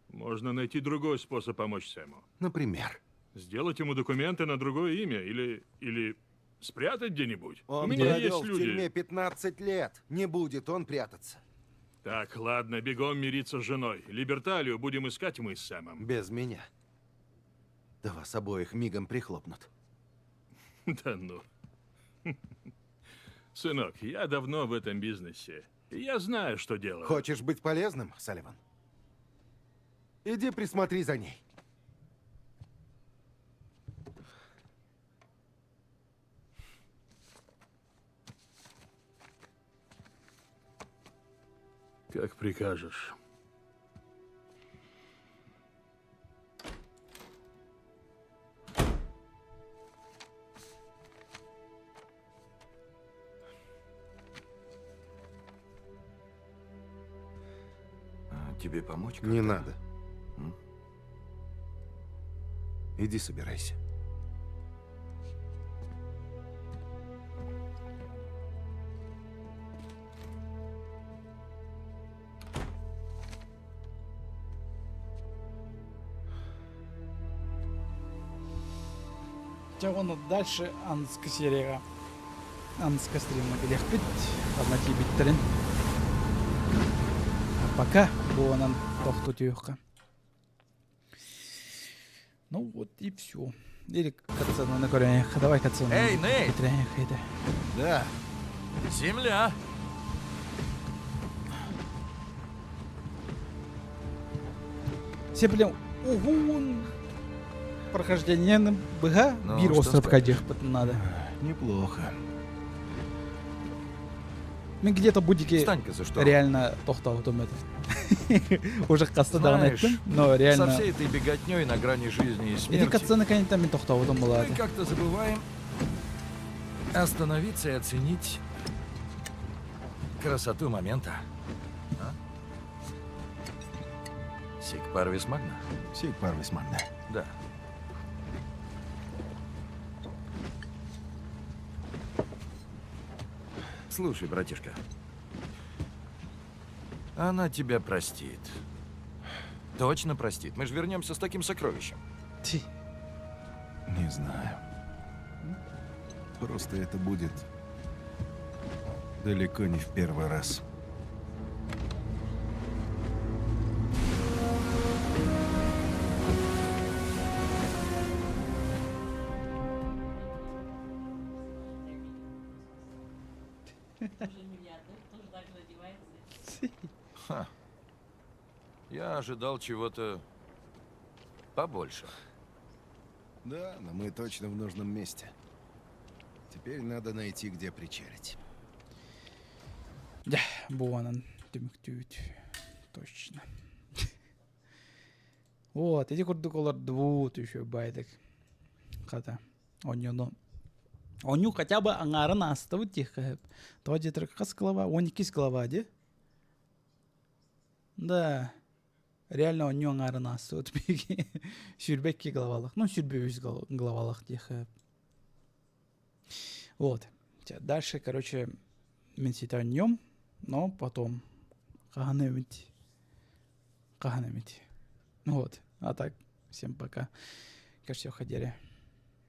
Можно найти другой способ помочь Сэму. Например. Сделать ему документы на другое имя или спрятать где-нибудь. У Он меня провел есть в люди. тюрьме 15 лет. Не будет он прятаться. Так, ладно, бегом мириться с женой. Либерталию будем искать мы с Сэмом. Без меня. Да вас обоих мигом прихлопнут. Да ну. Сынок, я давно в этом бизнесе. И я знаю, что делаю. Хочешь быть полезным, Салливан? Иди присмотри за ней. Как прикажешь. Тебе помочь? Не как-то? надо. Иди собирайся. Оны дальше аңызғы серияға аңызғы стриміне келекпет формати биттерін пока буынан тоқту түйіққа. Ну вот и все. Или катсцену на коренях. Давай катсцену. Эй, Нейт! Петряня, хайда. Да, Земля! Все, блин, ого, прохождение на БГ, Ну, бир что остров скажешь? кадих надо. неплохо. Мен где-то будики Встань-ка за что? реально тоқтаудым это. Уже қастадан Знаешь, айттым, но Со реально... всей этой беготней на грани жизни и Или смерти катсцены конечно мен тоқтаудым мы болады. как-то забываем остановиться и оценить красоту момента. А? Сик парвис магна? Сик парвис магна. Да. Слушай, братишка, она тебя простит. Точно простит. Мы же вернемся с таким сокровищем. Ти. Не знаю. Просто это будет далеко не в первый раз. Ха. Я ожидал чего-то побольше. Да, но мы точно в нужном месте. Теперь надо найти, где причалить. Да, буанан түмүктүүт. Точно. Вот, эти курдук олар двуут еще байдык. Ката. Онюну. Оню хотя бы аңарын астыбы тихо. То жетір қас глава, 12 глава, де? Да. Реально оню аңарын астыбы тбеги. Сүрбекке главалық. Ну, сүрбе главалық тихо. Вот. Дальше, короче, мен сетя нем, но потом каханемить. Вот. А так, всем пока. Кажется, все ходили.